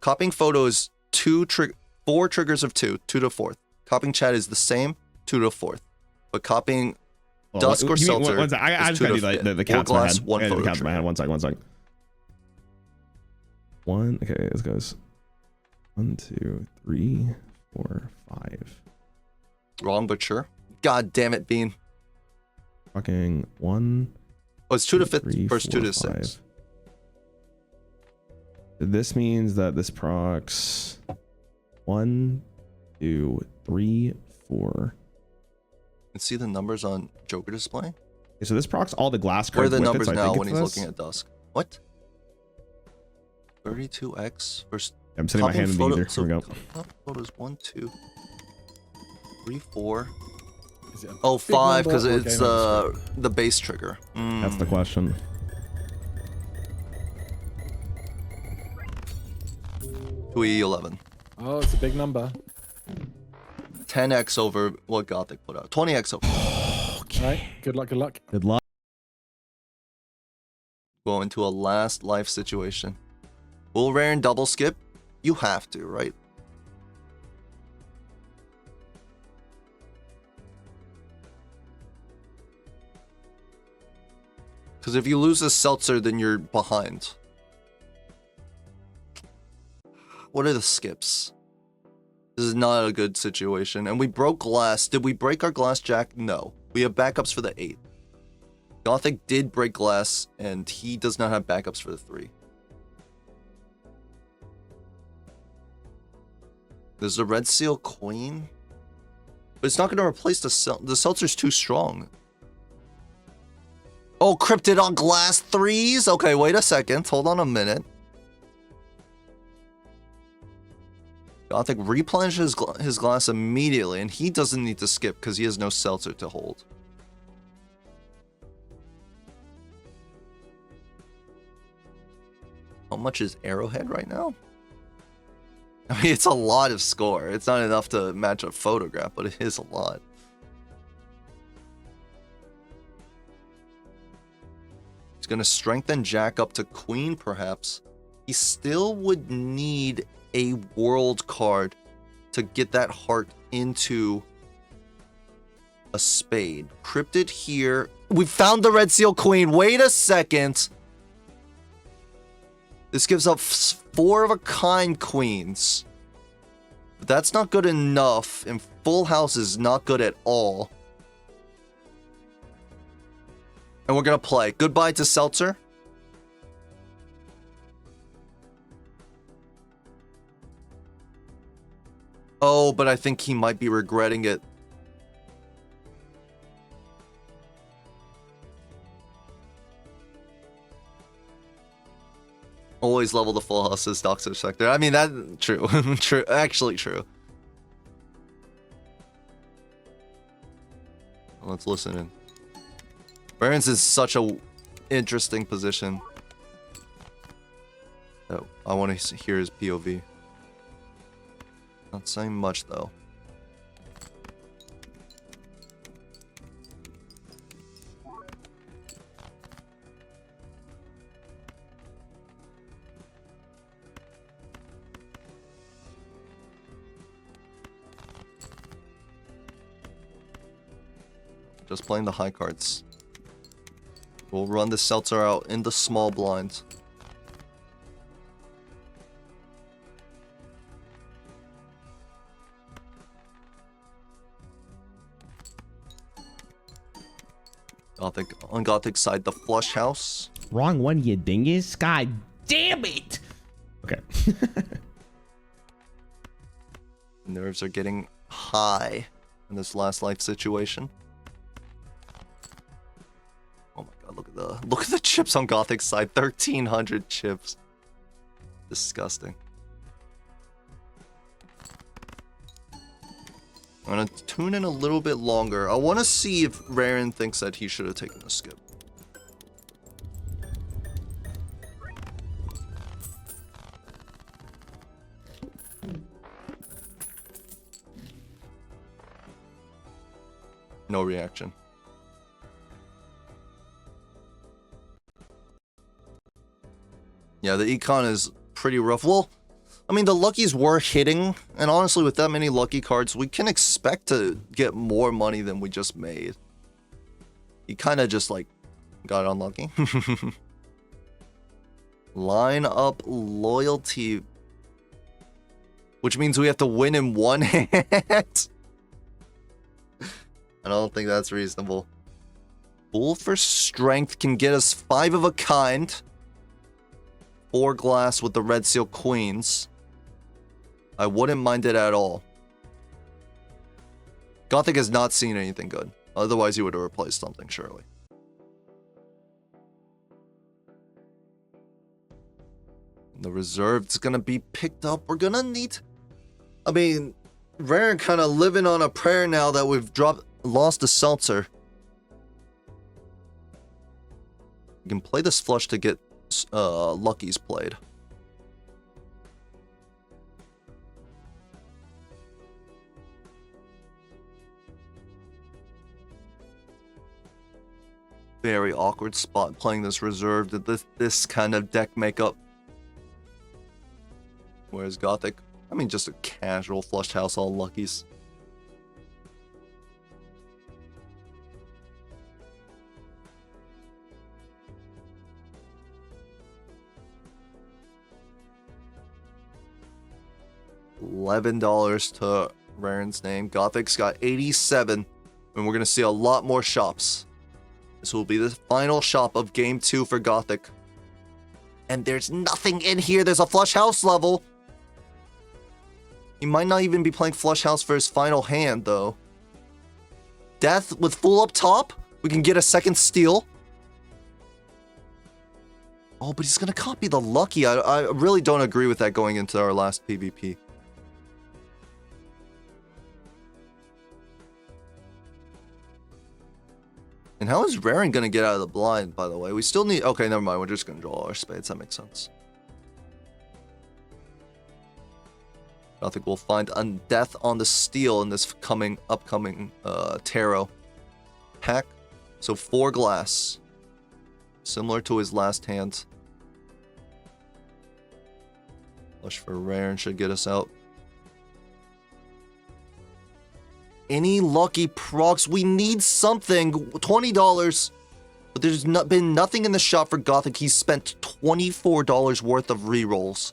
copying photo is 4 triggers of 2 to the 4th. Copying chat is the same, 2 to the 4th. But copying dusk or seltzer one second. I is just 2 gotta to do the 4 counts in my glass, head. 1 I gotta do photo the counts in my trigger. head. One second. Okay, this goes 1, 2, 3, 4, 5. Wrong, but sure. God damn it, Bean. Fucking 1. Oh, it's 2 to 5th, 3, first 2 4, to 6. 5. This means that this procs 1, 2, 3, 4. And see the numbers on Joker display? Okay, so this procs all the glass Where are cards. the with it, numbers so I now think when it's he's this. looking at dusk? What? 32x versus I'm sitting my hand in the ether. Here we go. Photos 1, 2, 3, 4. Is it a Oh, big 5 number because or it's game over screen? the base trigger. That's the question. E11. Oh, it's a big number. 10x over what Gothic put out. 20x over. All right. Good luck. Good luck. Good luck. Go into a last life situation. Will Rarran double skip? You have to, right? Because if you lose a seltzer, then you're behind. What are the skips? This is not a good situation. And we broke glass. Did we break our glass jack? No. We have backups for the 8. Gothic did break glass, and he does not have backups for the 3. There's the red seal queen. But it's not going to replace the seltzer's too strong. Oh, cryptid on glass 3s? Okay, wait a second. Hold on a minute. Gothic replenishes his glass immediately, and he doesn't need to skip because he has no seltzer to hold. How much is Arrowhead right now? I mean, it's a lot of score. It's not enough to match a photograph, but it is a lot. He's going to strengthen Jack up to Queen, perhaps. He still would need a world card to get that heart into a spade. Cryptid here. We found the Red Seal Queen. Wait a second. This gives up 4 of a kind queens. But that's not good enough, and full house is not good at all. And we're gonna play. Goodbye to Seltzer. Oh, but I think he might be regretting it. Always level the full house as Doctor Sector. I mean, that's true. True. Actually true. Let's listen in. Rarran's in such a interesting position. Oh, I want to hear his POV. Not saying much though. Just playing the high cards. We'll run the Seltzer out in the small blind. Gothic, on Gothic side, the flush house. Wrong one, you dingus. God damn it. Okay. Nerves are getting high in this last life situation. Oh my god, look at the chips on Gothic side. 1,300 chips. Disgusting. I'm gonna tune in a little bit longer. I want to see if Rarran thinks that he should have taken a skip. No reaction. Yeah, the econ is pretty rough. Well, I mean, the luckies were hitting, and honestly, with that many lucky cards, we can expect to get more money than we just made. He kind of just, like, got unlucky. Line up loyalty, which means we have to win in one hand. I don't think that's reasonable. Bull for strength can get us 5 of a kind. 4 glass with the red seal queens. I wouldn't mind it at all. Gothic has not seen anything good. Otherwise, he would have replaced something, surely. The reserved's gonna be picked up. We're gonna need... I mean, Rarran kind of living on a prayer now that we've lost the seltzer. You can play this flush to get luckies played. Very awkward spot playing this reserved at this kind of deck makeup. Whereas Gothic, I mean, just a casual flushed house, all luckies. $11 to Rarran's name. Gothic's got 87, and we're gonna see a lot more shops. This will be the final shop of game 2 for Gothic. And there's nothing in here. There's a flush house level. He might not even be playing flush house for his final hand, though. Death with full up top. We can get a second steal. Oh, but he's gonna copy the lucky. I really don't agree with that going into our last PvP. And how is Rarran gonna get out of the blind, by the way? We still need... Okay, never mind. We're just gonna draw our spades. That makes sense. I think we'll find a death on the steal in this upcoming tarot pack. So 4 glass. Similar to his last hand. Flush for Rarran should get us out. Any lucky procs? We need something. $20. But there's been nothing in the shop for Gothic. He's spent $24 worth of rerolls.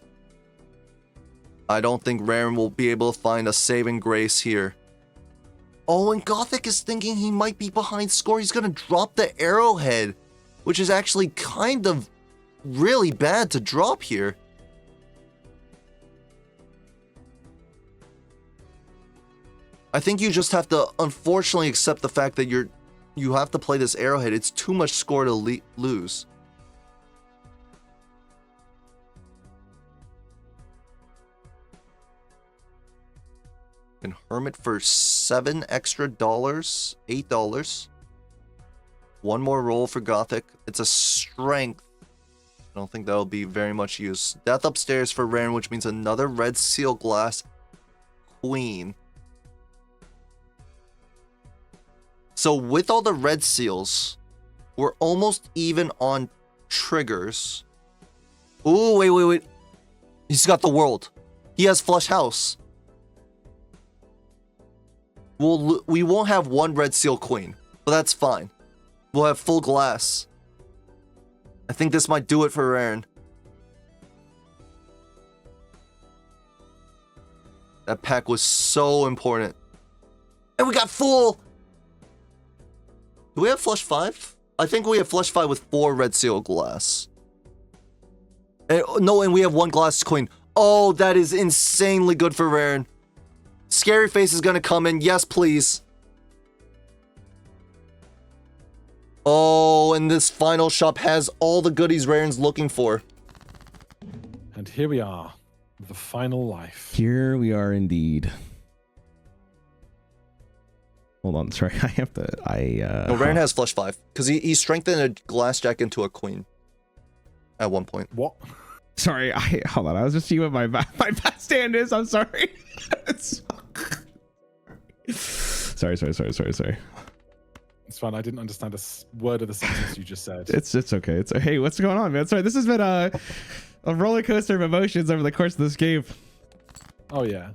I don't think Rarran will be able to find a saving grace here. Oh, and Gothic is thinking he might be behind score. He's going to drop the arrowhead, which is actually kind of really bad to drop here. I think you just have to unfortunately accept the fact that you have to play this arrowhead. It's too much score to lose. And Hermit for $7 extra, $8. One more roll for Gothic. It's a strength. I don't think that'll be very much use. Death upstairs for Rarran, which means another red seal glass queen. So with all the red seals, we're almost even on triggers. Ooh, wait. He's got the world. He has flush house. We won't have one red seal queen, but that's fine. We'll have full glass. I think this might do it for Rarran. That pack was so important. And we got full! Do we have flush 5? I think we have flush 5 with 4 red seal glass. No, and we have 1 glass queen. Oh, that is insanely good for Rarran. Scary Face is gonna come in. Yes, please. Oh, and this final shop has all the goodies Rarran's looking for. And here we are, the final life. Here we are indeed. Hold on, sorry, I have to... No, Rarran has flush 5, because he strengthened a glass jack into a queen at one point. What? Sorry, hold on, I was just seeing what my bad stand is, I'm sorry. Sorry. It's fine, I didn't understand a word of the sentence you just said. It's okay. Hey, what's going on, man? Sorry, this has been a roller coaster of emotions over the course of this game. Oh yeah.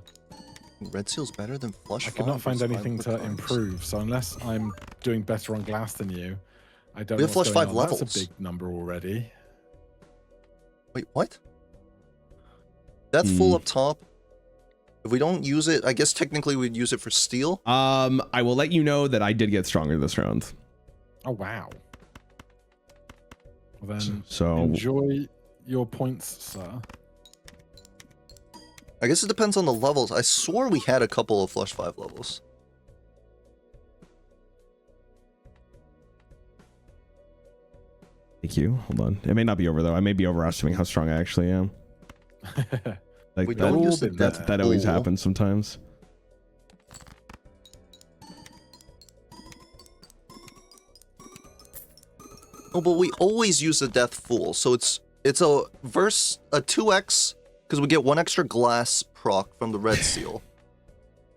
Red Seal's better than Flush I 5. could not find versus anything 5 to cards. improve, so unless I'm doing better on glass than you, I don't We know have what's flush going 5 on. levels. That's a big number already. Wait, what? That's full up top. If we don't use it, I guess technically we'd use it for steel. I will let you know that I did get stronger this round. Oh wow. Well, then So enjoy your points, sir. I guess it depends on the levels. I swore we had a couple of Flush 5 levels. thank you. Hold on. It may not be over though. I may be overestimating how strong I actually am. Like We that, don't use the that- death that always pool. happens sometimes. Oh, but we always use the Death Fool, so it's a 2x because we get 1 extra glass proc from the red seal,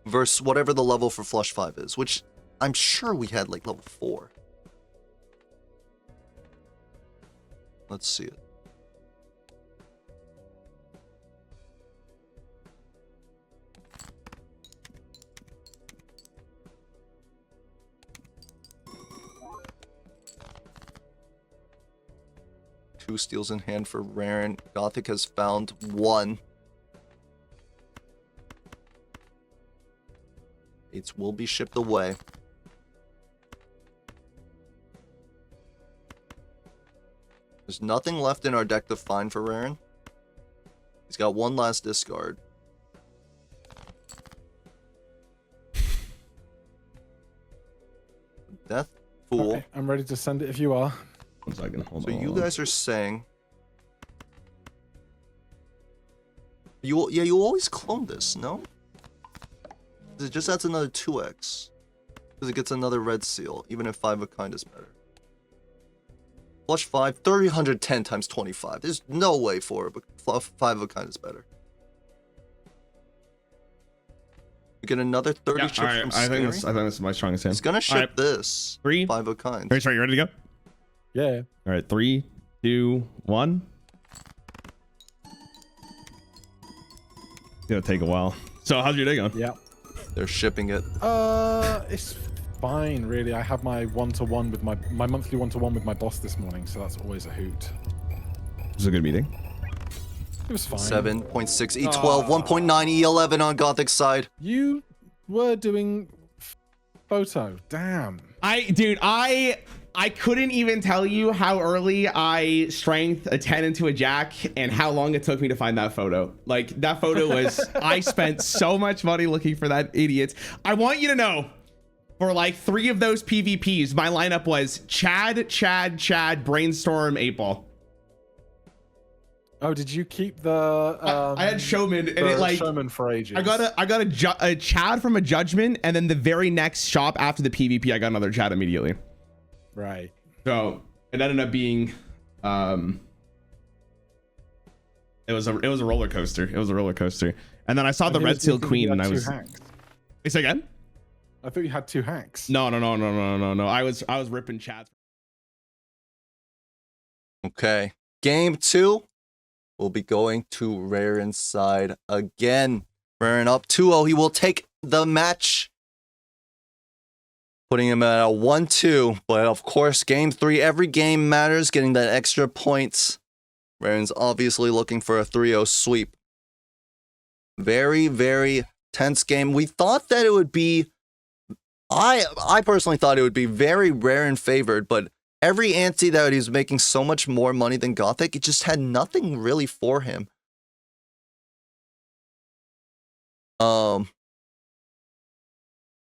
versus whatever the level for Flush 5 is, which I'm sure we had like level 4. Let's see it. Two steals in hand for Rarran. Gothic has found 1. It will be shipped away. There's nothing left in our deck to find for Rarran. He's got 1 last discard. Death Fool. Okay, I'm ready to send it if you are. 1 second. Hold So on. you hold on. guys are saying you always clone this, no? It just adds another 2x. Because it gets another red seal, even if 5 of a kind is better. Flush 5, 310 times 25. There's no way for it, but 5 of a kind is better. We get another 30 Yeah, chips all right. from I think Scary. this is my strongest hand. He's gonna ship Alright. this. 3. 5 of a kind. Very sorry. You ready to go? Yeah. All right. 3, 2, 1. It's gonna take a while. So how's your day going? Yeah. They're shipping it. It's fine, really. I have my one-to-one with my monthly one-to-one with my boss this morning, so that's always a hoot. This is a good meeting. It was fine. 7.6 E12, 1.9 E11 on Gothic's side. You were doing photo. Damn. I couldn't even tell you how early I strength a 10 into a jack and how long it took me to find that photo. Like that photo was, I spent so much money looking for that idiot. I want you to know, for like 3 of those PvPs, my lineup was Chad, Brainstorm, 8-Ball. Oh, did you keep the? I had Showman and it like, Showman for ages. I got a Chad from a Judgment, and then the very next shop after the PvP, I got another Chad immediately. Right. So it ended up being, it was a roller coaster. It was a roller coaster. And then I saw the Red Seal Queen, and I was. Wait, say again? I thought you had 2 hacks. No. I was ripping Chads. Okay. Game 2. We'll be going to Rarran's side again. Rarran up 2-0. He will take the match, putting him at a 1-2. But of course, game 3, every game matters, getting that extra points. Rarran's obviously looking for a 3-0 sweep. Very, very tense game. We thought that it would be, I personally thought it would be very Rarran favored, but every ante that he's making so much more money than Gothic, it just had nothing really for him.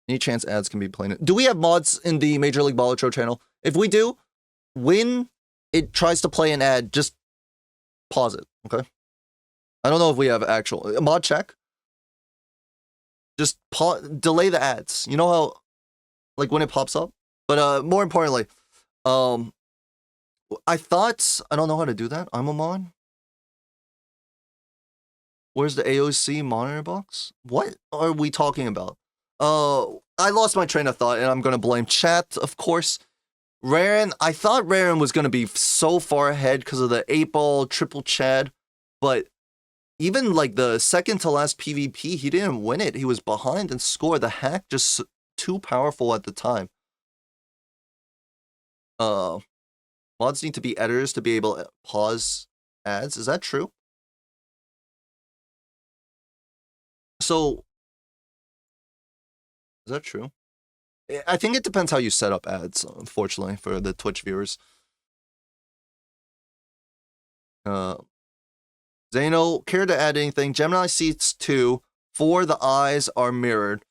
Any chance ads can be playing it? Do we have mods in the Major League Balatro channel? If we do, when it tries to play an ad, just pause it, okay? I don't know if we have actual mod check. Just delay the ads. You know how, like when it pops up? But more importantly, I thought, I don't know how to do that. I'm a mod. Where's the AOC monitor box? What are we talking about? I lost my train of thought, and I'm gonna blame chat, of course. Rarran, I thought Rarran was gonna be so far ahead because of the 8-ball triple Chad, but even like the second to last PvP, he didn't win it. He was behind and scored. The hack just too powerful at the time. Mods need to be editors to be able to pause ads. Is that true? So, is that true? I think it depends how you set up ads, unfortunately, for the Twitch viewers. Zeno, care to add anything? Gemini seats 2. 4, the eyes are mirrored.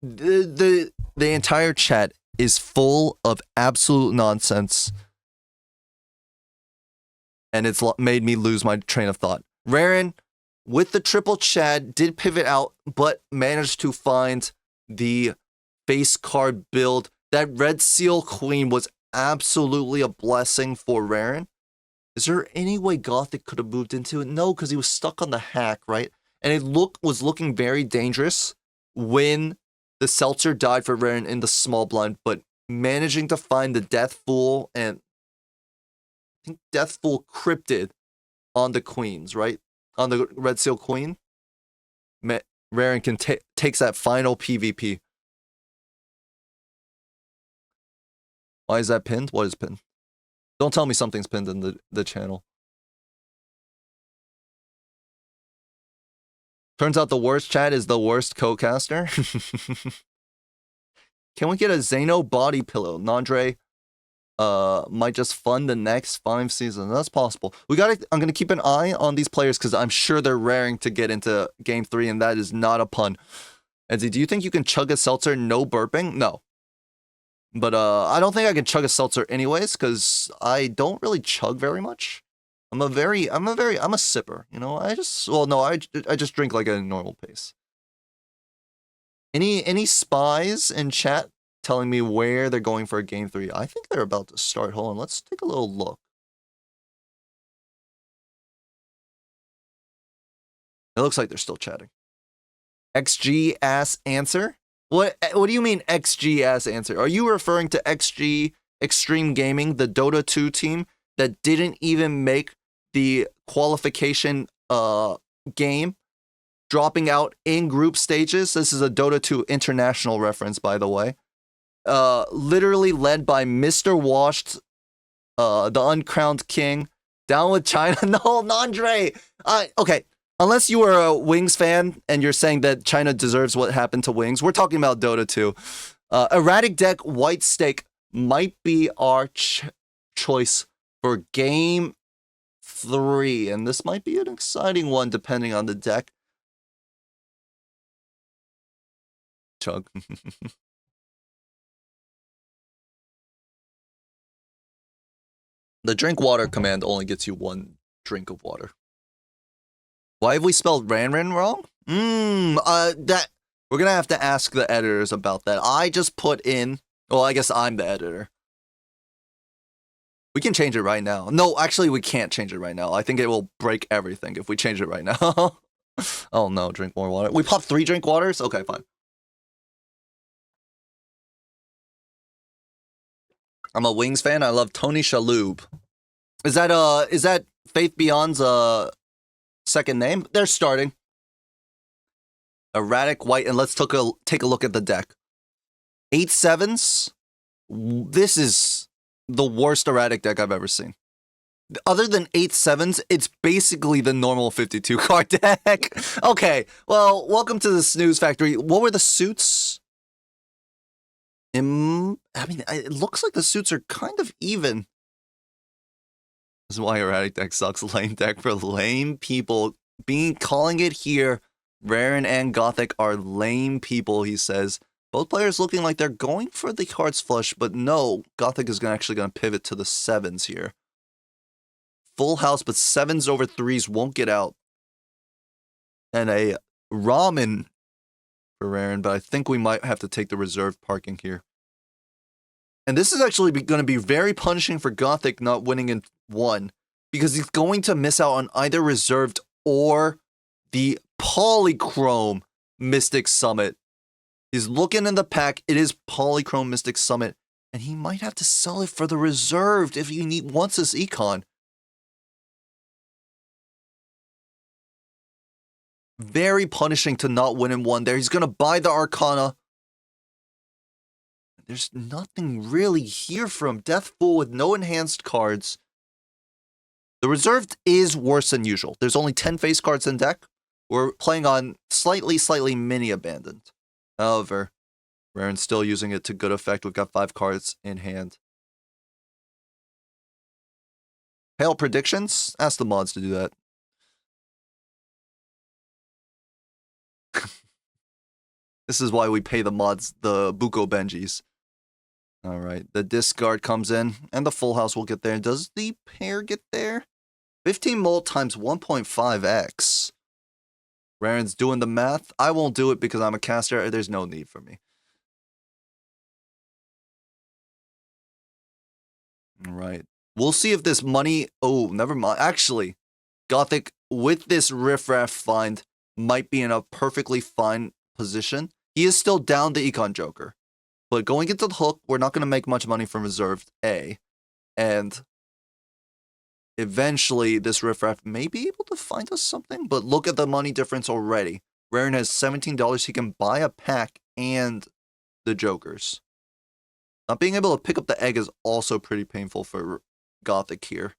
The entire chat is full of absolute nonsense. And it's made me lose my train of thought. Rarran, with the triple Chad, did pivot out, but managed to find the face card build. That Red Seal Queen was absolutely a blessing for Rarran. Is there any way Gothic could have moved into it? No, because he was stuck on the hack, right? And it was looking very dangerous when the Seltzer died for Rarran in the small blind, but managing to find the Death Fool and I think Death Fool cryptid on the queens, right? On the Red Seal Queen. Rarran takes that final PvP. Why is that pinned? What is pinned? Don't tell me something's pinned in the channel. Turns out the worst chat is the worst co-caster. Can we get a Zeno body pillow? Nandre might just fund the next 5 seasons. That's possible. I'm gonna keep an eye on these players because I'm sure they're raring to get into game 3, and that is not a pun. Edsy, do you think you can chug a seltzer no burping? No. But I don't think I can chug a seltzer anyways, because I don't really chug very much. I'm a sipper, you know. I just drink like at a normal pace. Any spies in chat telling me where they're going for a game 3? I think they're about to start. Hold on, let's take a little look. It looks like they're still chatting. XG ass answer? What do you mean XG ass answer? Are you referring to XG Extreme Gaming, the Dota 2 team that didn't even make the qualification game, dropping out in group stages? This is a Dota 2 international reference, by the way. Literally led by Mr. Washed, the uncrowned king, down with China. No, Nandre. Okay. Unless you are a Wings fan and you're saying that China deserves what happened to Wings, we're talking about Dota 2. Erratic deck, White Stake might be our choice for game 3. And this might be an exciting one depending on the deck. Chug. The drink water command only gets you 1 drink of water. Why have we spelled Rarran wrong? That we're gonna have to ask the editors about that. I just put in. Well, I guess I'm the editor. We can change it right now. No, actually, we can't change it right now. I think it will break everything if we change it right now. Oh no, drink more water. We popped 3 drink waters. Okay, fine. I'm a Wings fan. I love Tony Shalhoub. Is that Faith Beyond's second name? They're starting. Erratic White, and let's take a look at the deck. 8/7s. This is the worst erratic deck I've ever seen. Other than 8/7s, it's basically the normal 52 card deck. Okay, well, welcome to the snooze factory. What were the suits? I mean, it looks like the suits are kind of even. This is why erratic deck sucks. Lame deck for lame people. Calling it here, Rarran and Gothic are lame people, he says. Both players looking like they're going for the cards flush, but no, Gothic is actually going to pivot to the 7s here. Full house, but 7s over 3s won't get out. And a ramen for Rarran, but I think we might have to take the reserved parking here. And this is actually going to be very punishing for Gothic not winning in 1, because he's going to miss out on either reserved or the Polychrome Mystic Summit. He's looking in the pack. It is Polychrome Mystic Summit, and he might have to sell it for the reserved if he wants this econ. Very punishing to not win in one there. He's going to buy the Arcana. There's nothing really here from Death Fool with no enhanced cards. The reserved is worse than usual. There's only 10 face cards in deck. We're playing on slightly mini abandoned. However, Rarran's still using it to good effect. We've got 5 cards in hand. Hail predictions? Ask the mods to do that. This is why we pay the mods the Buko Benjis. Alright, the discard comes in, and the full house will get there. Does the pair get there? 15 mult times 1.5x. Rarran's doing the math. I won't do it because I'm a caster. There's no need for me. Alright. We'll see if this money... Oh, never mind. Actually, Gothic, with this riffraff find, might be in a perfectly fine position. He is still down the Econ Joker. But going into the hook, we're not going to make much money from reserved A. And eventually, this riffraff may be able to find us something. But look at the money difference already. Rarran has $17. He can buy a pack and the Jokers. Not being able to pick up the egg is also pretty painful for Gothic here.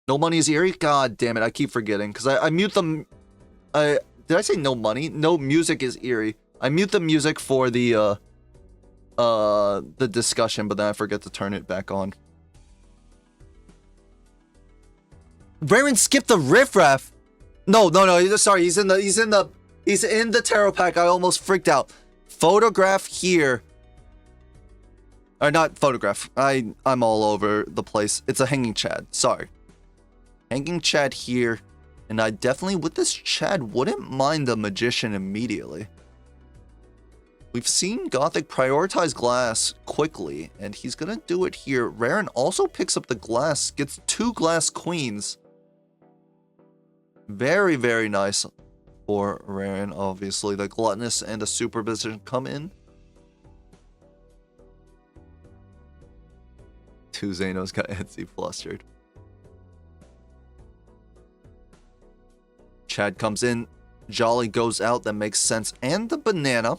No money is eerie? God damn it, I keep forgetting. Because I mute them... did I say no money? No music is eerie. I mute the music for the discussion, but then I forget to turn it back on. Rarran skipped the riffraff. No, sorry, he's in the tarot pack. I almost freaked out. Photograph here. Or not photograph. I'm all over the place. It's a hanging Chad. Sorry. Hanging Chad here. And I definitely, with this Chad, wouldn't mind the Magician immediately. We've seen Gothic prioritize glass quickly, and he's gonna do it here. Rarran also picks up the glass, gets 2 glass queens. Very, very nice for Rarran. Obviously, the gluttonous and the super position come in. 2 Xanos got Etsy flustered. Chad comes in. Jolly goes out. That makes sense. And the banana.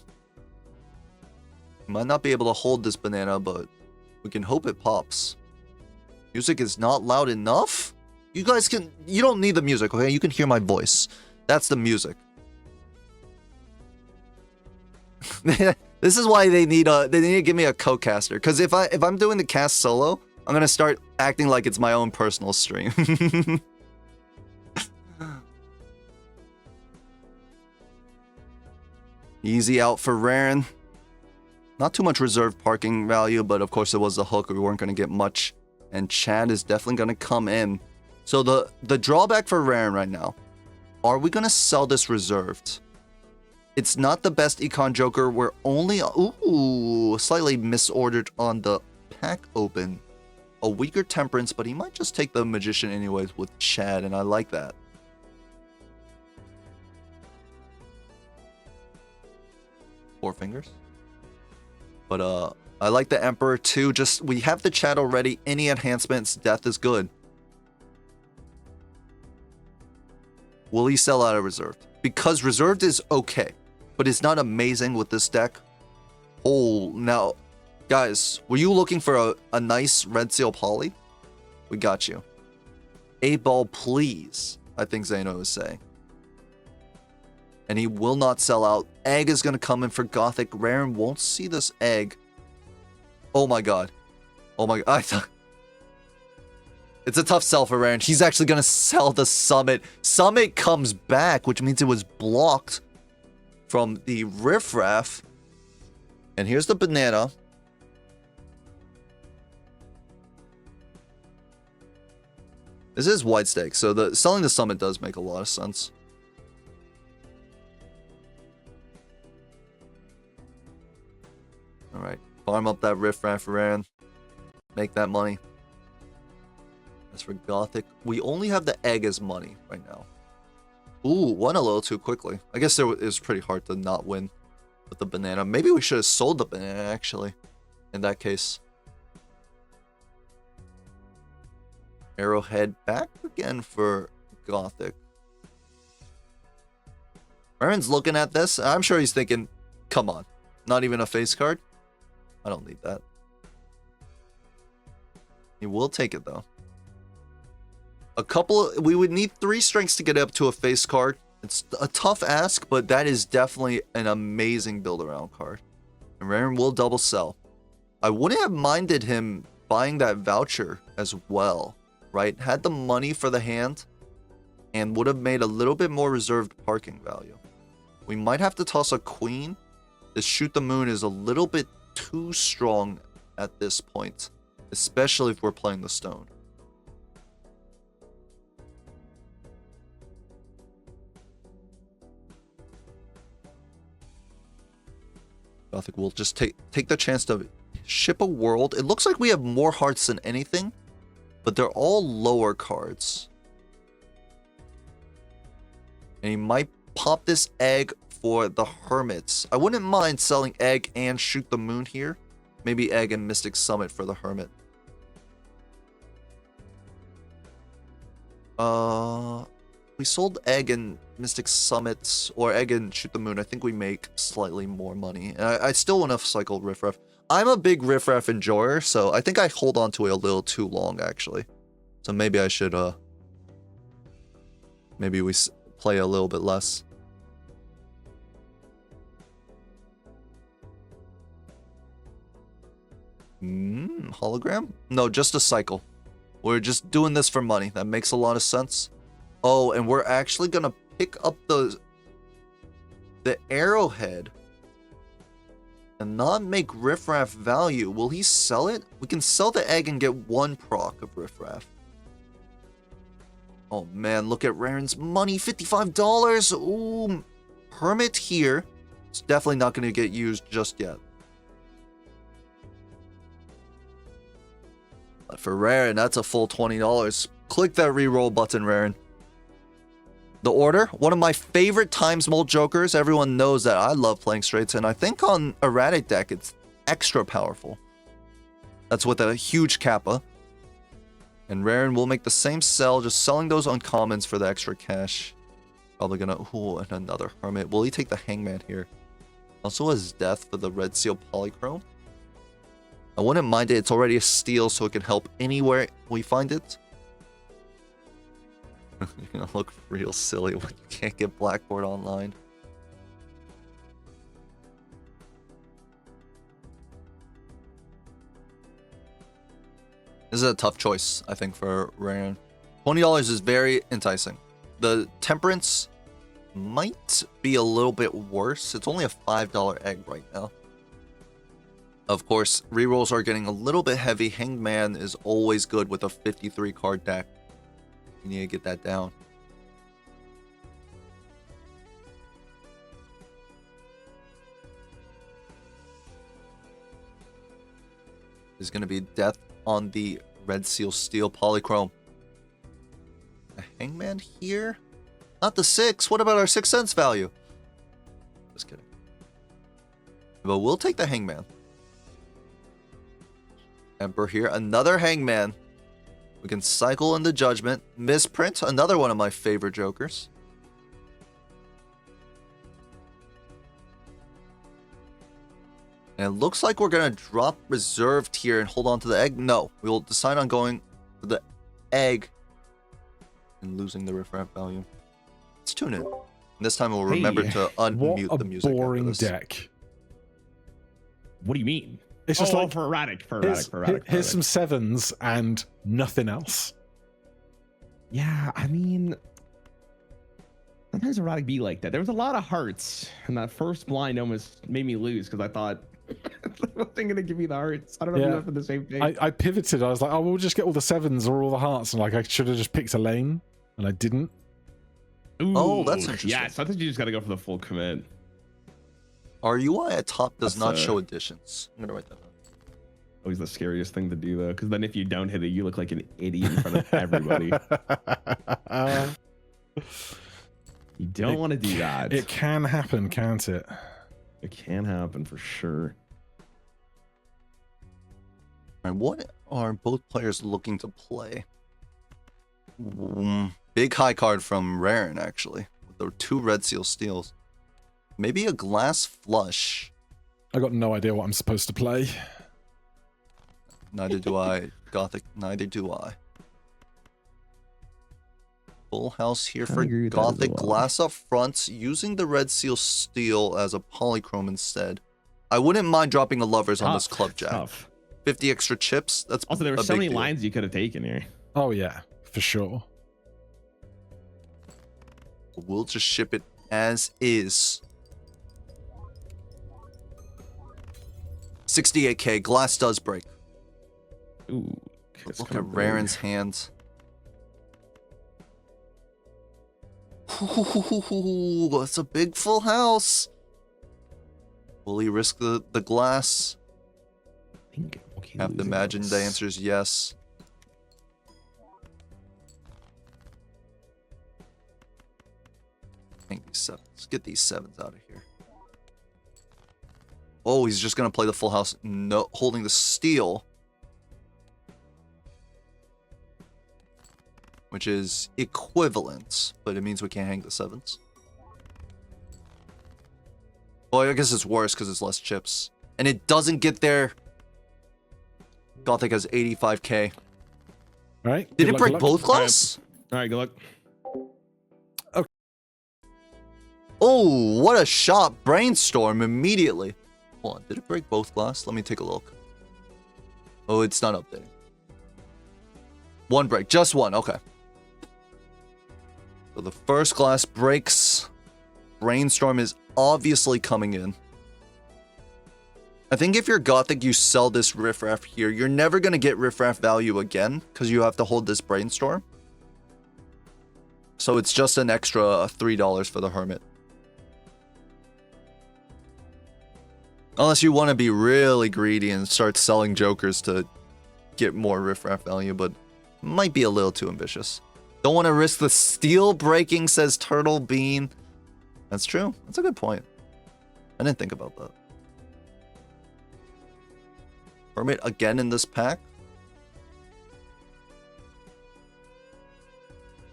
Might not be able to hold this banana, but we can hope it pops. Music is not loud enough? You guys can... You don't need the music, okay? You can hear my voice. That's the music. This is why they need to give me a co-caster. Because if I'm doing the cast solo, I'm gonna start acting like it's my own personal stream. Easy out for Rarran. Not too much reserve parking value, but of course it was the hook. We weren't going to get much. And Chad is definitely going to come in. So the drawback for Rarran right now. Are we going to sell this reserved? It's not the best Econ Joker. We're only... Ooh, slightly misordered on the pack open. A weaker Temperance, but he might just take the Magician anyways with Chad, and I like that. Four fingers. But I like the Emperor too. Just we have the Chad already. Any enhancements, death is good. Will he sell out of reserved? Because reserved is okay, but it's not amazing with this deck. Oh, now, guys, were you looking for a nice red seal poly? We got you. 8-ball, please. I think Zeno is saying. And he will not sell out. Egg is going to come in for Gothic. Rarran won't see this egg. Oh my god. Oh my god. I thought... It's a tough sell for Rarran. He's actually going to sell the Summit. Summit comes back, which means it was blocked from the Riffraff. And here's the banana. This is white stake, so selling the Summit does make a lot of sense. Alright, farm up that Riffraff for Rarran. Make that money. As for Gothic, we only have the egg as money right now. Ooh, won a little too quickly. I guess it was pretty hard to not win with the banana. Maybe we should have sold the banana, actually, in that case. Arrowhead back again for Gothic. Rarran's looking at this. I'm sure he's thinking, come on, not even a face card? I don't need that. He will take it though. We would need 3 strengths to get up to a face card. It's a tough ask, but that is definitely an amazing build around card. And Rarran will double sell. I wouldn't have minded him buying that voucher as well, right? Had the money for the hand and would have made a little bit more reserved parking value. We might have to toss a queen. This shoot the moon is a little bit too strong at this point, especially if we're playing the stone. Gothic will just take the chance to ship a world. It looks like we have more hearts than anything, but they're all lower cards. And he might pop this egg for the hermits. I wouldn't mind selling egg and shoot the moon here. Maybe egg and Mystic Summit for the hermit. We sold egg and Mystic Summits, or egg and shoot the moon. I think we make slightly more money. And I still want to cycle Riffraff. I'm a big Riffraff enjoyer, so I think I hold on to it a little too long, actually. So maybe I should, maybe we play a little bit less. Hologram? No, just a cycle. We're just doing this for money. That makes a lot of sense. Oh, and we're actually gonna pick up the arrowhead and not make Riffraff value. Will he sell it? We can sell the egg and get 1 proc of Riffraff. Oh man, look at Rarran's money, $55. Ooh, hermit here. It's definitely not gonna get used just yet. But for Rarran, that's a full $20. Click that reroll button, Rarran. The Order, one of my favorite times mold jokers. Everyone knows that I love playing straights, and I think on erratic deck it's extra powerful. That's with a huge kappa. And Rarran will make the same sell, just selling those uncommons for the extra cash. Probably gonna, ooh, and another hermit. Will he take the hangman here? Also has death for the red seal polychrome. I wouldn't mind it. It's already a steal, so it can help anywhere we find it. You're gonna look real silly when you can't get Blackboard online. This is a tough choice, I think, for Rarran. $20 is very enticing. The Temperance might be a little bit worse. It's only a $5 egg right now. Of course, rerolls are getting a little bit heavy. Hanged Man is always good with a 53 card deck. You need to get that down. There's going to be death on the Red Seal Steel Polychrome. A Hangman here? Not the 6. What about our 6 cents value? Just kidding. But we'll take the Hangman. Emperor here. Another Hangman. We can cycle into Judgment. Misprint. Another one of my favorite jokers. And it looks like we're going to drop Reserved here and hold on to the egg. No. We will decide on going for the egg and losing the Riffraff value. Let's tune in. And this time we'll remember to unmute the music. What a boring deck. What do you mean? It's just like for erratic. Here's some 7s and nothing else. Yeah, I mean, sometimes erratic be like that. There was a lot of hearts, and that first blind almost made me lose because I thought I wasn't gonna give me the hearts. I don't know if you went for the same thing. I pivoted. I was like, oh, we'll just get all the 7s or all the hearts, and like I should have just picked a lane, and I didn't. Ooh, oh, that's interesting. Yeah, so I think you just gotta go for the full commit. Our UI at top does not show additions. I'm gonna write that down. Always the scariest thing to do though, because then if you don't hit it, you look like an idiot in front of everybody. You don't want to do that. It can happen, can't it? It can happen for sure. All right, what are both players looking to play? Big high card from Rarran, actually, with the 2 Red Seal Steels. Maybe a glass flush. I got no idea what I'm supposed to play. Neither do I. Gothic, neither do I. Full house here for agree with that as Gothic. well. Glass up front, using the red seal steel as a polychrome instead. I wouldn't mind dropping a lovers on this club jack. Tough. 50 extra chips. That's Also, there were a so big many deal. lines you could have taken here. Oh yeah, for sure. We'll just ship it as is. 68k. Glass does break. Ooh. it's Look kinda at big. Rarran's hands. Ooh, that's a big full house. Will he risk the glass? I think okay, Have to losing imagine this. the answer is yes. I think these sevens. Let's get these sevens out of here. Oh, he's just gonna play the full house. No, holding the steal, which is equivalent, but it means we can't hang the sevens. Well, I guess it's worse because it's less chips, and it doesn't get there. Gothic has 85k. All right. Did good it luck, break good luck. both glass? All right, good luck. Oh, what a shot. Brainstorm immediately. Hold on, did it break both glass? Let me take a look. Oh, it's not updating. One break, just one, okay. So the first glass breaks. Brainstorm is obviously coming in. I think if you're Gothic, you sell this riffraff here. You're never going to get riffraff value again because you have to hold this Brainstorm. So it's just an extra $3 for the Hermit. Unless you want to be really greedy and start selling jokers to get more riffraff value, but might be a little too ambitious. Don't want to risk the steel breaking, says Turtle Bean. That's true. That's a good point. I didn't think about that. Hermit again in this pack.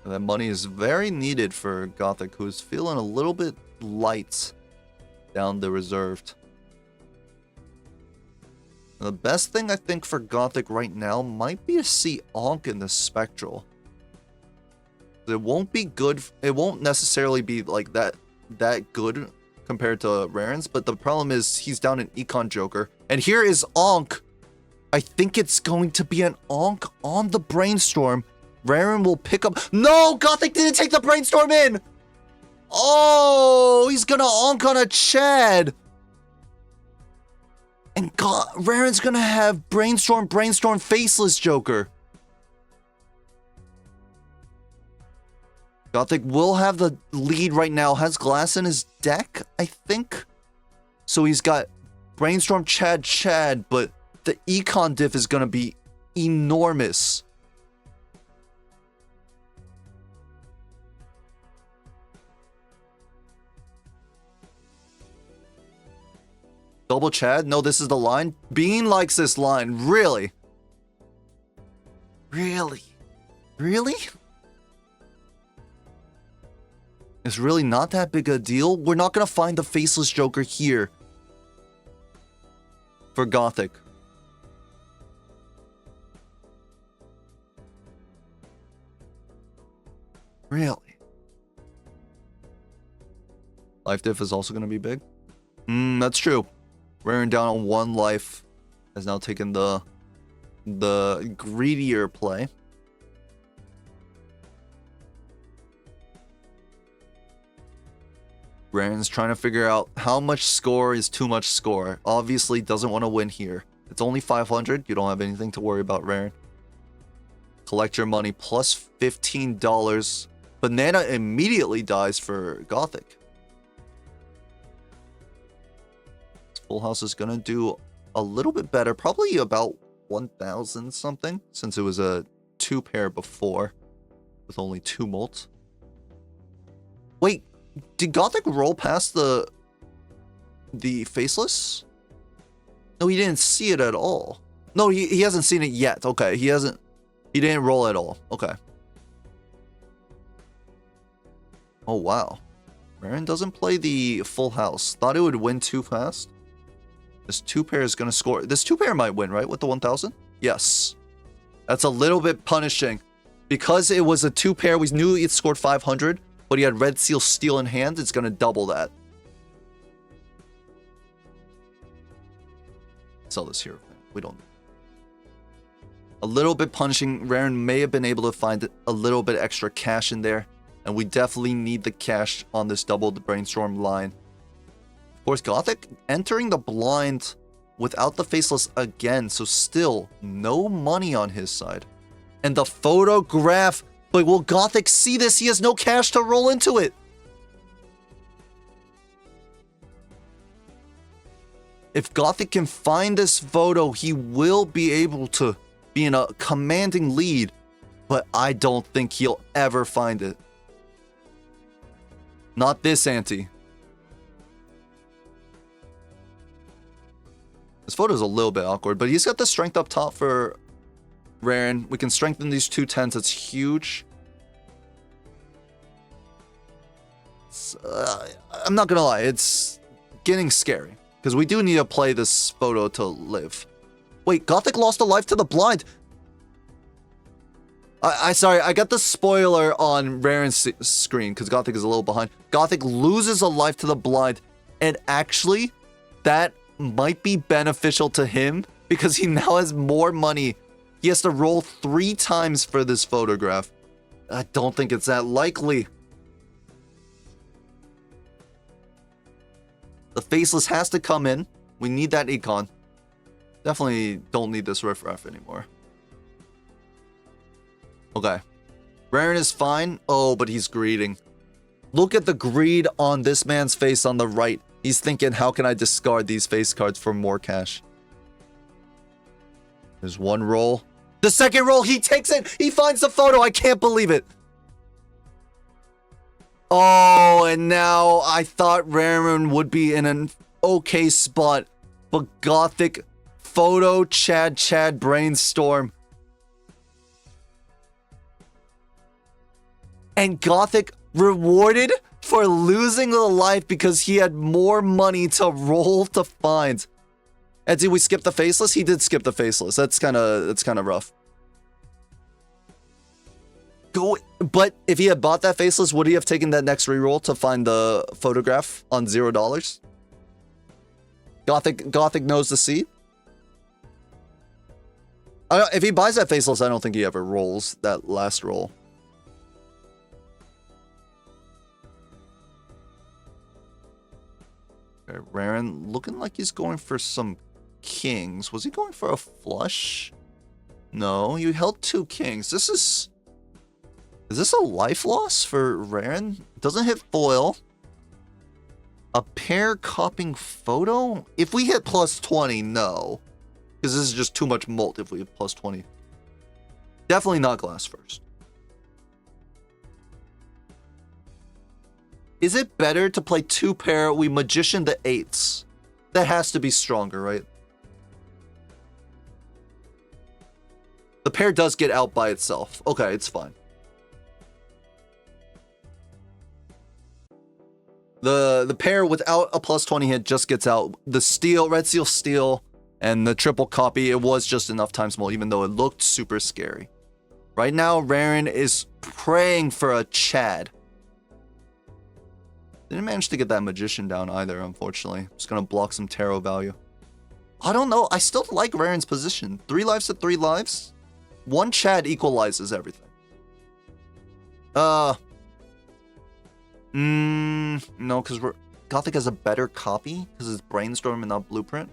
And that money is very needed for Gothic, who's feeling a little bit light down the reserved. The best thing I think for Gothic right now might be to see Ankh in the Spectral. It won't be good. It won't necessarily be like that good compared to Rarran's, but the problem is he's down an Econ Joker. And here is Ankh. I think it's going to be an Ankh on the Brainstorm. Rarran will pick up. No, Gothic didn't take the Brainstorm in. Oh, he's gonna Ankh on a Chad. And Rarran's gonna have Brainstorm, Faceless Joker. Gothic will have the lead right now. Has glass in his deck, I think. So he's got Brainstorm, Chad, but the Econ diff is gonna be enormous. Double Chad? No, this is the line. Bean likes this line. Really? Really? Really? It's really not that big a deal. We're not going to find the Faceless Joker here. For Gothic. Really? Life diff is also going to be big? That's true. Rarran down on 1 life has now taken the greedier play. Rarran's trying to figure out how much score is too much score. Obviously doesn't want to win here. It's only 500. You don't have anything to worry about, Rarran. Collect your money plus $15. Banana immediately dies for Gothic. Full House is gonna do a little bit better, probably about 1,000 something, since it was a 2-pair before with only 2 molts. Wait, did Gothic roll past the Faceless? No, he didn't see it at all. No, he hasn't seen it yet. Okay, he didn't roll at all. Okay. Oh wow. Rarran doesn't play the full house. Thought it would win too fast. This 2-pair is going to score. This 2-pair might win, right? With the 1,000? Yes. That's a little bit punishing. Because it was a 2-pair, we knew it scored 500, but he had Red Seal Steel in hand. It's going to double that. Sell this here. We don't. A little bit punishing. Rarran may have been able to find a little bit extra cash in there. And we definitely need the cash on this doubled brainstorm line. Of course, Gothic entering the blind without the faceless again. So still no money on his side. And the photograph. But will Gothic see this? He has no cash to roll into it. If Gothic can find this photo, he will be able to be in a commanding lead. But I don't think he'll ever find it. Not this ante. This photo is a little bit awkward, but he's got the strength up top for Rarran. We can strengthen these 2 10s. It's huge. I'm not gonna lie, it's getting scary. Because we do need to play this photo to live. Wait, Gothic lost a life to the blind. Sorry, I got the spoiler on Rarran's screen because Gothic is a little behind. Gothic loses a life to the blind, and actually, that might be beneficial to him because he now has more money. He has to roll 3 times for this photograph. I don't think it's that likely. The faceless has to come in. We need that econ. Definitely don't need this riffraff anymore. Okay. Rarran is fine. Oh, but he's greeding. Look at the greed on this man's face on the right. He's thinking, how can I discard these face cards for more cash? There's 1 roll. The second roll, he takes it. He finds the photo. I can't believe it. Oh, and now I thought Rarran would be in an okay spot. But Gothic photo Chad brainstorm. And Gothic rewarded for losing the life because he had more money to roll to find. And did we skip the faceless? He did skip the faceless. That's kind of rough. But if he had bought that faceless, would he have taken that next reroll to find the photograph on $0? Gothic knows the seed. If he buys that faceless, I don't think he ever rolls that last roll. Okay, Rarran looking like he's going for some kings. Was he going for a flush? No, you held 2 kings. Is this a life loss for Rarran? Doesn't hit foil. A pair copying photo? If we hit plus 20, no. Because this is just too much mult if we hit plus 20. Definitely not glass first. Is it better to play 2 pair? We magician the 8s. That has to be stronger, right? The pair does get out by itself. Okay, it's fine. The pair without a plus 20 hit just gets out. The steel, red seal steel, and the triple copy, it was just enough times more, even though it looked super scary. Right now, Rarran is praying for a Chad. Didn't manage to get that magician down either, unfortunately. Just gonna block some tarot value. I don't know. I still like Rarran's position. 3 lives to 3 lives. 1 Chad equalizes everything. No, because Gothic has a better copy because it's brainstorm and not blueprint.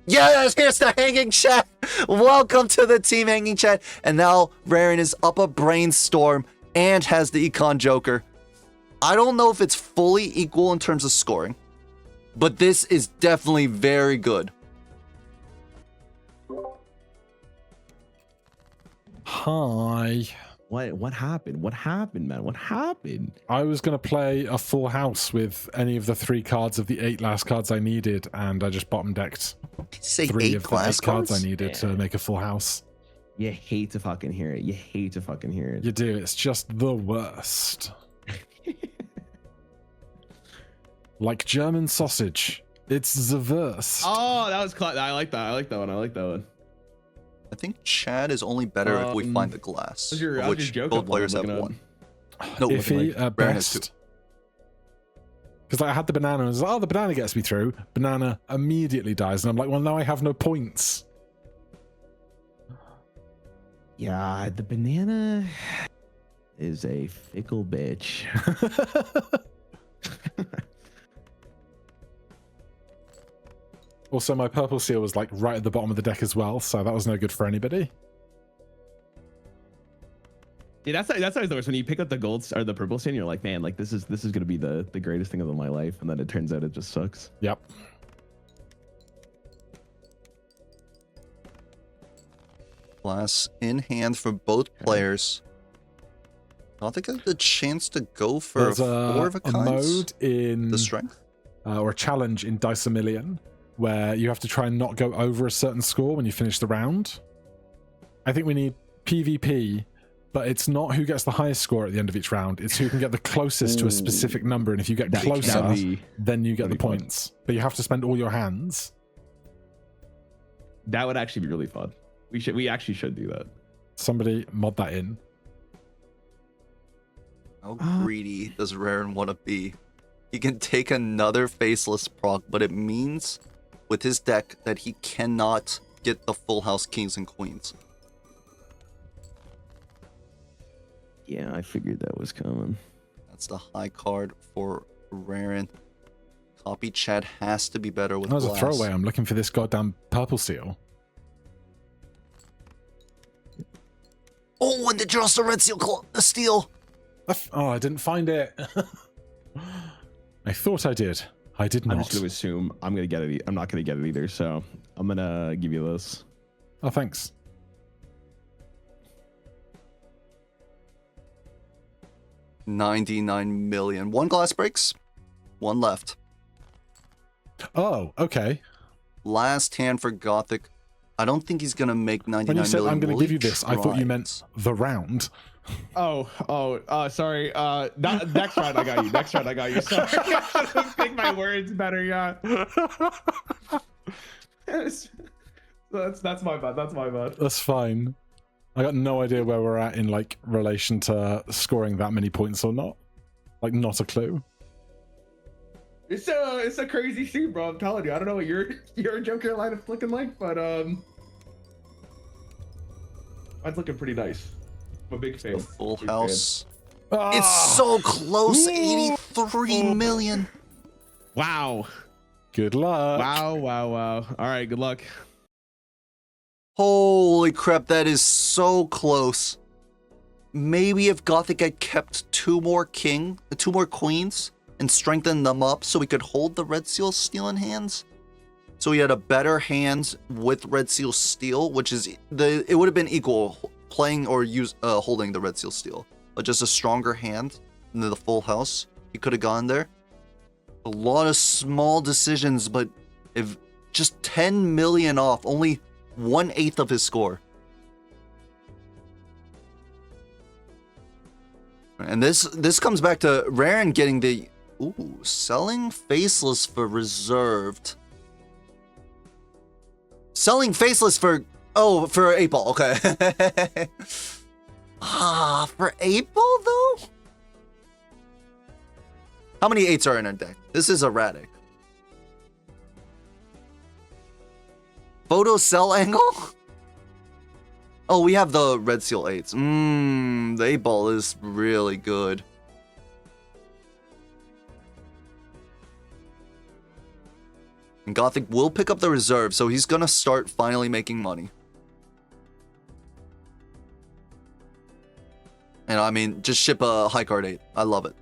Yes, here's the hanging chat. Welcome to the team hanging chat. And now Rarran is up a brainstorm and has the econ joker. I don't know if it's fully equal in terms of scoring, but this is definitely very good. Hi. What happened? What happened, man? What happened? I was going to play a full house with any of the 3 cards of the 8 last cards I needed, and I just bottom decked Say 3 8 of the glass 8 cards cards? I needed to make a full house. You hate to fucking hear it. You hate to fucking hear it. You do. It's just the worst. Like German sausage. It's the verse. Oh, that was I like that. I like that one. I like that one. I think Chad is only better if we find the glass, how's your of which joke both up players have looking up? one. No, Iffy at Rarran has two. best. Because I had the banana and I was like, oh, the banana gets me through. Banana immediately dies. And I'm like, well, now I have no points. Yeah, the banana is a fickle bitch. Also, my purple seal was like right at the bottom of the deck as well, so that was no good for anybody. Yeah, that's always the worst when you pick up the gold or the purple stain. You're like, man, like this is gonna be the greatest thing of my life, and then it turns out it just sucks. Yep. Glass in hand for both players. Gothic has the chance to go for There's a 4 of a kind. mode in The strength. or a challenge in Dice a Million where you have to try and not go over a certain score when you finish the round. I think we need PvP, but it's not who gets the highest score at the end of each round. It's who can get the closest to a specific number, and if you get closer, then you get the points. But you have to spend all your hands. That would actually be really fun. We actually should do that. Somebody mod that in. How greedy does Rarran want to be? He can take another faceless proc, but it means with his deck that he cannot get the full house kings and queens. Yeah, I figured that was coming. That's the high card for Rarran. Copy Chad has to be better with That was glass. a throwaway. I'm looking for this goddamn purple seal. Oh, and the just a red seal steal. Oh, I didn't find it. I thought I did. I did not. I'm just gonna assume I'm gonna get it. I'm not gonna get it either. So I'm gonna give you this. Oh, thanks. $99 million. One glass breaks. One left. Oh, okay. Last hand for Gothic. I don't think he's gonna make 99 When you said million. I'm going to Will give he you this, I thought you try? meant the round. Sorry. Next round I got you. Next round I got you. Sorry. I should have picked my words better. Yeah. That's my bad. That's my bad. That's fine. I got no idea where we're at in like relation to scoring that many points or not. Like, not a clue. It's a crazy scene, bro. I'm telling you. I don't know what your Joker lineup's looking like, but mine's looking pretty nice. I'm a big fan. The full Big house. Ah! It's so close. Ooh. 83 million. Wow. Good luck. Wow. All right. Good luck. Holy crap, that is so close. Maybe if Gothic had kept two more queens and strengthened them up so we could hold the Red Seal Steel in hands. So he had a better hand with Red Seal Steel, which is it would have been equal playing or holding the Red Seal Steel, but just a stronger hand than the full house. He could have gone there. A lot of small decisions, but if just 10 million off, only 1/8 of his score. And this comes back to Rarran getting the selling faceless for reserved. Selling faceless for 8 ball, okay. For 8 ball though? How many 8s are in our deck? This is erratic. Photo cell angle? Oh, we have the Red Seal 8s. The 8 ball is really good. And Gothic will pick up the reserve, so he's gonna start finally making money. And I mean, just ship a high card 8. I love it.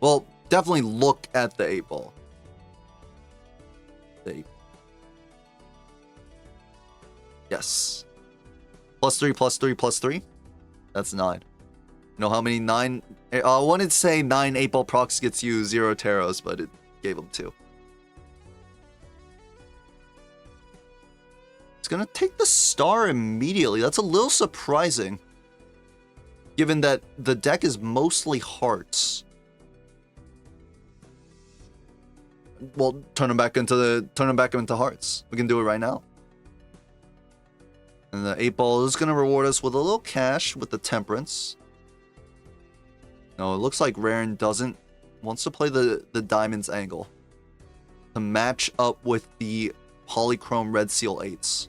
Well, definitely look at the 8 ball. The 8. Yes. +3, +3, +3. That's 9. You know how many 9? I wanted to say 9 8 ball procs gets you 0 taros, but it gave him 2. It's gonna take the star immediately. That's a little surprising, given that the deck is mostly hearts. Well, turn them back into hearts. We can do it right now. And the 8-ball is gonna reward us with a little cash with the temperance. No, it looks like Rarran wants to play the diamonds angle to match up with the polychrome red seal 8s.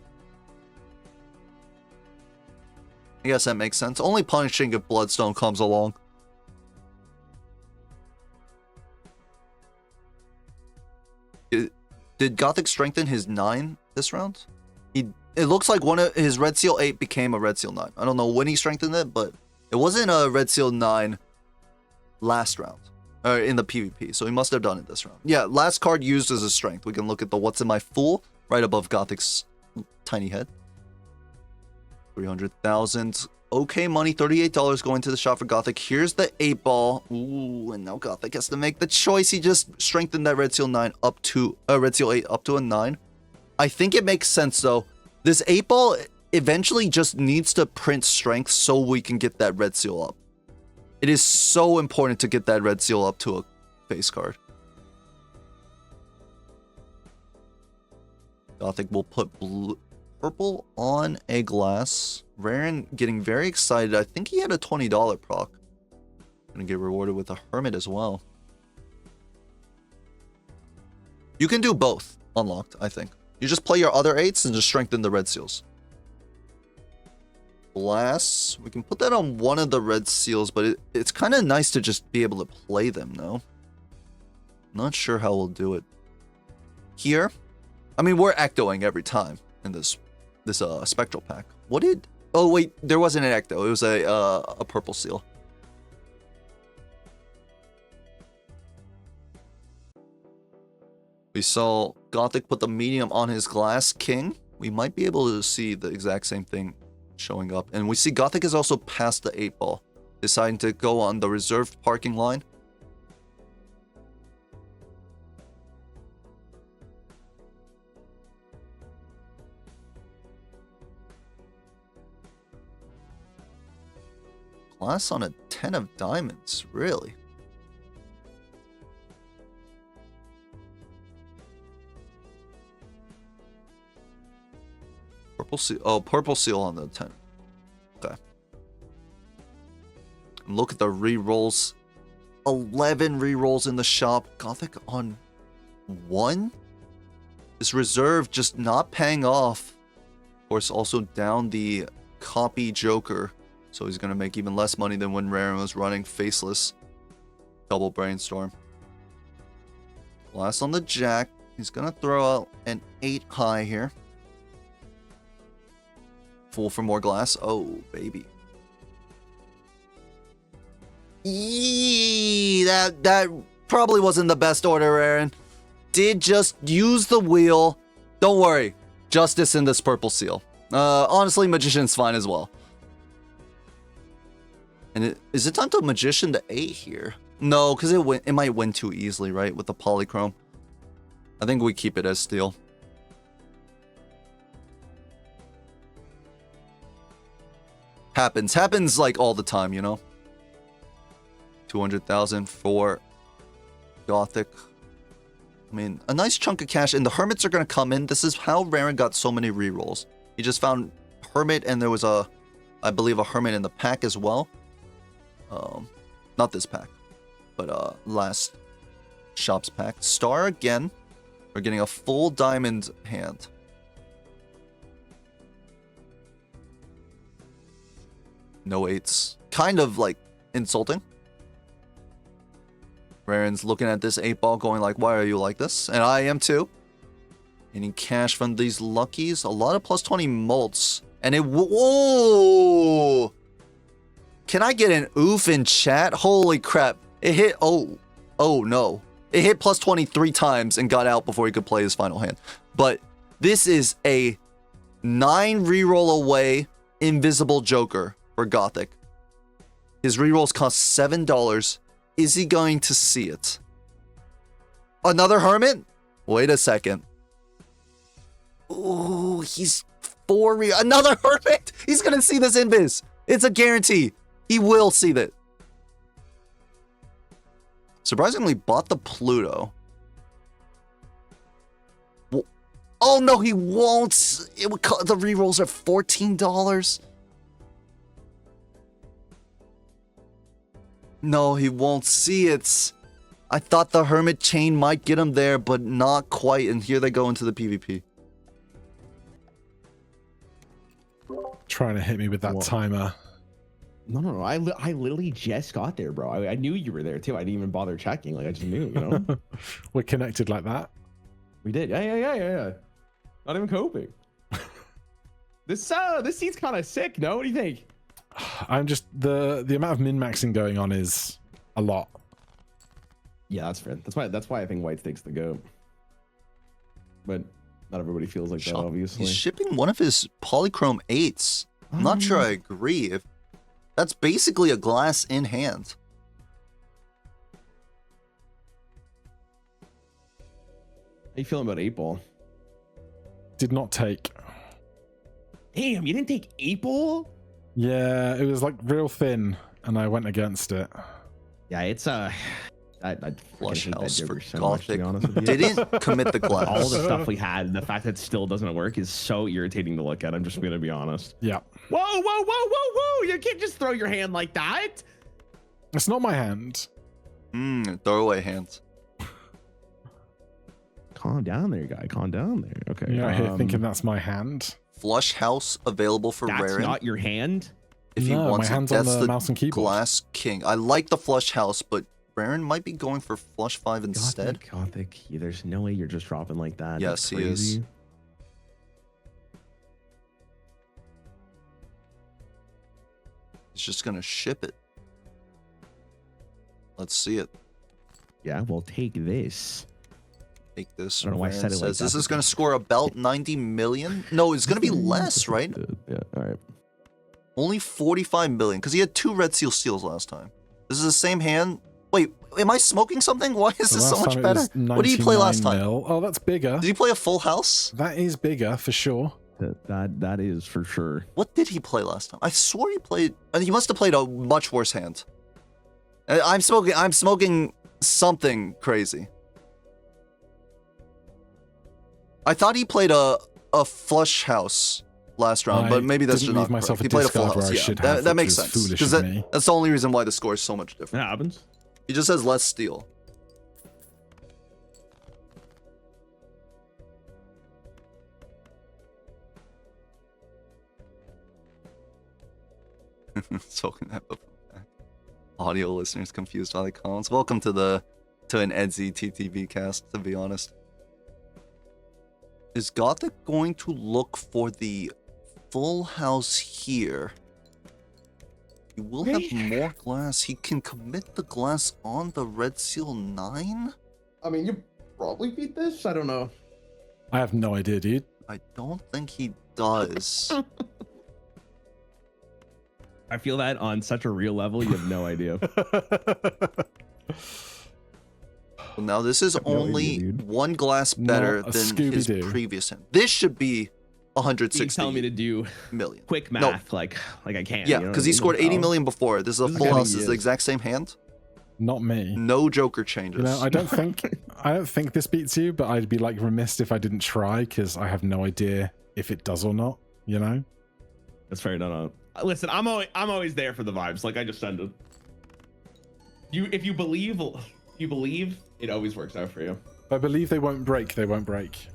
I guess that makes sense. Only punishing if Bloodstone comes along. Did Gothic strengthen his 9 this round? It looks like one of his red seal 8 became a red seal 9. I don't know when he strengthened it, but it wasn't a red seal 9 last round. Or in the PvP, so he must have done it this round. Yeah, last card used as a strength. We can look at the What's in My Fool right above Gothic's tiny head. 300,000. Okay, money. $38 going to the shop for Gothic. Here's the 8-ball. Ooh, and now Gothic has to make the choice. He just strengthened that red seal 9 up to red seal 8 up to a 9. I think it makes sense though. This 8-ball eventually just needs to print strength so we can get that red seal up. It is so important to get that red seal up to a face card. Gothic will put purple on a glass. Rarran getting very excited. I think he had a $20 proc. Gonna get rewarded with a hermit as well. You can do both unlocked, I think. You just play your other 8s and just strengthen the red seals. Glass. We can put that on one of the red seals, but it's kind of nice to just be able to play them, though. Not sure how we'll do it. Here. I mean, we're ectoing every time in this spectral pack. What did... Oh, wait. There wasn't an ecto. It was a purple seal. We saw Gothic put the medium on his glass king. We might be able to see the exact same thing showing up. And we see Gothic has also passed the 8-ball, deciding to go on the reserved parking line. Glass on a 10 of diamonds, really? Purple seal. Oh, purple seal on the 10. Okay. And look at the rerolls. 11 rerolls in the shop. Gothic on 1? This reserve just not paying off. Of course, also down the copy Joker. So he's going to make even less money than when Rarran was running faceless. Double brainstorm. Last on the jack. He's going to throw out an 8 high here. Full for more glass. Oh, baby. Eee, that probably wasn't the best order, Rarran. Did just use the wheel. Don't worry. Justice in this purple seal. Honestly, Magician's fine as well. And is it time to Magician to 8 here? No, because it might win too easily, right? With the polychrome. I think we keep it as steel. Happens like all the time, you know? 200,000 for Gothic. I mean, a nice chunk of cash, and the hermits are going to come in. This is how Rarran got so many rerolls. He just found hermit, and there was I believe, a hermit in the pack as well. Not this pack, but last shop's pack. Star again. We're getting a full diamond hand. No 8s. Kind of like insulting. Rarran's looking at this 8-ball going like, why are you like this? And I am too. Getting cash from these luckies. A lot of plus 20 mults. And it... Whoa! Can I get an oof in chat? Holy crap. It hit... Oh no. It hit plus 20 3 times and got out before he could play his final hand. But this is a 9 reroll away invisible Joker for Gothic. His rerolls cost $7. Is he going to see it? Another hermit? Wait a second. Ooh, he's 4 another hermit? He's gonna see this invis. It's a guarantee. He will see that. Surprisingly, bought the Pluto. Oh no, he won't. It would the rerolls are $14. No, he won't see it. I thought the Hermit Chain might get him there, but not quite. And here they go into the PvP. Trying to hit me with that timer. No. I literally just got there, bro. I knew you were there too. I didn't even bother checking. Like I just knew, you know. We're connected like that. We did. Yeah. Not even coping. This seat's kind of sick. No, what do you think? I'm just the amount of min-maxing going on is a lot. Yeah, that's fair. That's why I think white takes the goat. But not everybody feels like that, obviously. He's shipping one of his Polychrome 8s. I'm not sure I agree. If that's basically a glass in hand. How you feeling about 8-ball? Did not take. Damn, you didn't take 8-ball? Yeah, it was like real thin, and I went against it. Yeah, it's I Flush house for so Gothic. much, to be honest with you. Didn't commit the glass. All the stuff we had, the fact that it still doesn't work is so irritating to look at. I'm just gonna be honest. Yeah. Whoa! You can't just throw your hand like that. It's not my hand. Throwaway hands. Calm down there, guy. Calm down there. Okay. You're out here thinking that's my hand. Flush house available for That's Rarran. not your hand. If he No, wants my it, hand's on that's the mouse and keyboard. Glass King. I like the flush house, but Rarran might be going for flush 5 instead. Gothic. Yeah, there's no way you're just dropping like that. Yes, That's he crazy. is. He's just gonna ship it. Let's see it. Yeah, well, take this. Take this. I don't know why I Rarran said it like says this that. is gonna score about 90 million. No, it's gonna be less, right? Yeah. All right. Only 45 million, because he had 2 Red Seal Seals last time. This is the same hand. Wait, am I smoking something? Why is The this so last much time it better? was What did he play last 99 time? mil. Oh, that's bigger. Did he play a full house? That is bigger for sure. That is for sure. What did he play last time? I swore he played. He must have played a much worse hand. I'm smoking something crazy. I thought he played a flush house last round, but maybe that's just didn't not leave myself correct. a He played a full discard where house. I Yeah, should that, have, that which makes was sense. foolish Because of me. that's the only reason why the score is so much different. That happens. He just has less steal. Soaking that before that. Audio listeners confused by the comments. Welcome to an Edzy TTV cast, to be honest. Is Gothic going to look for the full house here? He will have more glass. He can commit the glass on the Red Seal 9? I mean, you probably beat this. I don't know. I have no idea, dude. I don't think he does. I feel that on such a real level, you have no idea. Well, now this is no only idea, dude. 1 glass better Not a than his Scooby-Doo. previous hand. This should be You 160 telling me to do million. quick No. math, like I can't. Yeah, you know because what I he mean? scored 80 Oh. million before. This is a This is full kinda house. This is the weird. exact same hand. Not me. No Joker changes. You know, I don't think this beats you, but I'd be like remiss if I didn't try because I have no idea if it does or not. You know. That's fair. No. Listen, I'm always there for the vibes. Like I just said it. If you believe, it always works out for you. If I believe they won't break. They won't break.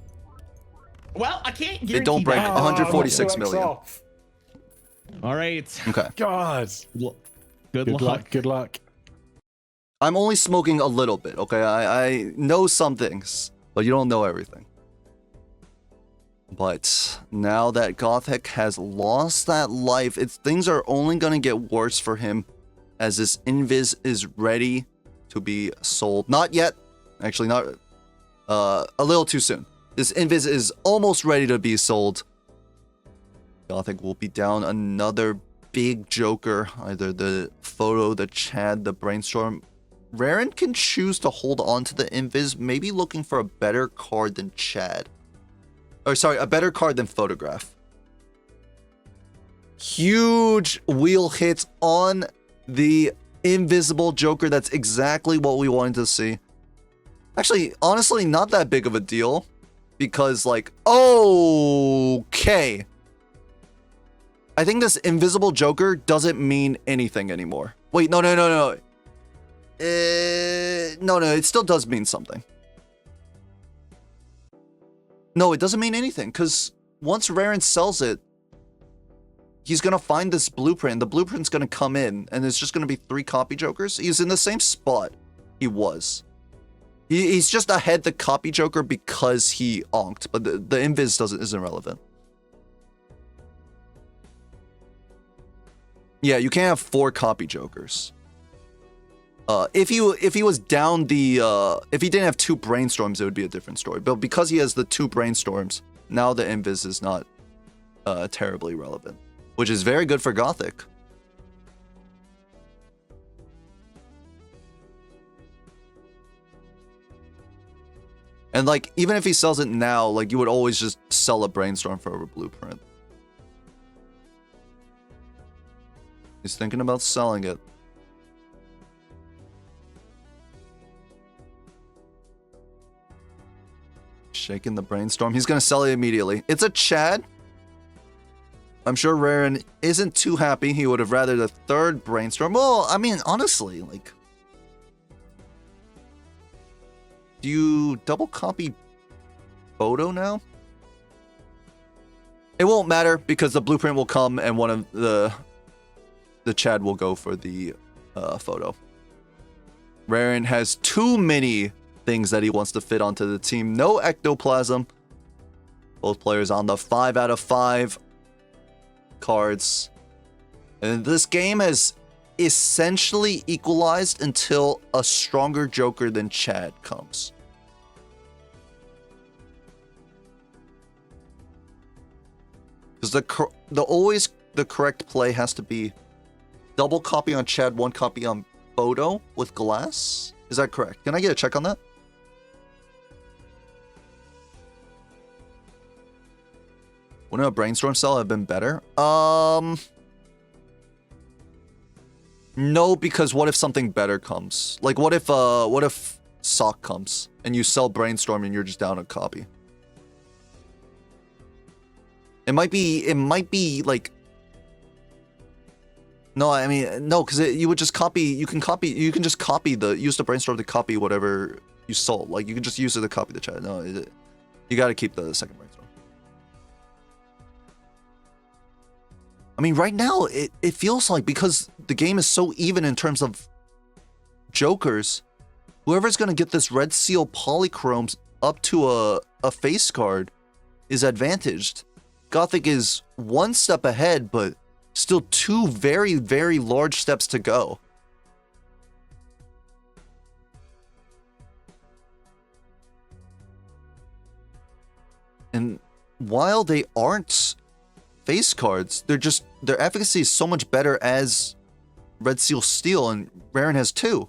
Well, I can't guarantee They don't break. that. 146 million. All right. Okay. God. Good luck. Good luck. I'm only smoking a little bit, okay? I know some things, but you don't know everything. But now that Gothic has lost that life, things are only going to get worse for him as this Invis is ready to be sold. Not yet. Actually, not a little too soon. This Invis is almost ready to be sold. Gothic will be down another big joker, either the photo, the Chad, the brainstorm. Rarran can choose to hold on to the Invis, maybe looking for a better card than Chad. Or sorry, a better card than Photograph. Huge wheel hits on the invisible joker. That's exactly what we wanted to see. Actually, honestly, not that big of a deal. because like, okay. I think this invisible Joker doesn't mean anything anymore. Wait, no. No, it still does mean something. No, it doesn't mean anything, because once Rarran sells it, he's going to find this blueprint. The blueprint's going to come in, and there's just going to be 3 copy Jokers. He's in the same spot he was. He's just ahead the copy Joker because he onked, but the invis isn't relevant. Yeah, you can't have 4 copy Jokers. If he was down the if he didn't have 2 brainstorms, it would be a different story. But because he has the 2 brainstorms, now the invis is not terribly relevant, which is very good for Gothic. And like, even if he sells it now, like, you would always just sell a brainstorm for a blueprint. He's thinking about selling it. Shaking the brainstorm. He's gonna sell it immediately. It's a Chad. I'm sure Rarran isn't too happy. He would have rather the 3rd brainstorm. Well, I mean, honestly, like, do you double copy photo now? It won't matter because the blueprint will come and one of the Chad will go for the photo. Rarran has too many things that he wants to fit onto the team. No ectoplasm. Both players on the 5 out of 5 cards. And this game has essentially equalized until a stronger Joker than Chad comes. Because the correct play has to be double copy on Chad, 1 copy on photo with glass. Is that correct? Can I get a check on that? Wouldn't a brainstorm cell have been better? No, because what if something better comes? Like, what if Sock comes and you sell brainstorm and you're just down a copy? It might be like, no, I mean, no, because you would just copy, you can just copy use the brainstorm to copy whatever you sold. Like, you can just use it to copy the chat. No, you got to keep the second brainstorm. I mean, right now, it feels like, because the game is so even in terms of Jokers, whoever's going to get this Red Seal Polychromes up to a face card is advantaged. Gothic is 1 step ahead, but still 2 very, very large steps to go. And while they aren't face cards, their efficacy is so much better as Red Seal Steel, and Rarran has 2.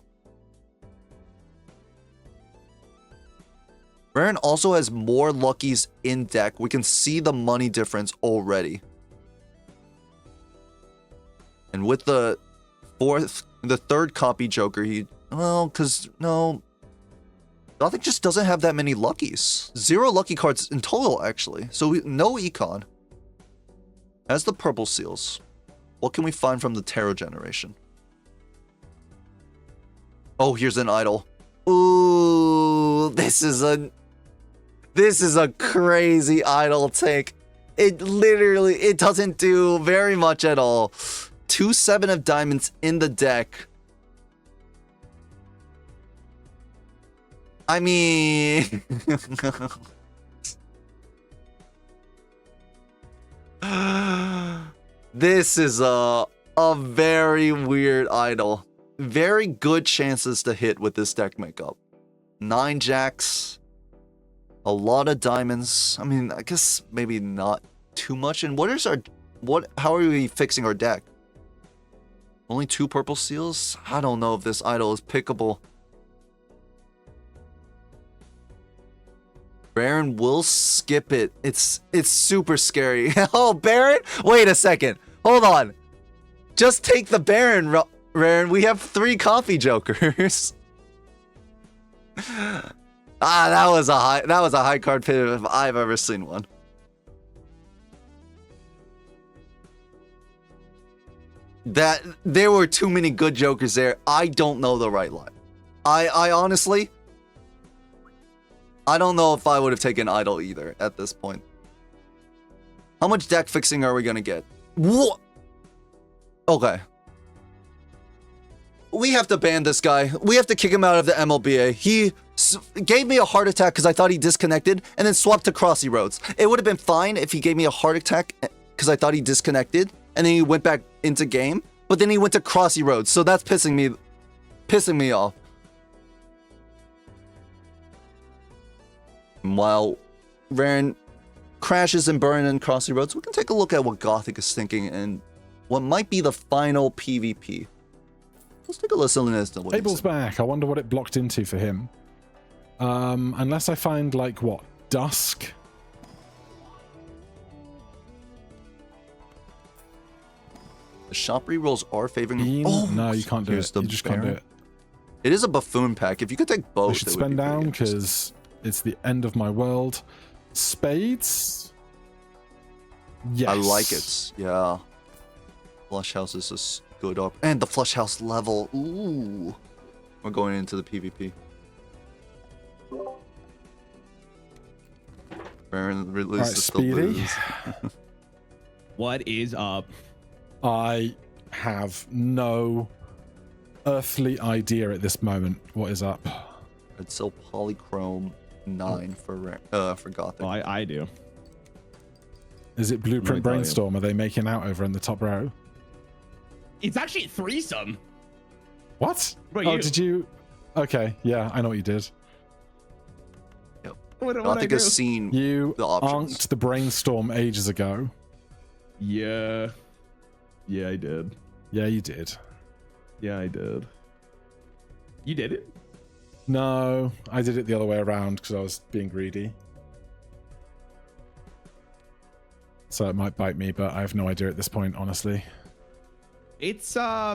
Rarran also has more Luckies in deck. We can see the money difference already. And with the 3rd copy Joker, Gothic just doesn't have that many Luckies. 0 lucky cards in total, actually. So no econ. As the purple seals, what can we find from the Tarot generation? Oh, here's an idol. Ooh, this is a crazy idol take. It doesn't do very much at all. 2 7 of diamonds in the deck. I mean, this is a very weird idol. Very good chances to hit with this deck makeup. 9 jacks, a lot of diamonds. I mean, I guess maybe not too much. And how are we fixing our deck? Only 2 purple seals? I don't know if this idol is pickable. Baron will skip it. It's super scary. Oh, Baron? Wait a second. Hold on. Just take the Baron, Rarran. We have 3 coffee Jokers. Ah, that was a high card pit if I've ever seen one. That there were too many good jokers there. I don't know the right line. I honestly, I don't know if I would have taken idle either at this point. How much deck fixing are we gonna get? What? Okay. We have to ban this guy. We have to kick him out of the MLBA. He gave me a heart attack because I thought he disconnected and then swapped to Crossy Roads. It would have been fine if he gave me a heart attack because I thought he disconnected and then he went back into game, but then he went to Crossy Roads, so that's pissing me off. While Rarran crashes and burns in Crossy Roads, we can take a look at what Gothic is thinking and what might be the final PvP. Let's take a listen to this. Abel's back. I wonder what it blocked into for him. Unless I find, like, what? Dusk? The shop rerolls are favoring... Bean? Oh, no, you can't do it. You just can't do it. It is a buffoon pack. If you could take both, I should spend down because it's the end of my world. Spades? Yes. I like it. Yeah. Flush house is just good up. And the flush house level. Ooh. We're going into the PvP. Rarran releases the blues. What is up? I have no earthly idea at this moment what is up. It's still Polychrome 9 for Gothic. Well, I do. Is it Blueprint Brainstorm? Are they making out over in the top row? It's actually threesome. What? What Oh, you? did you? Okay, yeah, I know what you did. Yep. What Gothic has seen You the options. anked the Brainstorm ages ago. Yeah. Yeah, I did. Yeah, you did. Yeah, I did. You did it? No, I did it the other way around because I was being greedy. So it might bite me, but I have no idea at this point, honestly. It's I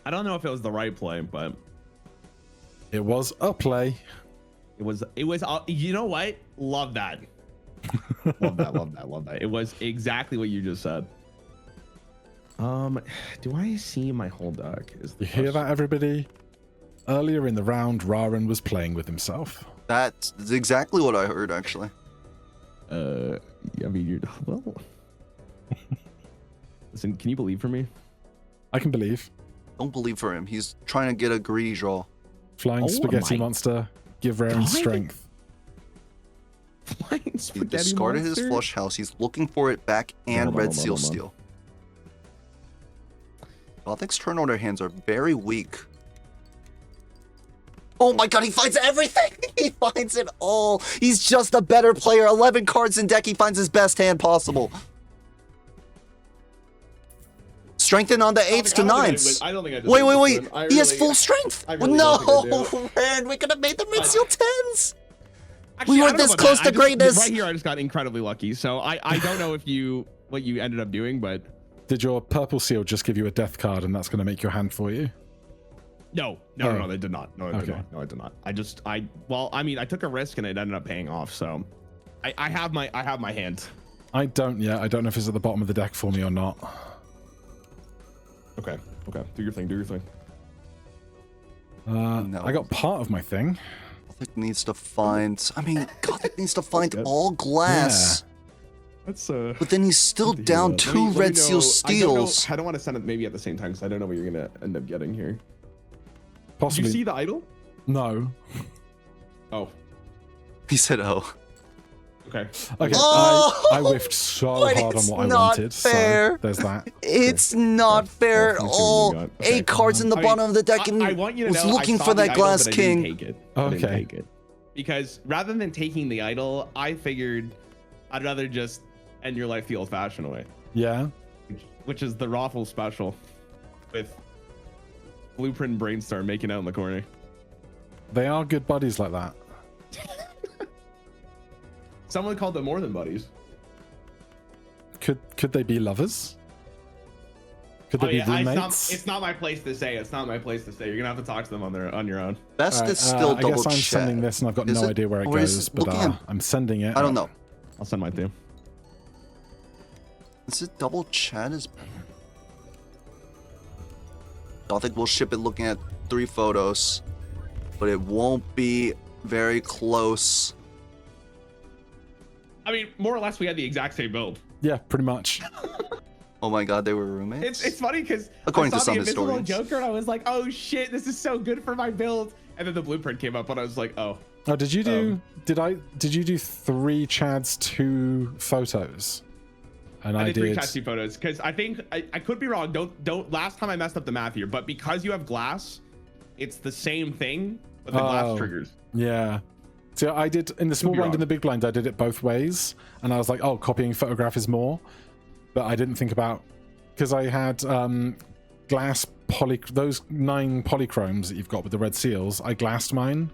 don't know if it was the right play, but It was a play. it was you know what? Love that. love that. It was exactly what you just said. Do I see my whole deck? Is the You hear that, everybody? Earlier in the round, Rarran was playing with himself. That's exactly what I heard, actually. I mean, you're well. Listen, can you believe for me? I can believe. Don't believe for him. He's trying to get a greedy draw. Flying Spaghetti Monster, give Rarran strength. Flying He spaghetti discarded monster? his flush house. He's looking for it back and Hold on, red hold on, seal hold on. steel. Gothic's turn order hands are very weak. Oh my god, he finds everything! He finds it all! He's just a better player. 11 cards in deck, he finds his best hand possible. Strengthen on the 8s to 9s. I don't think I did. Wait. He has full strength! I really No! don't think Man, we could have made the red seal 10s! Actually, We I were don't know this about close that. to I just- greatness. Right here, I just got incredibly lucky. So I don't know if what you ended up doing, but Did your purple seal just give you a death card and that's going to make your hand for you? no, they did not. No, they did not. No, I did not. I mean, I took a risk and it ended up paying off. So I have my hand. I don't yet. I don't know if it's at the bottom of the deck for me or not. Okay. Do your thing. No. I got part of my thing. Gothic needs to find... I mean, Gothic needs to find all glass. That's But then he's still good to hear down that. 2 Let me red know- seal steals. I don't want to send it maybe at the same time because I don't know what you're gonna end up getting here. Did Possibly. you see the idol? No. Oh, He said, oh. okay. Okay, Oh! I whiffed so But hard on it's what I not wanted. fair. So there's that. It's not fair at Let's see what you all. got. Okay. 8 cards in the I bottom mean, of the deck and I want you to was know looking I saw for the that idol, glass but I didn't king. take it. I didn't Okay. take it. Because rather than taking the idol, I figured I'd rather just end your life the old-fashioned way, Yeah. which is the Raffle special with Blueprint and Brainstorm making out in the corner. They are good buddies like that. Someone called them more than buddies. Could they be lovers? Could they be roommates? It's not my place to say. It's not my place to say. You're gonna have to talk to them on your own. Best Alright, is still I double guess I'm check. sending this and I've got Is no it? idea where it Or is goes, it but looking at- I'm sending it. I don't know. I'll send mine too. Is it double chat? Gothic will ship it looking at 3 photos, but it won't be very close. I mean, more or less, we had the exact same build. Yeah, pretty much. Oh my god, they were roommates? It's funny because According I to saw some the Invisible historians. Joker and I was like, oh shit, this is so good for my build. And then the blueprint came up and I was like, oh. Oh, did you do? Did you do 3 Chads, 2 photos? And I did 3 Chats, 2 photos because I think I could be wrong. Don't. Last time I messed up the math here, but because you have glass, it's the same thing, but the glass triggers. Yeah. So I did in the small blind and the big blind. I did it both ways, and I was like, "Oh, copying photograph is more," but I didn't think about because I had glass those 9 polychromes that you've got with the red seals. I glassed mine,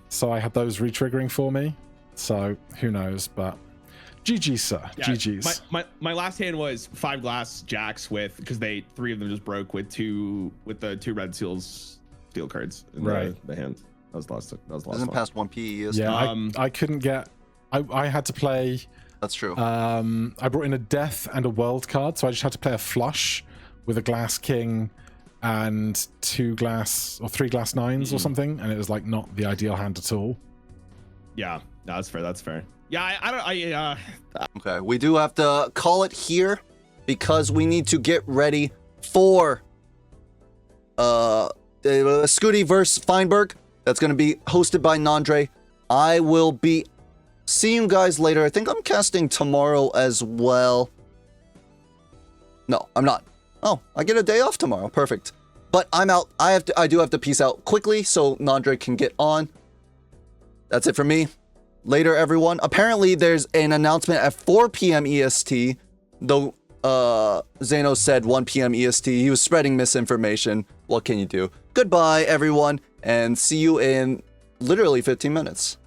so I had those re-triggering for me. So who knows? But GG, sir. Yeah, GG's. My last hand was 5 glass jacks with because 3 of them just broke with the 2 red seals steel cards in the hand. That was lost. Isn't past 1 PE. Yeah, I couldn't get. I had to play. That's true. I brought in a death and a world card, so I just had to play a flush with a glass king and 2 glass or 3 glass 9s or something, and it was like not the ideal hand at all. Yeah, no, that's fair. That's fair. Yeah, Okay, we do have to call it here because we need to get ready for Scooty versus Feinberg. That's going to be hosted by Nandre. I will be seeing you guys later. I think I'm casting tomorrow as well. No, I'm not. Oh, I get a day off tomorrow. Perfect. But I'm out. I do have to peace out quickly so Nandre can get on. That's it for me. Later, everyone. Apparently, there's an announcement at 4 p.m. EST, though Zeno said 1 p.m. EST. He was spreading misinformation. What can you do? Goodbye, everyone, and see you in literally 15 minutes.